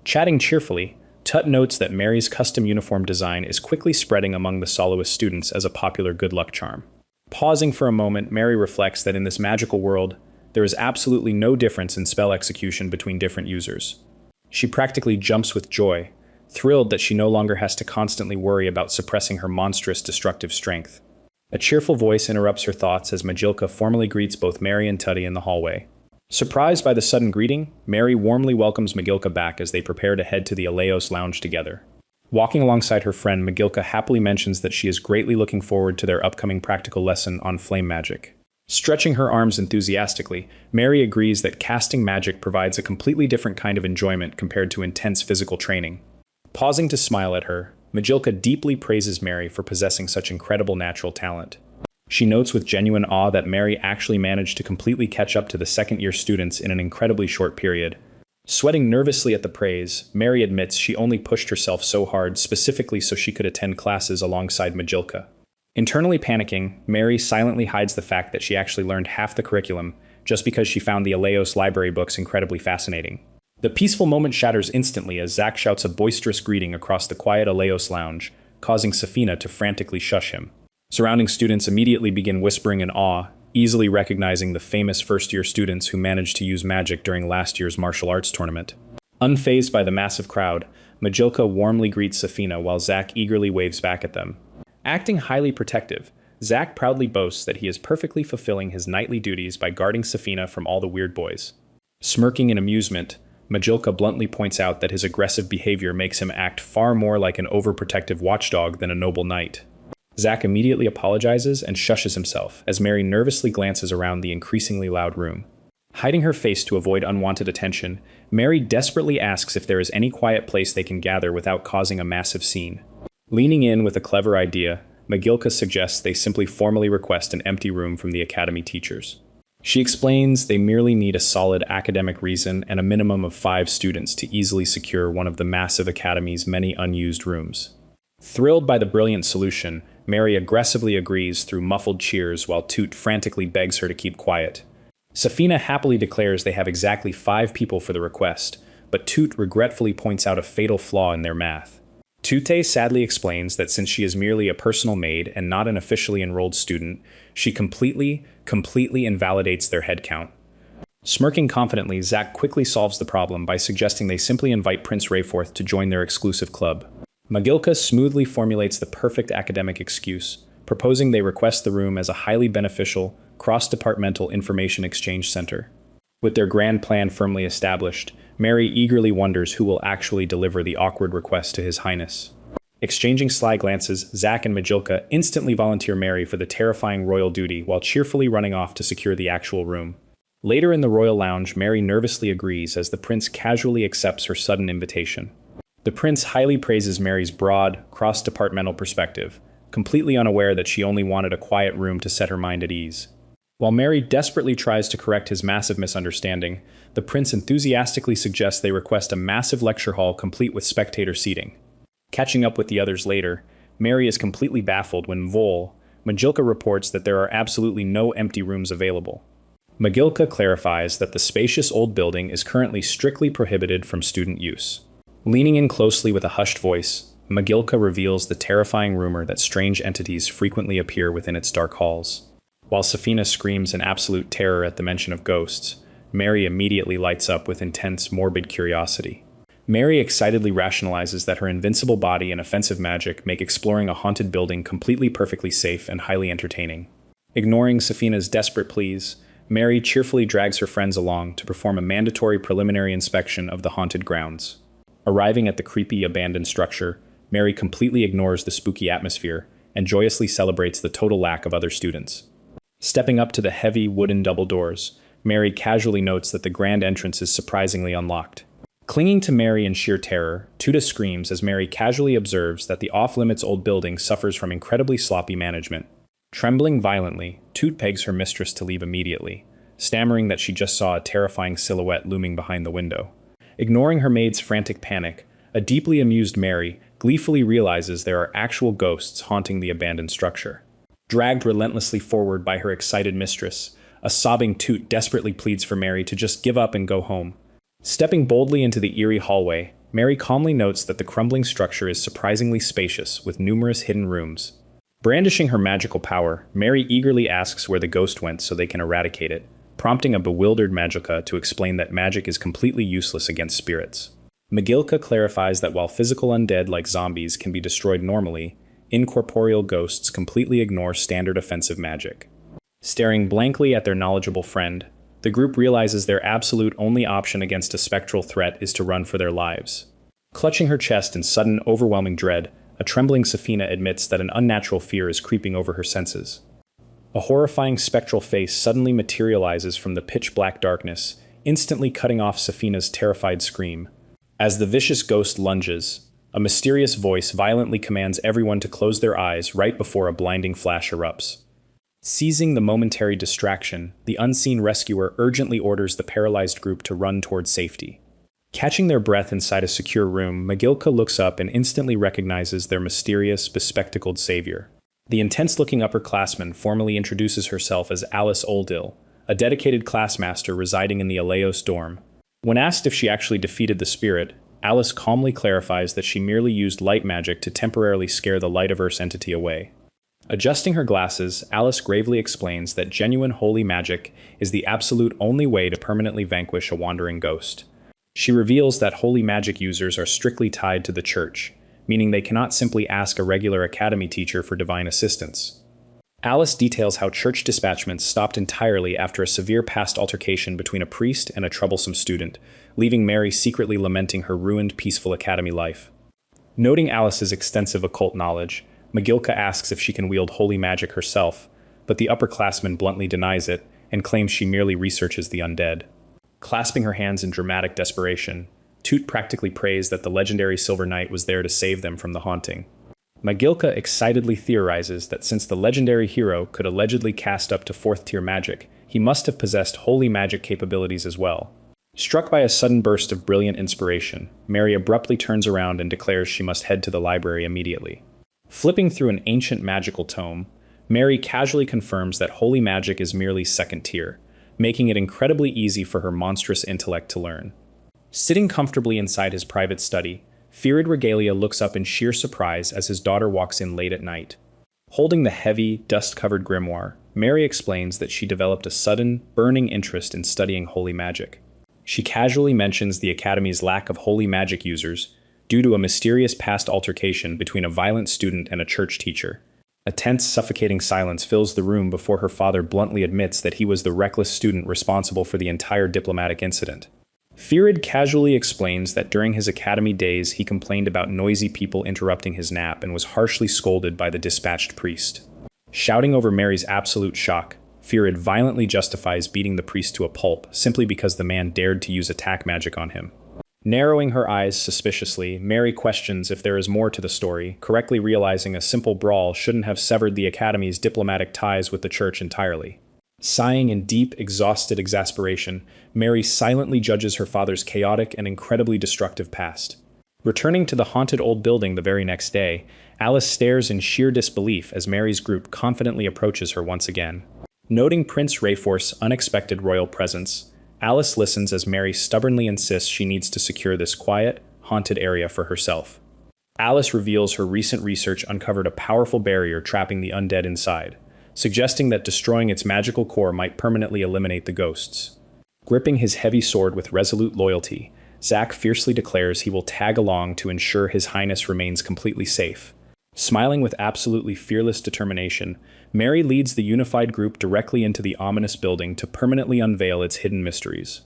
Chatting cheerfully, Tut notes that Mary's custom uniform design is quickly spreading among the soloist students as a popular good luck charm. Pausing for a moment, Mary reflects that in this magical world, there is absolutely no difference in spell execution between different users. She practically jumps with joy, thrilled that she no longer has to constantly worry about suppressing her monstrous destructive strength. A cheerful voice interrupts her thoughts as Majilka formally greets both Mary and Tutty in the hallway. Surprised by the sudden greeting, Mary warmly welcomes Magilka back as they prepare to head to the Aleos lounge together. Walking alongside her friend, Magilka happily mentions that she is greatly looking forward to their upcoming practical lesson on flame magic. Stretching her arms enthusiastically, Mary agrees that casting magic provides a completely different kind of enjoyment compared to intense physical training. Pausing to smile at her, Magilka deeply praises Mary for possessing such incredible natural talent. She notes with genuine awe that Mary actually managed to completely catch up to the second-year students in an incredibly short period. Sweating nervously at the praise, Mary admits she only pushed herself so hard specifically so she could attend classes alongside Magilka. Internally panicking, Mary silently hides the fact that she actually learned half the curriculum just because she found the Aleos library books incredibly fascinating. The peaceful moment shatters instantly as Zack shouts a boisterous greeting across the quiet Aleos lounge, causing Safina to frantically shush him. Surrounding students immediately begin whispering in awe, easily recognizing the famous first-year students who managed to use magic during last year's martial arts tournament. Unfazed by the massive crowd, Magilka warmly greets Safina while Zack eagerly waves back at them. Acting highly protective, Zack proudly boasts that he is perfectly fulfilling his knightly duties by guarding Safina from all the weird boys. Smirking in amusement, Magilka bluntly points out that his aggressive behavior makes him act far more like an overprotective watchdog than a noble knight. Zack immediately apologizes and shushes himself as Mary nervously glances around the increasingly loud room. Hiding her face to avoid unwanted attention, Mary desperately asks if there is any quiet place they can gather without causing a massive scene. Leaning in with a clever idea, Magilka suggests they simply formally request an empty room from the academy teachers. She explains they merely need a solid academic reason and a minimum of 5 students to easily secure one of the massive academy's many unused rooms. Thrilled by the brilliant solution, Mary aggressively agrees through muffled cheers while Toot frantically begs her to keep quiet. Safina happily declares they have exactly 5 people for the request, but Toot regretfully points out a fatal flaw in their math. Tute sadly explains that since she is merely a personal maid and not an officially enrolled student, she completely invalidates their head count. Smirking confidently, Zack quickly solves the problem by suggesting they simply invite Prince Rayforth to join their exclusive club. Magilka smoothly formulates the perfect academic excuse, proposing they request the room as a highly beneficial, cross-departmental information exchange center. With their grand plan firmly established, Mary eagerly wonders who will actually deliver the awkward request to His Highness. Exchanging sly glances, Zack and Magilka instantly volunteer Mary for the terrifying royal duty while cheerfully running off to secure the actual room. Later in the royal lounge, Mary nervously agrees as the prince casually accepts her sudden invitation. The prince highly praises Mary's broad, cross-departmental perspective, completely unaware that she only wanted a quiet room to set her mind at ease. While Mary desperately tries to correct his massive misunderstanding, the prince enthusiastically suggests they request a massive lecture hall complete with spectator seating. Catching up with the others later, Mary is completely baffled when Magilka reports that there are absolutely no empty rooms available. Magilka clarifies that the spacious old building is currently strictly prohibited from student use. Leaning in closely with a hushed voice, Magilka reveals the terrifying rumor that strange entities frequently appear within its dark halls. While Safina screams in absolute terror at the mention of ghosts, Mary immediately lights up with intense, morbid curiosity. Mary excitedly rationalizes that her invincible body and offensive magic make exploring a haunted building completely perfectly safe and highly entertaining. Ignoring Safina's desperate pleas, Mary cheerfully drags her friends along to perform a mandatory preliminary inspection of the haunted grounds. Arriving at the creepy, abandoned structure, Mary completely ignores the spooky atmosphere and joyously celebrates the total lack of other students. Stepping up to the heavy, wooden double doors, Mary casually notes that the grand entrance is surprisingly unlocked. Clinging to Mary in sheer terror, Tuta screams as Mary casually observes that the off-limits old building suffers from incredibly sloppy management. Trembling violently, Toot begs her mistress to leave immediately, stammering that she just saw a terrifying silhouette looming behind the window. Ignoring her maid's frantic panic, a deeply amused Mary gleefully realizes there are actual ghosts haunting the abandoned structure. Dragged relentlessly forward by her excited mistress, A sobbing Toot desperately pleads for Mary to just give up and go home. Stepping boldly into the eerie hallway, Mary calmly notes that the crumbling structure is surprisingly spacious, with numerous hidden rooms. Brandishing her magical power, Mary eagerly asks where the ghost went so they can eradicate it, prompting a bewildered Magilka to explain that magic is completely useless against spirits. Magilka clarifies that while physical undead like zombies can be destroyed normally, incorporeal ghosts completely ignore standard offensive magic. Staring blankly at their knowledgeable friend, the group realizes their absolute only option against a spectral threat is to run for their lives. Clutching her chest in sudden, overwhelming dread, a trembling Safina admits that an unnatural fear is creeping over her senses. A horrifying spectral face suddenly materializes from the pitch-black darkness, instantly cutting off Safina's terrified scream. As the vicious ghost lunges, a mysterious voice violently commands everyone to close their eyes right before a blinding flash erupts. Seizing the momentary distraction, the unseen rescuer urgently orders the paralyzed group to run toward safety. Catching their breath inside a secure room, Magilka looks up and instantly recognizes their mysterious, bespectacled savior. The intense-looking upperclassman formally introduces herself as Alice Oldil, a dedicated classmaster residing in the Aleos dorm. When asked if she actually defeated the spirit, Alice calmly clarifies that she merely used light magic to temporarily scare the Light-averse entity away. Adjusting her glasses, Alice gravely explains that genuine holy magic is the absolute only way to permanently vanquish a wandering ghost. She reveals that holy magic users are strictly tied to the church, meaning they cannot simply ask a regular academy teacher for divine assistance. Alice details how church dispatchments stopped entirely after a severe past altercation between a priest and a troublesome student, leaving Mary secretly lamenting her ruined peaceful academy life. Noting Alice's extensive occult knowledge, Magilka asks if she can wield holy magic herself, but the upperclassman bluntly denies it and claims she merely researches the undead. Clasping her hands in dramatic desperation, Toot practically prays that the legendary Silver Knight was there to save them from the haunting. Magilka excitedly theorizes that since the legendary hero could allegedly cast up to 4th-tier magic, he must have possessed holy magic capabilities as well. Struck by a sudden burst of brilliant inspiration, Mary abruptly turns around and declares she must head to the library immediately. Flipping through an ancient magical tome, Mary casually confirms that holy magic is merely 2nd tier, making it incredibly easy for her monstrous intellect to learn. Sitting comfortably inside his private study, Fearid Regalia looks up in sheer surprise as his daughter walks in late at night. Holding the heavy, dust-covered grimoire, Mary explains that she developed a sudden, burning interest in studying holy magic. She casually mentions the Academy's lack of holy magic users due to a mysterious past altercation between a violent student and a church teacher. A tense, suffocating silence fills the room before her father bluntly admits that he was the reckless student responsible for the entire diplomatic incident. Fearid casually explains that during his academy days he complained about noisy people interrupting his nap and was harshly scolded by the dispatched priest. Shouting over Mary's absolute shock, Fearid violently justifies beating the priest to a pulp simply because the man dared to use attack magic on him. Narrowing her eyes suspiciously, Mary questions if there is more to the story, correctly realizing a simple brawl shouldn't have severed the Academy's diplomatic ties with the church entirely. Sighing in deep, exhausted exasperation, Mary silently judges her father's chaotic and incredibly destructive past. Returning to the haunted old building the very next day, Alice stares in sheer disbelief as Mary's group confidently approaches her once again. Noting Prince Rayforth's unexpected royal presence, Alice listens as Mary stubbornly insists she needs to secure this quiet, haunted area for herself. Alice reveals her recent research uncovered a powerful barrier trapping the undead inside, suggesting that destroying its magical core might permanently eliminate the ghosts. Gripping his heavy sword with resolute loyalty, Zack fiercely declares he will tag along to ensure His Highness remains completely safe. Smiling with absolutely fearless determination, Mary leads the unified group directly into the ominous building to permanently unveil its hidden mysteries.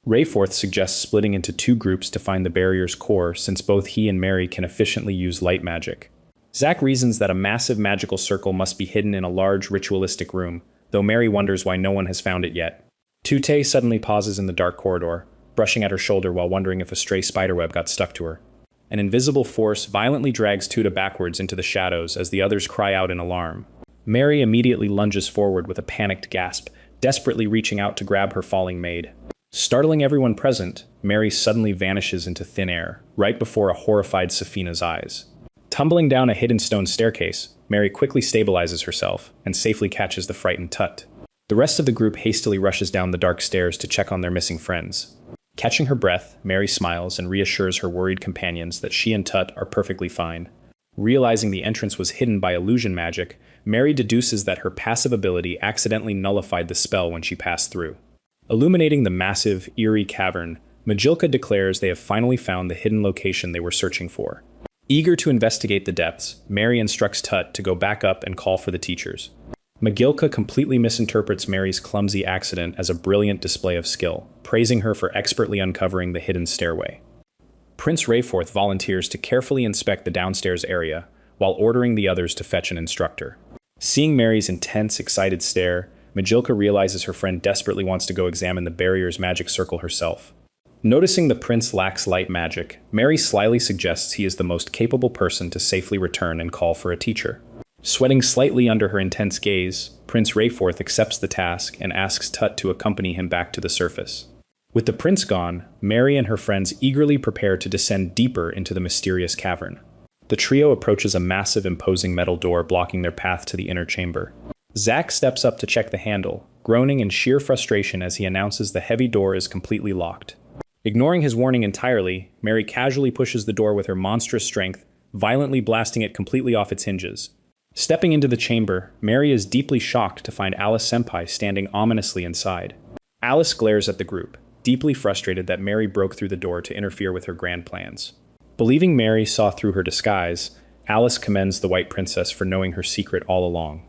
Rayforth suggests splitting into 2 groups to find the barrier's core, since both he and Mary can efficiently use light magic. Zack reasons that a massive magical circle must be hidden in a large ritualistic room, though Mary wonders why no one has found it yet. Tute suddenly pauses in the dark corridor, brushing at her shoulder while wondering if a stray spiderweb got stuck to her. An invisible force violently drags Tuta backwards into the shadows as the others cry out in alarm. Mary immediately lunges forward with a panicked gasp, desperately reaching out to grab her falling maid. Startling everyone present, Mary suddenly vanishes into thin air, right before a horrified Safina's eyes. Tumbling down a hidden stone staircase, Mary quickly stabilizes herself and safely catches the frightened Tut. The rest of the group hastily rushes down the dark stairs to check on their missing friends. Catching her breath, Mary smiles and reassures her worried companions that she and Tut are perfectly fine. Realizing the entrance was hidden by illusion magic, Mary deduces that her passive ability accidentally nullified the spell when she passed through. Illuminating the massive, eerie cavern, Majilka declares they have finally found the hidden location they were searching for. Eager to investigate the depths, Mary instructs Tut to go back up and call for the teachers. Magilka completely misinterprets Mary's clumsy accident as a brilliant display of skill, praising her for expertly uncovering the hidden stairway. Prince Rayforth volunteers to carefully inspect the downstairs area, while ordering the others to fetch an instructor. Seeing Mary's intense, excited stare, Majilka realizes her friend desperately wants to go examine the barrier's magic circle herself. Noticing the prince lacks light magic, Mary slyly suggests he is the most capable person to safely return and call for a teacher. Sweating slightly under her intense gaze, Prince Rayforth accepts the task and asks Tut to accompany him back to the surface. With the prince gone, Mary and her friends eagerly prepare to descend deeper into the mysterious cavern. The trio approaches a massive, imposing metal door blocking their path to the inner chamber. Zack steps up to check the handle, groaning in sheer frustration as he announces the heavy door is completely locked. Ignoring his warning entirely, Mary casually pushes the door with her monstrous strength, violently blasting it completely off its hinges. Stepping into the chamber, Mary is deeply shocked to find Alice Senpai standing ominously inside. Alice glares at the group, deeply frustrated that Mary broke through the door to interfere with her grand plans. Believing Mary saw through her disguise, Alice commends the White Princess for knowing her secret all along.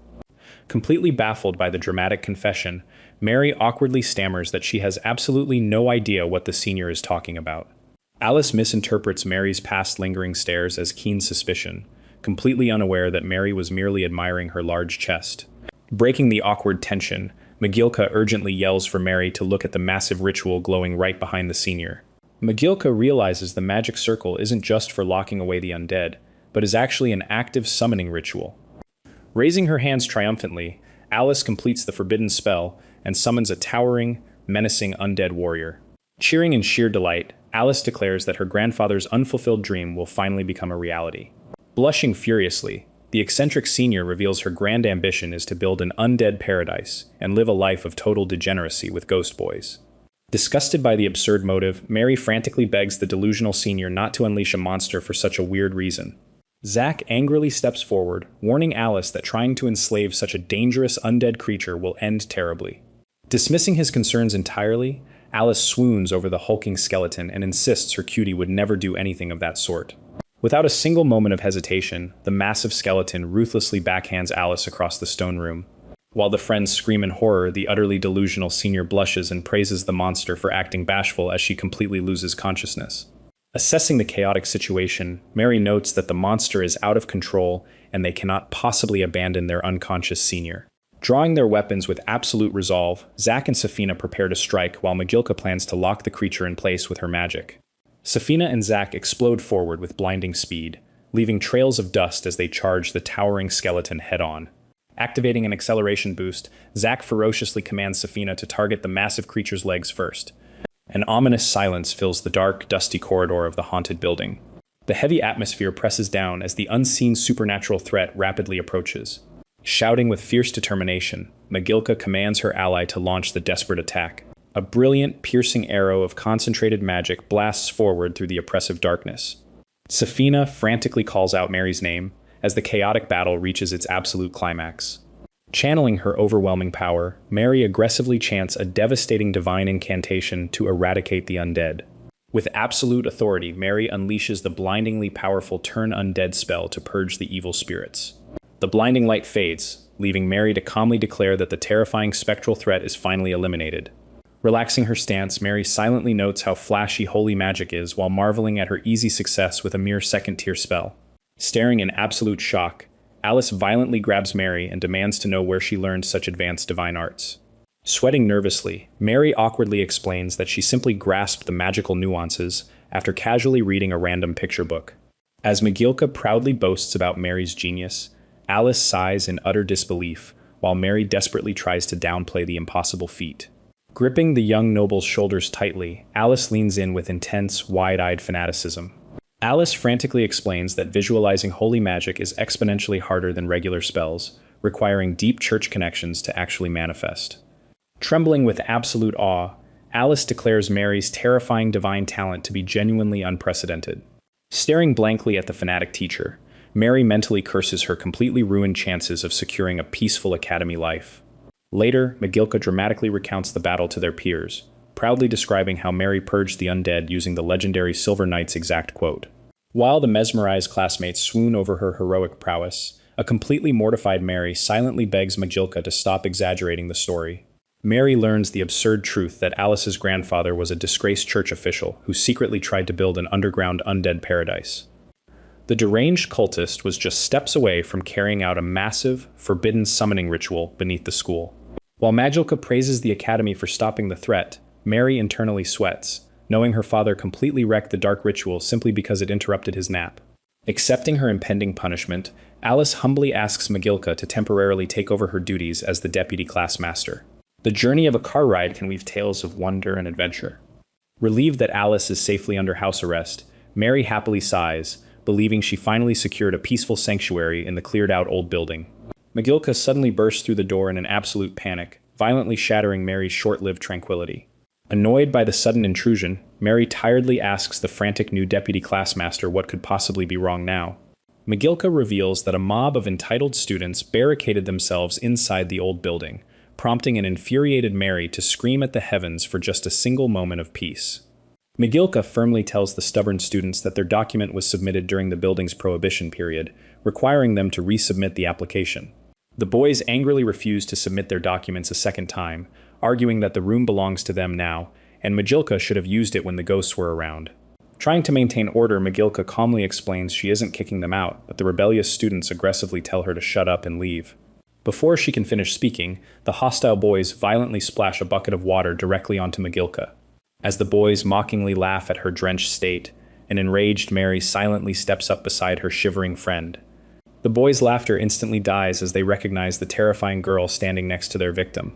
Completely baffled by the dramatic confession, Mary awkwardly stammers that she has absolutely no idea what the senior is talking about. Alice misinterprets Mary's past lingering stares as keen suspicion, completely unaware that Mary was merely admiring her large chest. Breaking the awkward tension, Magilka urgently yells for Mary to look at the massive ritual glowing right behind the senior. Magilka realizes the magic circle isn't just for locking away the undead, but is actually an active summoning ritual. Raising her hands triumphantly, Alice completes the forbidden spell and summons a towering, menacing undead warrior. Cheering in sheer delight, Alice declares that her grandfather's unfulfilled dream will finally become a reality. Blushing furiously, the eccentric senior reveals her grand ambition is to build an undead paradise and live a life of total degeneracy with ghost boys. Disgusted by the absurd motive, Mary frantically begs the delusional senior not to unleash a monster for such a weird reason. Zack angrily steps forward, warning Alice that trying to enslave such a dangerous undead creature will end terribly. Dismissing his concerns entirely, Alice swoons over the hulking skeleton and insists her cutie would never do anything of that sort. Without a single moment of hesitation, the massive skeleton ruthlessly backhands Alice across the stone room. While the friends scream in horror, the utterly delusional senior blushes and praises the monster for acting bashful as she completely loses consciousness. Assessing the chaotic situation, Mary notes that the monster is out of control and they cannot possibly abandon their unconscious senior. Drawing their weapons with absolute resolve, Zack and Safina prepare to strike while Magilka plans to lock the creature in place with her magic. Safina and Zack explode forward with blinding speed, leaving trails of dust as they charge the towering skeleton head-on. Activating an acceleration boost, Zack ferociously commands Safina to target the massive creature's legs first. An ominous silence fills the dark, dusty corridor of the haunted building. The heavy atmosphere presses down as the unseen supernatural threat rapidly approaches. Shouting with fierce determination, Magilka commands her ally to launch the desperate attack. A brilliant, piercing arrow of concentrated magic blasts forward through the oppressive darkness. Safina frantically calls out Mary's name as the chaotic battle reaches its absolute climax. Channeling her overwhelming power, Mary aggressively chants a devastating divine incantation to eradicate the undead. With absolute authority, Mary unleashes the blindingly powerful Turn Undead spell to purge the evil spirits. The blinding light fades, leaving Mary to calmly declare that the terrifying spectral threat is finally eliminated. Relaxing her stance, Mary silently notes how flashy holy magic is while marveling at her easy success with a mere second-tier spell. Staring in absolute shock, Alice violently grabs Mary and demands to know where she learned such advanced divine arts. Sweating nervously, Mary awkwardly explains that she simply grasped the magical nuances after casually reading a random picture book. As Magilka proudly boasts about Mary's genius, Alice sighs in utter disbelief, while Mary desperately tries to downplay the impossible feat. Gripping the young noble's shoulders tightly, Alice leans in with intense, wide-eyed fanaticism. Alice frantically explains that visualizing holy magic is exponentially harder than regular spells, requiring deep church connections to actually manifest. Trembling with absolute awe, Alice declares Mary's terrifying divine talent to be genuinely unprecedented. Staring blankly at the fanatic teacher, Mary mentally curses her completely ruined chances of securing a peaceful academy life. Later, Magilka dramatically recounts the battle to their peers, proudly describing how Mary purged the undead using the legendary Silver Knight's exact quote. While the mesmerized classmates swoon over her heroic prowess, a completely mortified Mary silently begs Magilka to stop exaggerating the story. Mary learns the absurd truth that Alice's grandfather was a disgraced church official who secretly tried to build an underground undead paradise. The deranged cultist was just steps away from carrying out a massive, forbidden summoning ritual beneath the school. While Magilka praises the academy for stopping the threat, Mary internally sweats, knowing her father completely wrecked the dark ritual simply because it interrupted his nap. Accepting her impending punishment, Alice humbly asks Magilka to temporarily take over her duties as the deputy class master. The journey of a car ride can weave tales of wonder and adventure. Relieved that Alice is safely under house arrest, Mary happily sighs, believing she finally secured a peaceful sanctuary in the cleared-out old building. Magilka suddenly bursts through the door in an absolute panic, violently shattering Mary's short-lived tranquility. Annoyed by the sudden intrusion, Mary tiredly asks the frantic new deputy classmaster what could possibly be wrong now. Magilka reveals that a mob of entitled students barricaded themselves inside the old building, prompting an infuriated Mary to scream at the heavens for just a single moment of peace. Magilka firmly tells the stubborn students that their document was submitted during the building's prohibition period, requiring them to resubmit the application. The boys angrily refuse to submit their documents a second time, arguing that the room belongs to them now, and Magilka should have used it when the ghosts were around. Trying to maintain order, Magilka calmly explains she isn't kicking them out, but the rebellious students aggressively tell her to shut up and leave. Before she can finish speaking, the hostile boys violently splash a bucket of water directly onto Magilka. As the boys mockingly laugh at her drenched state, an enraged Mary silently steps up beside her shivering friend. The boys' laughter instantly dies as they recognize the terrifying girl standing next to their victim.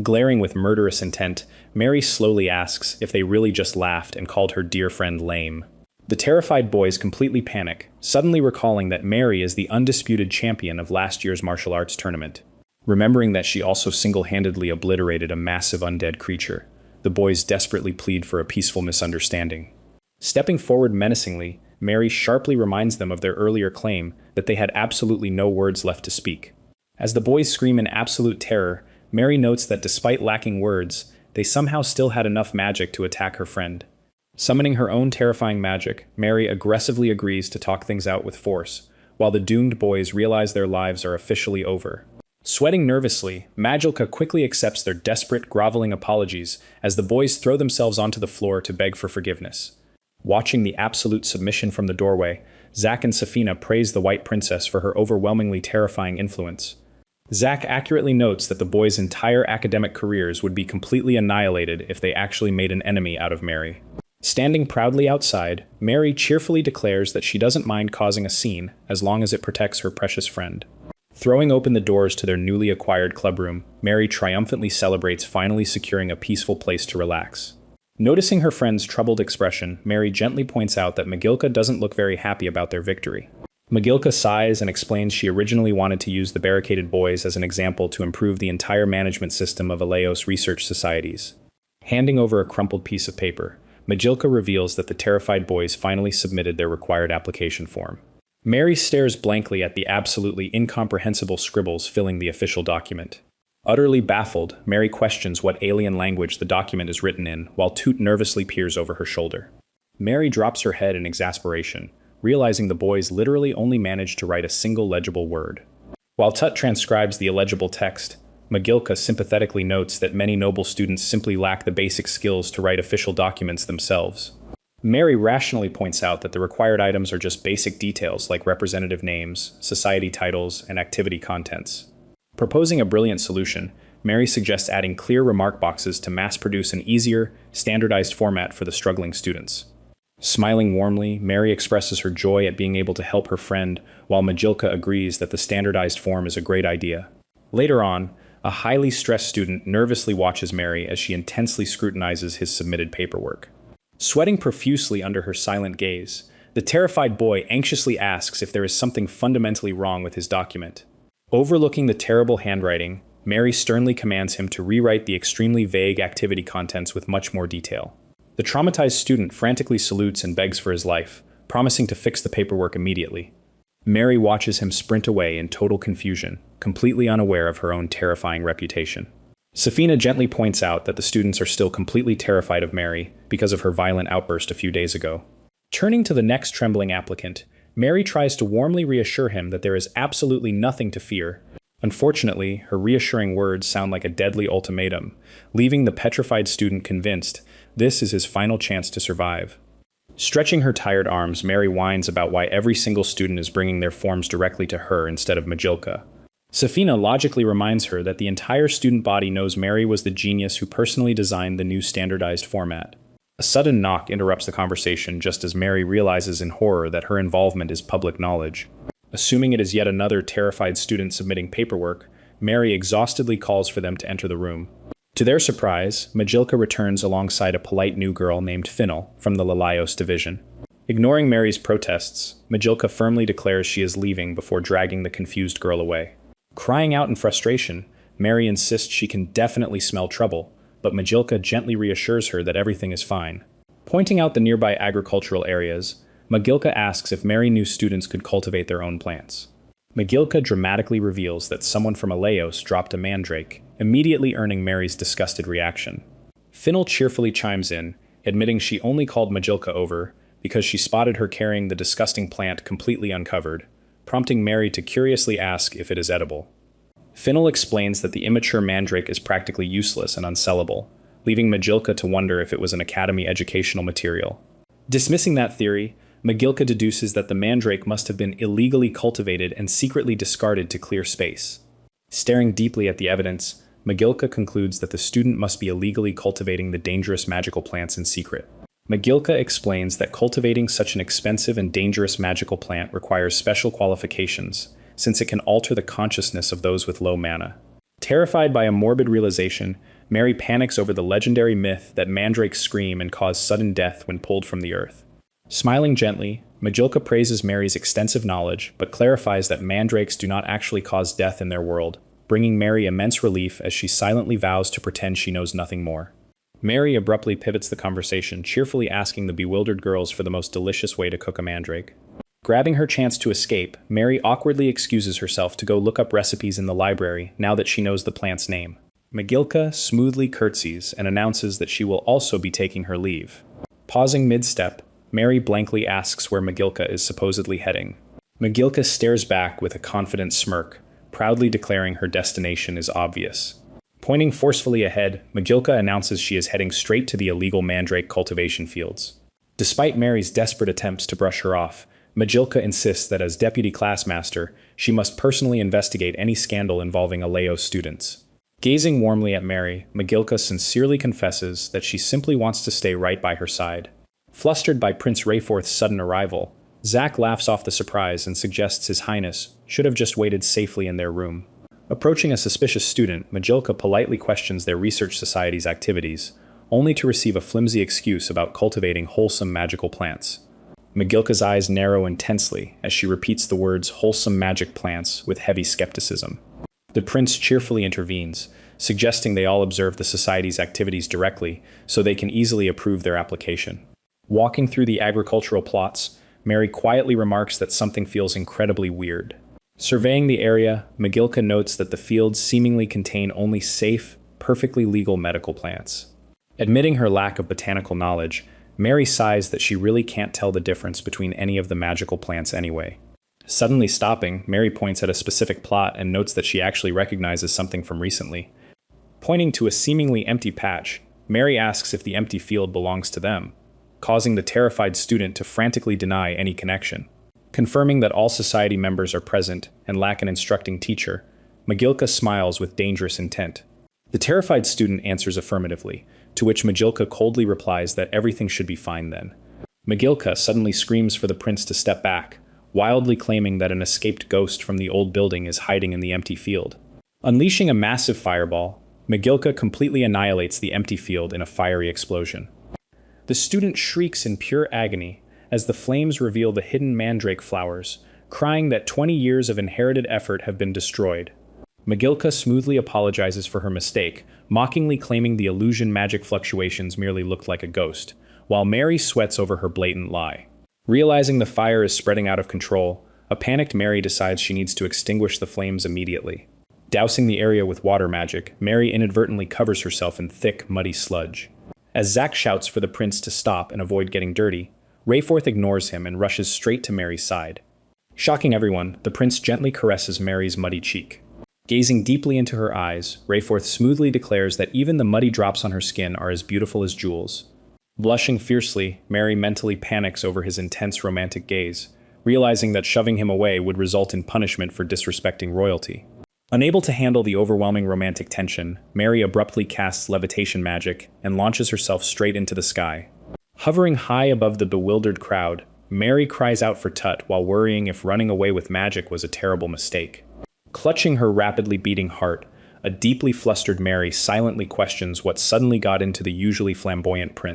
Glaring with murderous intent, Mary slowly asks if they really just laughed and called her dear friend lame. The terrified boys completely panic, suddenly recalling that Mary is the undisputed champion of last year's martial arts tournament. Remembering that she also single-handedly obliterated a massive undead creature, the boys desperately plead for a peaceful misunderstanding. Stepping forward menacingly, Mary sharply reminds them of their earlier claim that they had absolutely no words left to speak. As the boys scream in absolute terror, Mary notes that despite lacking words, they somehow still had enough magic to attack her friend. Summoning her own terrifying magic, Mary aggressively agrees to talk things out with force, while the doomed boys realize their lives are officially over. Sweating nervously, Magilka quickly accepts their desperate, groveling apologies as the boys throw themselves onto the floor to beg for forgiveness. Watching the absolute submission from the doorway, Zack and Safina praise the White Princess for her overwhelmingly terrifying influence. Zack accurately notes that the boys' entire academic careers would be completely annihilated if they actually made an enemy out of Mary. Standing proudly outside, Mary cheerfully declares that she doesn't mind causing a scene as long as it protects her precious friend. Throwing open the doors to their newly acquired clubroom, Mary triumphantly celebrates finally securing a peaceful place to relax. Noticing her friend's troubled expression, Mary gently points out that Magilka doesn't look very happy about their victory. Magilka sighs and explains she originally wanted to use the barricaded boys as an example to improve the entire management system of Aleos research societies. Handing over a crumpled piece of paper, Magilka reveals that the terrified boys finally submitted their required application form. Mary stares blankly at the absolutely incomprehensible scribbles filling the official document. Utterly baffled, Mary questions what alien language the document is written in, while Toot nervously peers over her shoulder. Mary drops her head in exasperation, realizing the boys literally only managed to write a single legible word. While Tut transcribes the illegible text, Magilka sympathetically notes that many noble students simply lack the basic skills to write official documents themselves. Mary rationally points out that the required items are just basic details like representative names, society titles, and activity contents. Proposing a brilliant solution, Mary suggests adding clear remark boxes to mass-produce an easier, standardized format for the struggling students. Smiling warmly, Mary expresses her joy at being able to help her friend, while Magilka agrees that the standardized form is a great idea. Later on, a highly stressed student nervously watches Mary as she intensely scrutinizes his submitted paperwork. Sweating profusely under her silent gaze, the terrified boy anxiously asks if there is something fundamentally wrong with his document. Overlooking the terrible handwriting, Mary sternly commands him to rewrite the extremely vague activity contents with much more detail. The traumatized student frantically salutes and begs for his life, promising to fix the paperwork immediately. Mary watches him sprint away in total confusion, completely unaware of her own terrifying reputation. Safina gently points out that the students are still completely terrified of Mary because of her violent outburst a few days ago. Turning to the next trembling applicant, Mary tries to warmly reassure him that there is absolutely nothing to fear. Unfortunately, her reassuring words sound like a deadly ultimatum, leaving the petrified student convinced this is his final chance to survive. Stretching her tired arms, Mary whines about why every single student is bringing their forms directly to her instead of Majilka. Safina logically reminds her that the entire student body knows Mary was the genius who personally designed the new standardized format. A sudden knock interrupts the conversation just as Mary realizes in horror that her involvement is public knowledge. Assuming it is yet another terrified student submitting paperwork, Mary exhaustedly calls for them to enter the room. To their surprise, Majilka returns alongside a polite new girl named Finel from the Lalios division. Ignoring Mary's protests, Majilka firmly declares she is leaving before dragging the confused girl away. Crying out in frustration, Mary insists she can definitely smell trouble, but Majilka gently reassures her that everything is fine. Pointing out the nearby agricultural areas, Majilka asks if Mary knew students could cultivate their own plants. Majilka dramatically reveals that someone from Aleos dropped a mandrake, immediately earning Mary's disgusted reaction. Finel cheerfully chimes in, admitting she only called Majilka over because she spotted her carrying the disgusting plant completely uncovered, prompting Mary to curiously ask if it is edible. Finel explains that the immature mandrake is practically useless and unsellable, leaving Majilka to wonder if it was an academy educational material. Dismissing that theory, Majilka deduces that the mandrake must have been illegally cultivated and secretly discarded to clear space. Staring deeply at the evidence, Majilka concludes that the student must be illegally cultivating the dangerous magical plants in secret. Majilka explains that cultivating such an expensive and dangerous magical plant requires special qualifications, since it can alter the consciousness of those with low mana. Terrified by a morbid realization, Mary panics over the legendary myth that mandrakes scream and cause sudden death when pulled from the earth. Smiling gently, Majilka praises Mary's extensive knowledge, but clarifies that mandrakes do not actually cause death in their world, bringing Mary immense relief as she silently vows to pretend she knows nothing more. Mary abruptly pivots the conversation, cheerfully asking the bewildered girls for the most delicious way to cook a mandrake. Grabbing her chance to escape, Mary awkwardly excuses herself to go look up recipes in the library now that she knows the plant's name. Majilka smoothly curtsies and announces that she will also be taking her leave. Pausing mid-step, Mary blankly asks where Majilka is supposedly heading. Majilka stares back with a confident smirk, proudly declaring her destination is obvious. Pointing forcefully ahead, Majilka announces she is heading straight to the illegal mandrake cultivation fields. Despite Mary's desperate attempts to brush her off, Majilka insists that as deputy classmaster, she must personally investigate any scandal involving Aleos students. Gazing warmly at Mary, Majilka sincerely confesses that she simply wants to stay right by her side. Flustered by Prince Rayforth's sudden arrival, Zack laughs off the surprise and suggests His Highness should have just waited safely in their room. Approaching a suspicious student, Majilka politely questions their research society's activities, only to receive a flimsy excuse about cultivating wholesome magical plants. Majilka's eyes narrow intensely as she repeats the words wholesome magic plants with heavy skepticism. The prince cheerfully intervenes, suggesting they all observe the society's activities directly so they can easily approve their application. Walking through the agricultural plots, Mary quietly remarks that something feels incredibly weird. Surveying the area, Majilka notes that the fields seemingly contain only safe, perfectly legal medical plants. Admitting her lack of botanical knowledge, Mary sighs that she really can't tell the difference between any of the magical plants anyway. Suddenly stopping, Mary points at a specific plot and notes that she actually recognizes something from recently. Pointing to a seemingly empty patch, Mary asks if the empty field belongs to them, causing the terrified student to frantically deny any connection. Confirming that all society members are present and lack an instructing teacher, Majilka smiles with dangerous intent. The terrified student answers affirmatively, to which Majilka coldly replies that everything should be fine then. Majilka suddenly screams for the prince to step back, wildly claiming that an escaped ghost from the old building is hiding in the empty field. Unleashing a massive fireball, Majilka completely annihilates the empty field in a fiery explosion. The student shrieks in pure agony as the flames reveal the hidden mandrake flowers, crying that 20 years of inherited effort have been destroyed. Magilka smoothly apologizes for her mistake, mockingly claiming the illusion magic fluctuations merely looked like a ghost, while Mary sweats over her blatant lie. Realizing the fire is spreading out of control, a panicked Mary decides she needs to extinguish the flames immediately. Dousing the area with water magic, Mary inadvertently covers herself in thick, muddy sludge. As Zack shouts for the prince to stop and avoid getting dirty, Rayforth ignores him and rushes straight to Mary's side. Shocking everyone, the prince gently caresses Mary's muddy cheek. Gazing deeply into her eyes, Rayforth smoothly declares that even the muddy drops on her skin are as beautiful as jewels. Blushing fiercely, Mary mentally panics over his intense romantic gaze, realizing that shoving him away would result in punishment for disrespecting royalty. Unable to handle the overwhelming romantic tension, Mary abruptly casts levitation magic and launches herself straight into the sky. Hovering high above the bewildered crowd, Mary cries out for Tut while worrying if running away with magic was a terrible mistake. Clutching her rapidly beating heart, a deeply flustered Mary silently questions what suddenly got into the usually flamboyant prince.